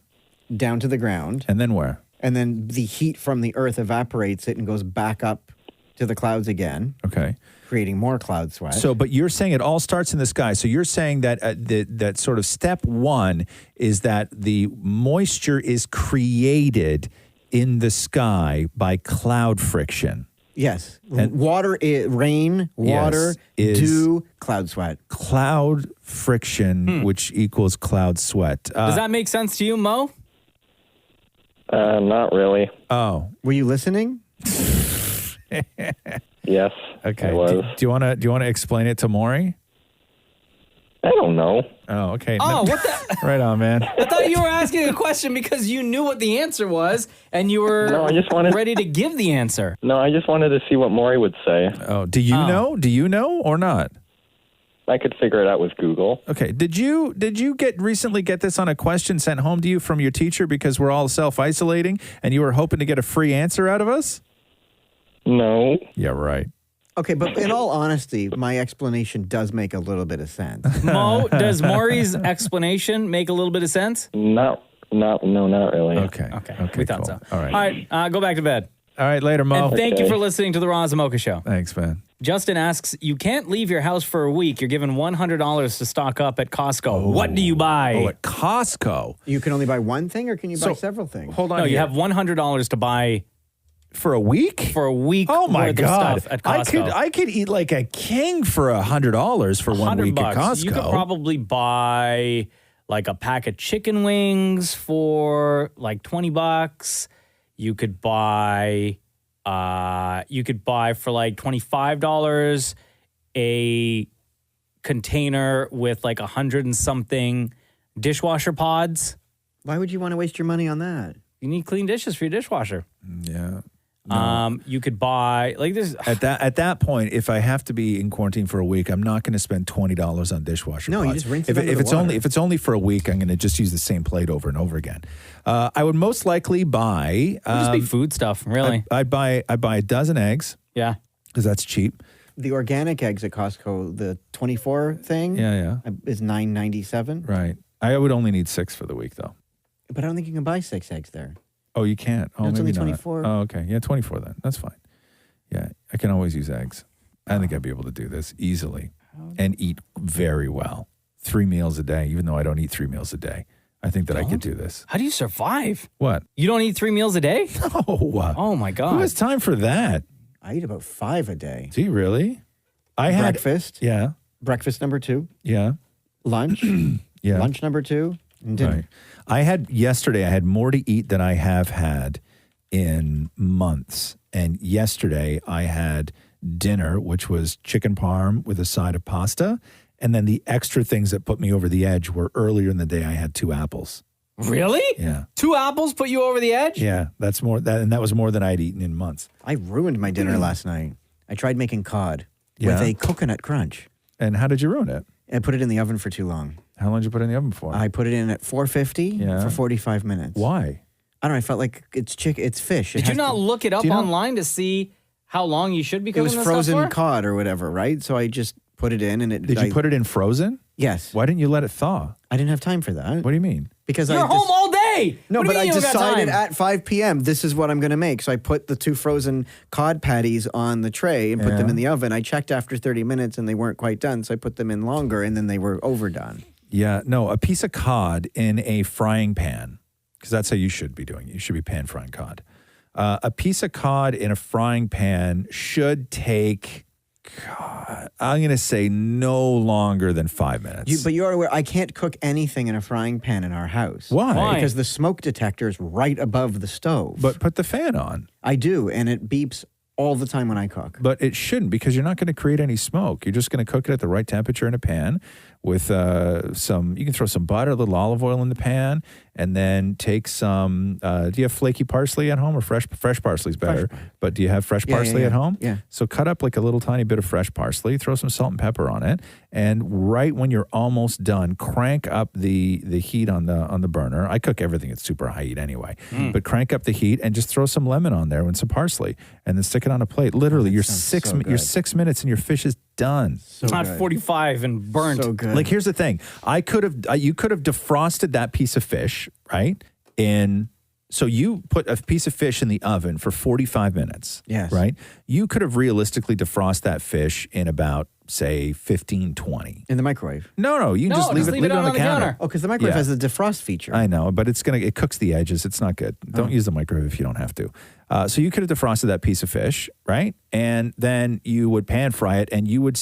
down to the ground. And then where? And then the heat from the earth evaporates it and goes back up to the clouds again, Okay. creating more cloud sweat. So, but you're saying it all starts in the sky. So you're saying that that sort of step one is that the moisture is created in the sky by cloud friction. Yes. And- Water, rain, water, Yes, is- dew, cloud sweat. Cloud friction, which equals cloud sweat. Does that make sense to you, Mo? Not really. Oh. Were you listening? Yes. Okay. I was. Do you want to explain it to Maury? I don't know. Oh, okay. Oh, what the? Right on, man. I thought you were asking a question because you knew what the answer was and you were No, I just wanted- ready to give the answer. No, I just wanted to see what Maury would say. Oh, do you know? Do you know or not? I could figure it out with Google. Okay. Did you recently get this on a question sent home to you from your teacher because we're all self-isolating and you were hoping to get a free answer out of us? No. Yeah, right. Okay, but in all honesty, my explanation does make a little bit of sense. Mo, does Maury's explanation make a little bit of sense? No, not really. Okay. We thought cool. so. All right. All right, go back to bed. All right, later, Mo. And thank you for listening to the Roz and Mocha Show. Thanks, man. Justin asks, you can't leave your house for a week. You're given $100 to stock up at Costco. What do you buy? Oh, at Costco. You can only buy one thing or can you buy So, several things? Hold on. No, you here. have $100 to buy for a week? For a week. Oh my worth God! Of stuff at Costco. I could eat like a king for $100 for 1 week at Costco. You could probably buy like a pack of chicken wings for like $20. You could buy for like $25 a container with like 100 and something dishwasher pods. Why would you want to waste your money on that? You need clean dishes for your dishwasher. Yeah. You could buy like this at that point. If I have to be in quarantine for a week, I'm not going to spend $20 on dishwasher. No, you pods. just rinse if it under if the it's water. only if it's only for a week, I'm going to just use the same plate over and over again. I would most likely buy just be food stuff. Really, I'd buy a dozen eggs. Yeah, because that's cheap. The organic eggs at Costco, the 24 thing, Yeah. is $9.97. Right. I would only need 6 for the week though. But I don't think you can buy 6 eggs there. Oh, you can't. Oh, No, it's maybe only not. 24. Oh, okay. Yeah, 24 then. That's fine. Yeah, I can always use eggs. I think I'd be able to do this easily and eat very well. 3 meals a day, even though I don't eat 3 meals a day. I think that I could do this. How do you survive? What? You don't eat 3 meals a day? No. Oh my God. Who has time for that? I eat about 5 a day. Do you really? I had breakfast. Yeah. Breakfast number 2. Yeah. Lunch. Yeah. Lunch number 2. And dinner. Right. I had more to eat than I have had in months. And yesterday I had dinner, which was chicken parm with a side of pasta. And then the extra things that put me over the edge were earlier in the day I had 2 apples. Really? Yeah. 2 apples put you over the edge? Yeah, that's more and that was more than I'd eaten in months. I ruined my dinner last night. I tried making cod with a coconut crunch. And how did you ruin it? I put it in the oven for too long. How long did you put it in the oven for? I put it in at 450 for 45 minutes. Why? I don't know. I felt like it's it's fish. Did you not look it up online to see how long you should be cooking It was this frozen stuff for? cod or whatever, right? So I just put it in and it... Did you put it in frozen? Yes. Why didn't you let it thaw? I didn't have time for that. What do you mean? Because You're home all day. No, What do but you I mean you don't got decided time? at 5 p.m. this is what I'm going to make. So I put the 2 frozen cod patties on the tray and put them in the oven. I checked after 30 minutes and they weren't quite done. So I put them in longer and then they were overdone. Yeah, no, a piece of cod in a frying pan, because that's how you should be doing it. You should be pan frying cod. A piece of cod in a frying pan should take, I'm going to say no longer than 5 minutes. But you're aware, I can't cook anything in a frying pan in our house. Why? Because the smoke detector is right above the stove. But put the fan on. I do, and it beeps all the time when I cook. But it shouldn't, because you're not going to create any smoke. You're just going to cook it at the right temperature in a pan with you can throw some butter, a little olive oil in the pan, and then take some, do you have flaky parsley at home or fresh parsley's better? But do you have fresh parsley at home? Yeah. So cut up like a little tiny bit of fresh parsley, throw some salt and pepper on it, and right when you're almost done, crank up the heat on the burner. I cook everything at super high heat anyway, but crank up the heat and just throw some lemon on there and some parsley, and then stick it on a plate. Literally, you're 6 minutes and your fish is done. It's not 45 and burnt. So good. Like, here's the thing. You could have defrosted that piece of fish, right? So you put a piece of fish in the oven for 45 minutes. Yes. Right? You could have realistically defrosted that fish in about, say, 15, 20. In the microwave? No, you can just leave it on the counter. Oh, because the microwave has the defrost feature. I know, but it cooks the edges. It's not good. Don't use the microwave if you don't have to. So you could have defrosted that piece of fish, right? And then you would pan fry it, and you would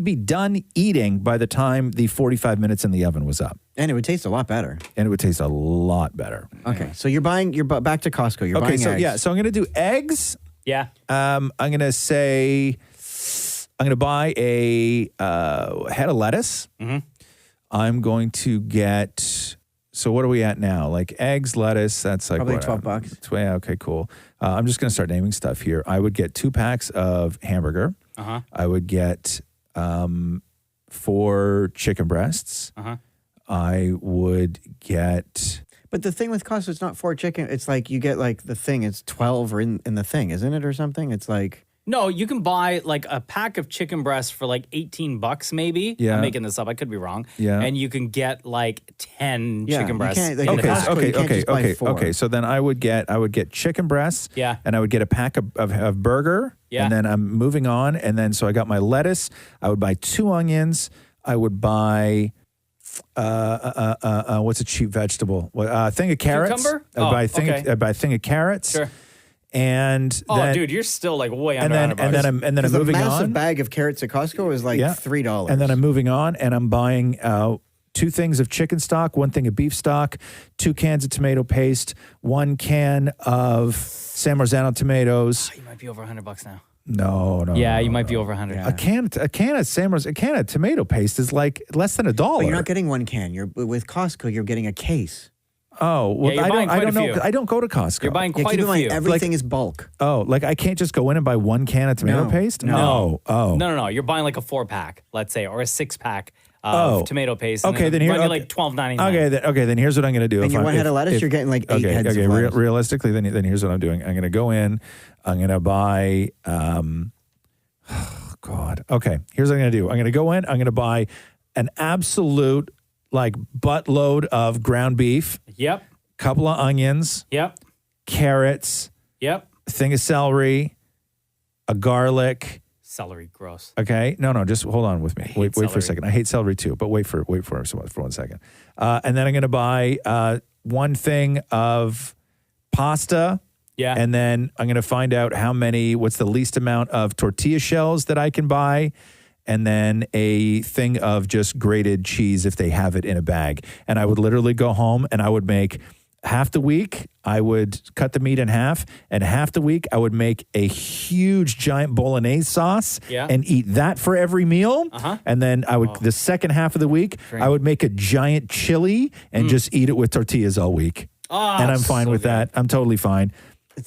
be done eating by the time the 45 minutes in the oven was up. And it would taste a lot better. Okay, so you're back to Costco. You're buying eggs. So I'm going to do eggs. Yeah. I'm going to say I'm going to buy a head of lettuce. Mm-hmm. I'm going to get. So what are we at now? Like eggs, lettuce. That's like probably what, $12. Yeah. Okay. Cool. I'm just going to start naming stuff here. I would get 2 packs of hamburger. Uh-huh. I would get 4 chicken breasts. Uh-huh. I would get. But the thing with Costco, it's not 4 chicken. It's like you get like the thing. It's 12 or in the thing, isn't it, or something? It's like. No, you can buy like a pack of chicken breasts for like $18 maybe. Yeah. I'm making this up. I could be wrong. Yeah. And you can get like 10 chicken breasts. Okay. So then I would get chicken breasts. Yeah. And I would get a pack of burger. Yeah. And then I'm moving on. And then so I got my lettuce. I would buy 2 onions. I would buy what's a cheap vegetable? A thing of carrots. Cucumber? I'd buy a thing of carrots. Sure. And then, dude, you're still like way and under then, $100. I'm moving on. A massive bag of carrots at Costco is like $3. And then I'm moving on, and I'm buying 2 things of chicken stock, 1 thing of beef stock, 2 cans of tomato paste, 1 can of San Marzano tomatoes. You might be over $100 now. No. Yeah, you might be over 100. A can of tomato paste is like less than $1. But you're not getting 1 can. With Costco, you're getting a case. Oh, well, Yeah, I don't know. I don't go to Costco. You're buying quite a few. Everything is bulk. Oh, like I can't just go in and buy 1 can of tomato paste? No. Oh. No. You're buying like a 4-pack, let's say, or a 6-pack of tomato paste. And Okay, then here. run you like $12.99. Okay, then here's what I'm going to do. And you want head of lettuce, you're getting like 8 heads of lettuce. Realistically, then here's what I'm doing. I'm going to go in. I'm going to buy. God. Okay, here's what I'm going to do. I'm going to go in. I'm going to buy an absolute like buttload of ground beef. Yep. Couple of onions. Yep. Carrots. Yep. A thing of celery. A garlic. Celery, gross. Okay, no, just hold on with me. Wait for a celery. second. I hate celery too, but wait for 1 second. And then I'm going to buy one thing of pasta. Yeah. And then I'm going to find out what's the least amount of tortilla shells that I can buy. And then a thing of just grated cheese if they have it in a bag. And I would literally go home and I would make half the week, I would cut the meat in half. And half the week, I would make a huge giant bolognese sauce and eat that for every meal. And then I would, the second half of the week, I would make a giant chili and just eat it with tortillas all week. And I'm fine with that. I'm totally fine.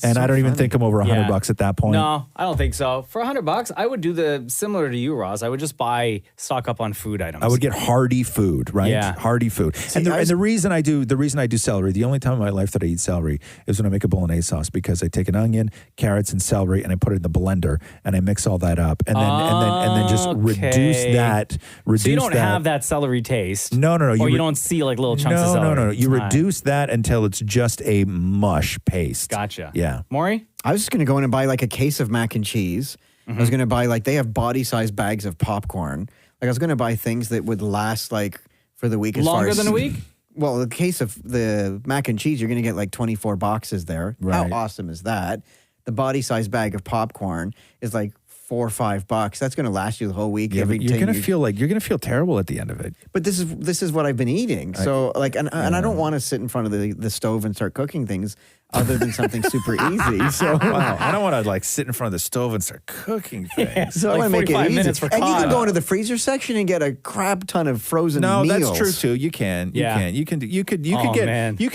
And so I don't even funny. think I'm over $100 at that point. No, I don't think so. For $100, I would do the similar to you, Roz. I would just stock up on food items. I would get hearty food, right? Yeah. Hearty food. And the reason I do celery, the only time in my life that I eat celery is when I make a bolognese sauce, because I take an onion, carrots, and celery and I put it in the blender and I mix all that up and then just reduce that. So you don't have that celery taste. No. Or you don't see like little chunks of celery. No. You reduce that until it's just a mush paste. Gotcha. Yeah. Maury? I was just going to go in and buy like a case of mac and cheese. I was going to buy they have body-sized bags of popcorn. Like I was going to buy things that would last like for the week. Longer than a week? Well, the case of the mac and cheese, you're going to get like 24 boxes there. Right. How awesome is that? The body-sized bag of popcorn is like $4 or $5. That's going to last you the whole week. Yeah, but you're going to feel terrible at the end of it. But this is what I've been eating. So and I don't want to sit in front of the stove and start cooking things other than something super easy. So wow, I don't want to sit in front of the stove and start cooking things. So I want to make it easy. And you can go into the freezer section and get a crap ton of frozen meals. No, that's true too. You can. You could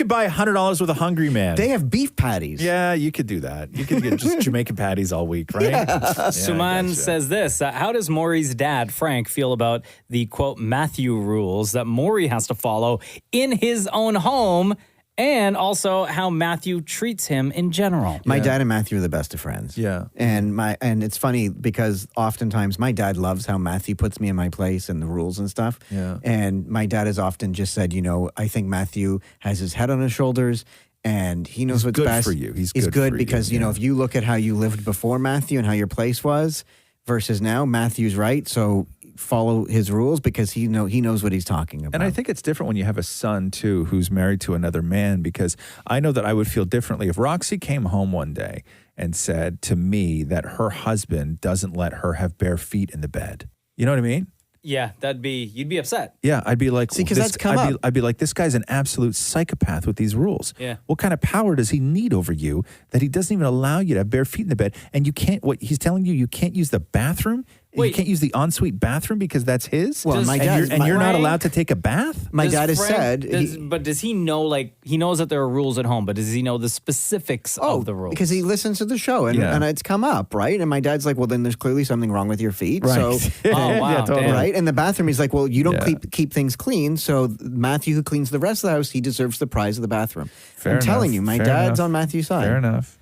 buy $100 with a Hungry Man. They have beef patties. Yeah, you could do that. You could get just Jamaican patties all week, right? Suman says this, how does Maury's dad, Frank, feel about the, quote, Matthew rules that Maury has to follow in his own home, and also how Matthew treats him in general? My dad and Matthew are the best of friends. Yeah. And it's funny because oftentimes my dad loves how Matthew puts me in my place and the rules and stuff. Yeah. And my dad has often just said, I think Matthew has his head on his shoulders and he knows what's good best. for you. He's good for because, you. If you look at how you lived before Matthew and how your place was versus now, Matthew's right. So follow his rules because he knows what he's talking about. And I think it's different when you have a son, too, who's married to another man, because I know that I would feel differently if Roxy came home one day and said to me that her husband doesn't let her have bare feet in the bed. You know what I mean? Yeah, you'd be upset. Yeah, I'd be like, because that's come up. I'd be like, this guy's an absolute psychopath with these rules. Yeah. What kind of power does he need over you that he doesn't even allow you to have bare feet in the bed? And you can't, what he's telling you can't use the bathroom? Wait. You can't use the ensuite bathroom because that's his? Well, you're not allowed to take a bath? My dad has said... But does he know, he knows that there are rules at home, but does he know the specifics of the rules? Because he listens to the show and it's come up, right? And my dad's like, well, then there's clearly something wrong with your feet. Right. So, wow. Yeah, totally. Right? In the bathroom, he's like, well, you don't keep things clean. So Matthew, who cleans the rest of the house, he deserves the prize of the bathroom. I'm telling you, my dad's on Matthew's side. Fair enough.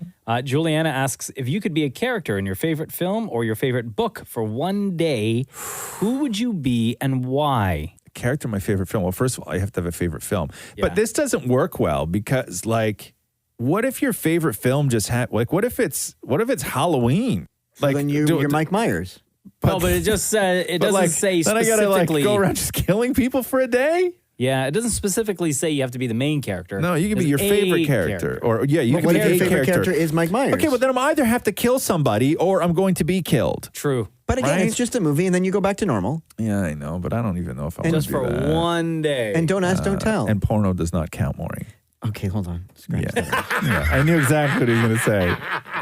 Juliana asks, if you could be a character in your favorite film or your favorite book for one day, who would you be and why? Character in my favorite film. Well, first of all, I have to have a favorite film. But this doesn't work well because, what if your favorite film just had, what if it's Halloween? Then you're Mike Myers. But it just says, it doesn't say then specifically. I gotta go around just killing people for a day? Yeah, it doesn't specifically say you have to be the main character. No, you can be your favorite character. Or you can what be if a your favorite character is Mike Myers? Okay, well then I'm either have to kill somebody or I'm going to be killed. True. But again, Right? it's just a movie, and then you go back to normal. Yeah, I know, but I don't even know if I want to Just do for that. one day. And don't ask, don't tell. And porno does not count, Maury. Okay, hold on. Yeah. Yeah, I knew exactly what he was going to say.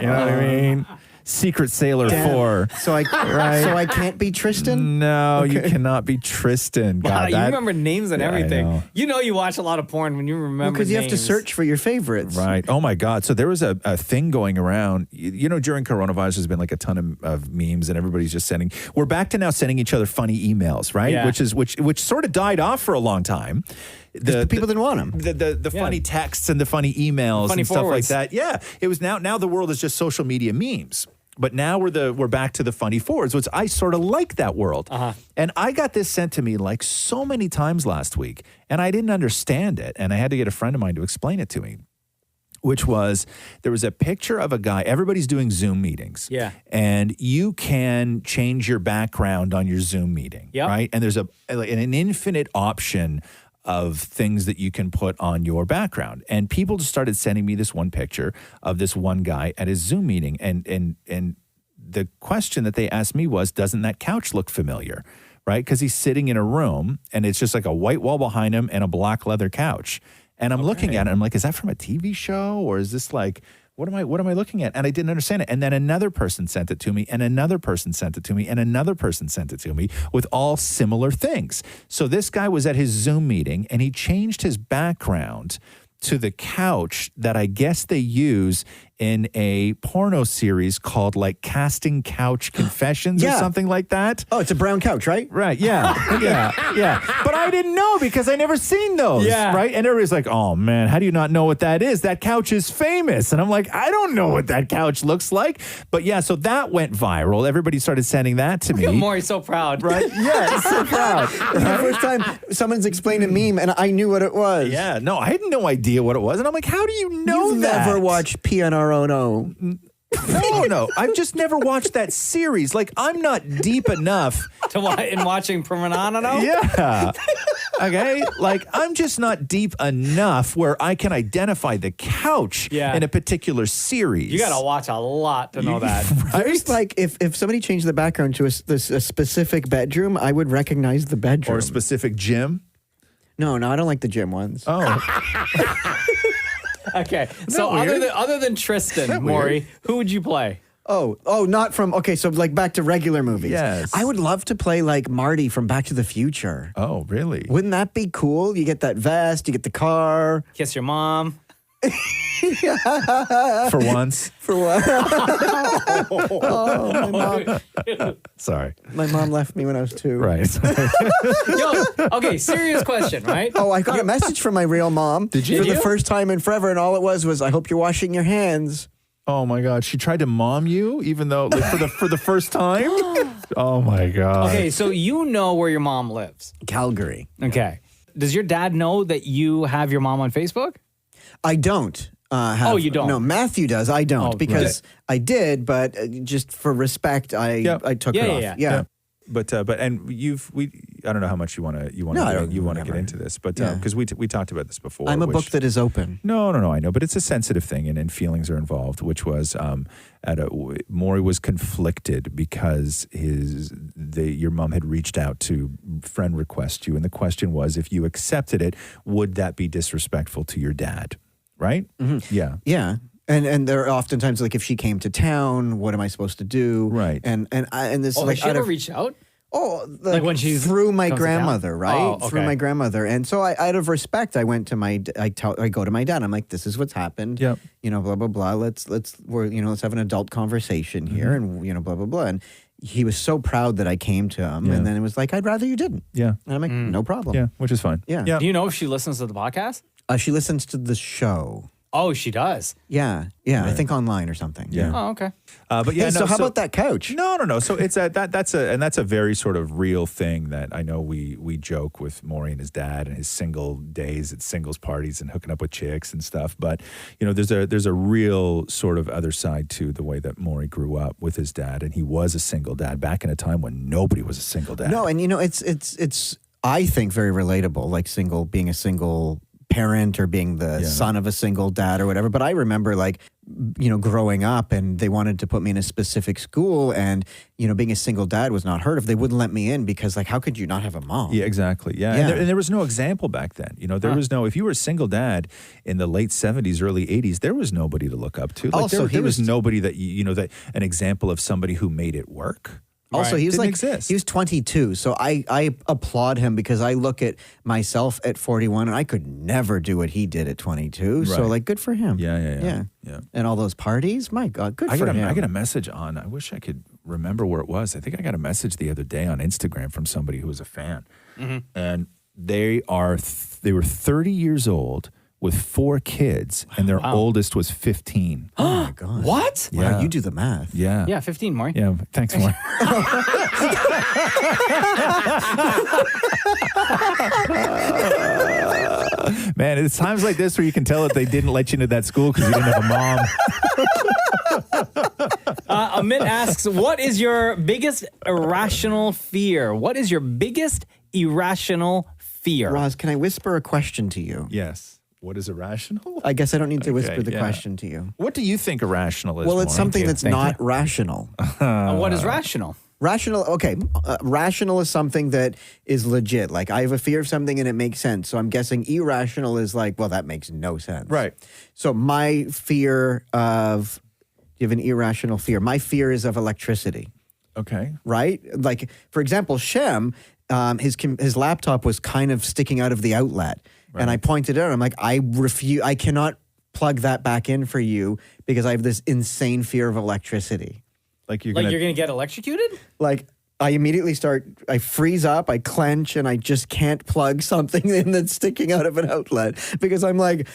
You know what I mean? Secret Sailor 4. So I can't be Tristan? No, you cannot be Tristan. Wow, God, you remember names and Yeah, I everything. know. You watch a lot of porn when you remember Because you have to names. search for your favorites. Right. Oh my God. So there was a thing going around. During coronavirus, there's been a ton of memes, and everybody's just sending. We're back to now sending each other funny emails, right? Yeah. Which sort of died off for a long time. The people didn't want them. The funny texts and the funny emails Funny and stuff forwards. like that. Yeah. It was now the world is just social media memes. But now we're back to the funny forwards, which I sort of like that world. Uh-huh. And I got this sent to me so many times last week, and I didn't understand it. And I had to get a friend of mine to explain it to me. which was there was a picture of a guy. Everybody's doing Zoom meetings. Yeah. And you can change your background on your Zoom meeting, right? And there's an infinite option of things that you can put on your background. And people just started sending me this one picture of this one guy at his Zoom meeting. And the question that they asked me was, doesn't that couch look familiar? Right? Because he's sitting in a room and it's just like a white wall behind him and a black leather couch. And I'm looking at it, I'm like, is that from a TV show? Or is this like, what am I looking at? And I didn't understand it. And then another person sent it to me, and another person sent it to me, and another person sent it to me with all similar things. So this guy was at his Zoom meeting and he changed his background to the couch that I guess they use in a porno series called like Casting Couch Confessions or something like that. Oh, it's a brown couch, right? Right, yeah, yeah. But I didn't know because I never seen those, right? And everybody's like, oh man, how do you not know what that is? That couch is famous. And I'm like, I don't know what that couch looks like. But yeah, so that went viral. Everybody started sending that to me. Maury's so proud. Right? Yeah, so proud. Right? The first time someone's explained a meme and I knew what it was. Yeah, no, I had no idea what it was. And I'm like, how do you know You've that? never watched PNRO. No. I've just never watched that series. Like, I'm not deep enough in watching Promenade. Yeah. Okay. Like, I'm just not deep enough where I can identify the couch in a particular series. You got to watch a lot to know that. There's like, if somebody changed the background to a specific bedroom, I would recognize the bedroom. Or a specific gym? No, I don't like the gym ones. Oh. Okay, so other than Tristan, Maury, who would you play? Oh, not from, okay, so like back to regular movies. Yes. I would love to play like Marty from Back to the Future. Oh, really? Wouldn't that be cool? You get that vest, you get the car. Kiss your mom. For once. For once. Oh, my mom. Sorry. My mom left me when I was 2. Right. Yo, okay, serious question, right? Oh, I got a message from my real mom. Did you? For the first time in forever, and all it was, I hope you're washing your hands. Oh my God, she tried to mom you, even though like for the first time. Oh my God. Okay, so you know where your mom lives, Calgary. Okay. Does your dad know that you have your mom on Facebook? I don't. You don't? No, Matthew does. I don't because I did, but just for respect, I took it off. Yeah. But and I don't know how much you want to get into this, but because we talked about this before. I'm a book that is open. No, I know, but it's a sensitive thing, and feelings are involved. Which was Maury was conflicted because your mom had reached out to friend request you, and the question was, if you accepted it, would that be disrespectful to your dad? Right? Mm-hmm. Yeah. Yeah. And there are oftentimes like if she came to town, what am I supposed to do? Right. And this has like she ever reached out? Oh, like when she's through my grandmother, right? Oh, okay. Through my grandmother, and so out of respect, I went to I go to my dad. I'm like, this is what's happened. Yep. Blah blah blah. Let's have an adult conversation here, and blah blah blah. And he was so proud that I came to him, and then it was like, I'd rather you didn't. Yeah. And I'm like, no problem. Yeah, which is fine. Yeah. Do you know if she listens to the podcast? She listens to the show. Oh, she does. Yeah. Right. I think online or something. Yeah. Oh, okay. But yeah. So how about that couch? No. So it's that's a very sort of real thing that I know we joke with Maury and his dad and his single days at singles parties and hooking up with chicks and stuff. But there's a real sort of other side to the way that Maury grew up with his dad, and he was a single dad back in a time when nobody was a single dad. No, and it's I think very relatable, like being a single parent or being the son of a single dad or whatever. But I remember growing up and they wanted to put me in a specific school and, being a single dad was not heard of. They wouldn't let me in because how could you not have a mom? Yeah, exactly. Yeah. And there was no example back then. There was no, if you were a single dad in the late 70s, early 80s, there was nobody to look up to. Also, there was nobody that, that an example of somebody who made it work. Also, he was Didn't exist. He was 22, so I applaud him because I look at myself at 41 and I could never do what he did at 22. So good for him. Yeah. And all those parties, my God, good for him. I got a message I wish I could remember where it was. I think I got a message the other day on Instagram from somebody who was a fan, and they were 30 years old with 4 kids, and their oldest was 15. Oh my God! What? Yeah, wow, you do the math. Yeah. Yeah, 15, Maury. Yeah, thanks, Maury. Man, it's times like this where you can tell that they didn't let you into that school because you didn't have a mom. Amit asks, what is your biggest irrational fear? What is your biggest irrational fear? Roz, can I whisper a question to you? Yes. What is irrational? I guess I don't need to whisper Okay, the yeah. question to you. What do you think irrational is? Well, it's Maury? something Thank that's you. not rational. What is rational? Rational, okay. Rational is something that is legit. Like, I have a fear of something and it makes sense. So I'm guessing irrational is like, well, that makes no sense. Right. So my fear of, you have an irrational fear. My fear is of electricity. Okay. Right? Like, for example, Shem, his laptop was kind of sticking out of the outlet. Right. And I pointed it out. I'm like, I cannot plug that back in for you because I have this insane fear of electricity. Like you're Like you're going to get electrocuted? Like, I immediately I freeze up, I clench, and I just can't plug something in that's sticking out of an outlet because I'm like,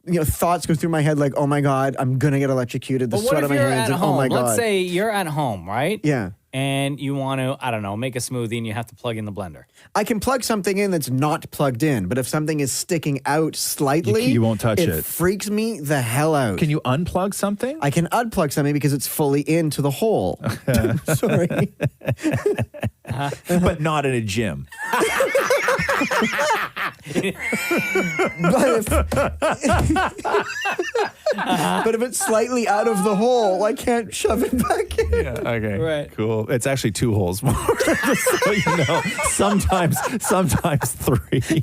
thoughts go through my head like, oh my God, I'm going to get electrocuted. The But what sweat if on my you're hands, at and home? oh my God. Let's say you're at home, right? Yeah. And you want to, I don't know, make a smoothie and you have to plug in the blender. I can plug something in that's not plugged in, but if something is sticking out slightly, You won't touch it. It freaks me the hell out. Can you unplug something? I can unplug something because it's fully into the hole. Sorry. But not in a gym. But if it's slightly out of the hole, I can't shove it back in. Yeah, okay. Right. Cool. It's actually 2 holes more. Just so you know. Sometimes 3.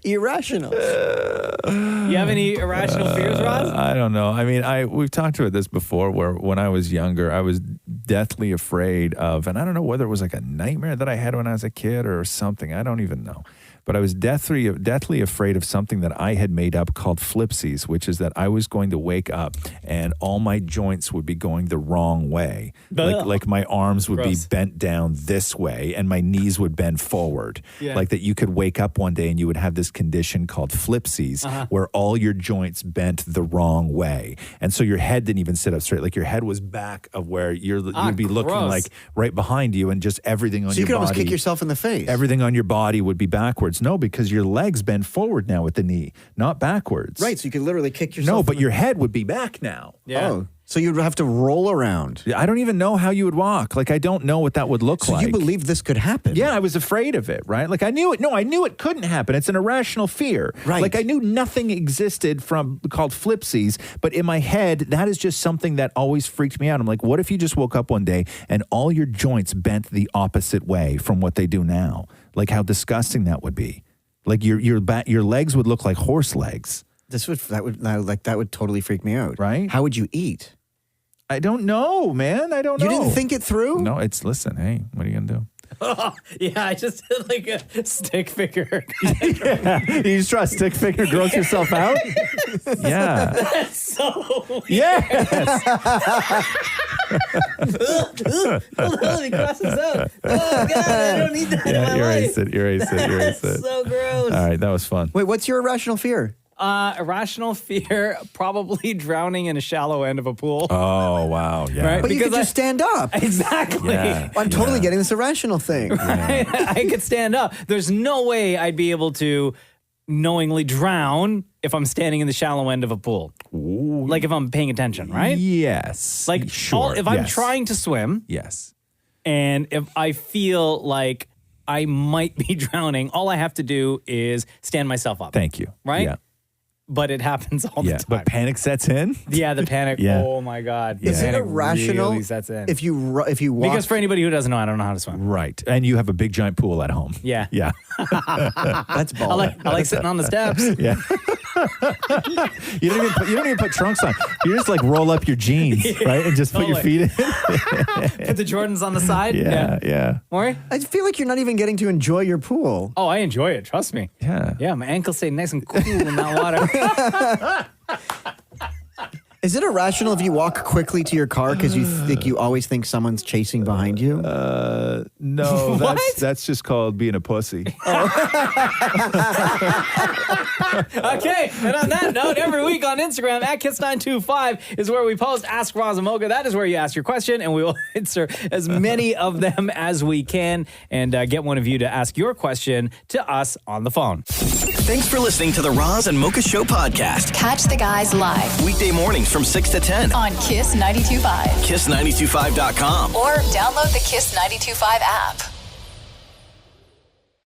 Irrational. You have any irrational fears, Roz? I don't know. I mean, we've talked about this before where when I was younger, I was deathly afraid of, and I don't know whether it was like a nightmare that I had when I was a kid or something. I don't even know. But I was deathly afraid of something that I had made up called flipsies, which is that I was going to wake up and all my joints would be going the wrong way. Like my arms would Gross. be bent down this way and my knees would bend forward. Yeah. Like that you could wake up one day and you would have this condition called flipsies where all your joints bent the wrong way. And so your head didn't even sit up straight. Like your head was back of where you'd be looking gross. like right behind you and just everything on So your you could body. almost kick yourself in the face. Everything on your body would be backwards. No, because your legs bend forward now with the knee, not backwards. Right, so you could literally kick yourself. No, but your head would be back now. Yeah. Oh, so you'd have to roll around. I don't even know how you would walk. Like, I don't know what that would look So like. you believed this could happen? Yeah, I was afraid of it, right? Like, I knew it. No, I knew it couldn't happen. It's an irrational fear. Right. Like, I knew nothing existed called flipsies, but in my head, that is just something that always freaked me out. I'm like, what if you just woke up one day and all your joints bent the opposite way from what they do now? Like, how disgusting that would be. Like your legs would look like horse legs. That would totally freak me out. Right? How would you eat? I don't know, man. I don't know. You didn't think it through? No, listen, hey, what are you going to do? Yeah, I just did like a stick figure. Yeah. You just try a stick figure, gross yourself out? Yeah. That's so weird. Yes. Hold on, he crosses out. Oh, God, I don't need that in my life. Erase it. That's so gross. All right, that was fun. Wait, what's your irrational fear? Irrational fear, probably drowning in a shallow end of a pool. Oh, wow. Yeah. Right? But you Because could just stand up. Exactly. Yeah. I'm totally getting this irrational thing. Right? I could stand up. There's no way I'd be able to knowingly drown if I'm standing in the shallow end of a pool. Ooh. Like if I'm paying attention, right? Yes. Like sure. if I'm Yes. trying to swim Yes. and if I feel like I might be drowning, all I have to do is stand myself up. Thank you. Right? Yeah. But it happens all the time. But panic sets in? Yeah, the panic. Yeah. Oh my God. Is The it panic irrational really sets in. if you walk? Because for anybody who doesn't know, I don't know how to swim. Right. And you have a big giant pool at home. Yeah. Yeah. That's I like sitting on the steps. Yeah. you don't even put trunks on. You just like roll up your jeans, right? And just put your feet in. Put the Jordans on the side. Yeah. Maury? I feel like you're not even getting to enjoy your pool. Oh, I enjoy it. Trust me. Yeah. Yeah, my ankles stay nice and cool in that water. Is it irrational if you walk quickly to your car because you always think someone's chasing behind you? No, that's just called being a pussy. Okay, and on that note, every week on Instagram, at Kiss925 is where we post Ask Roz and Mocha. That is where you ask your question, and we will answer as many of them as we can and get one of you to ask your question to us on the phone. Thanks for listening to the Roz and Mocha Show podcast. Catch the guys live Weekday mornings from 6 to 10 on Kiss 92.5. Kiss925.com. Or download the Kiss 92.5 app.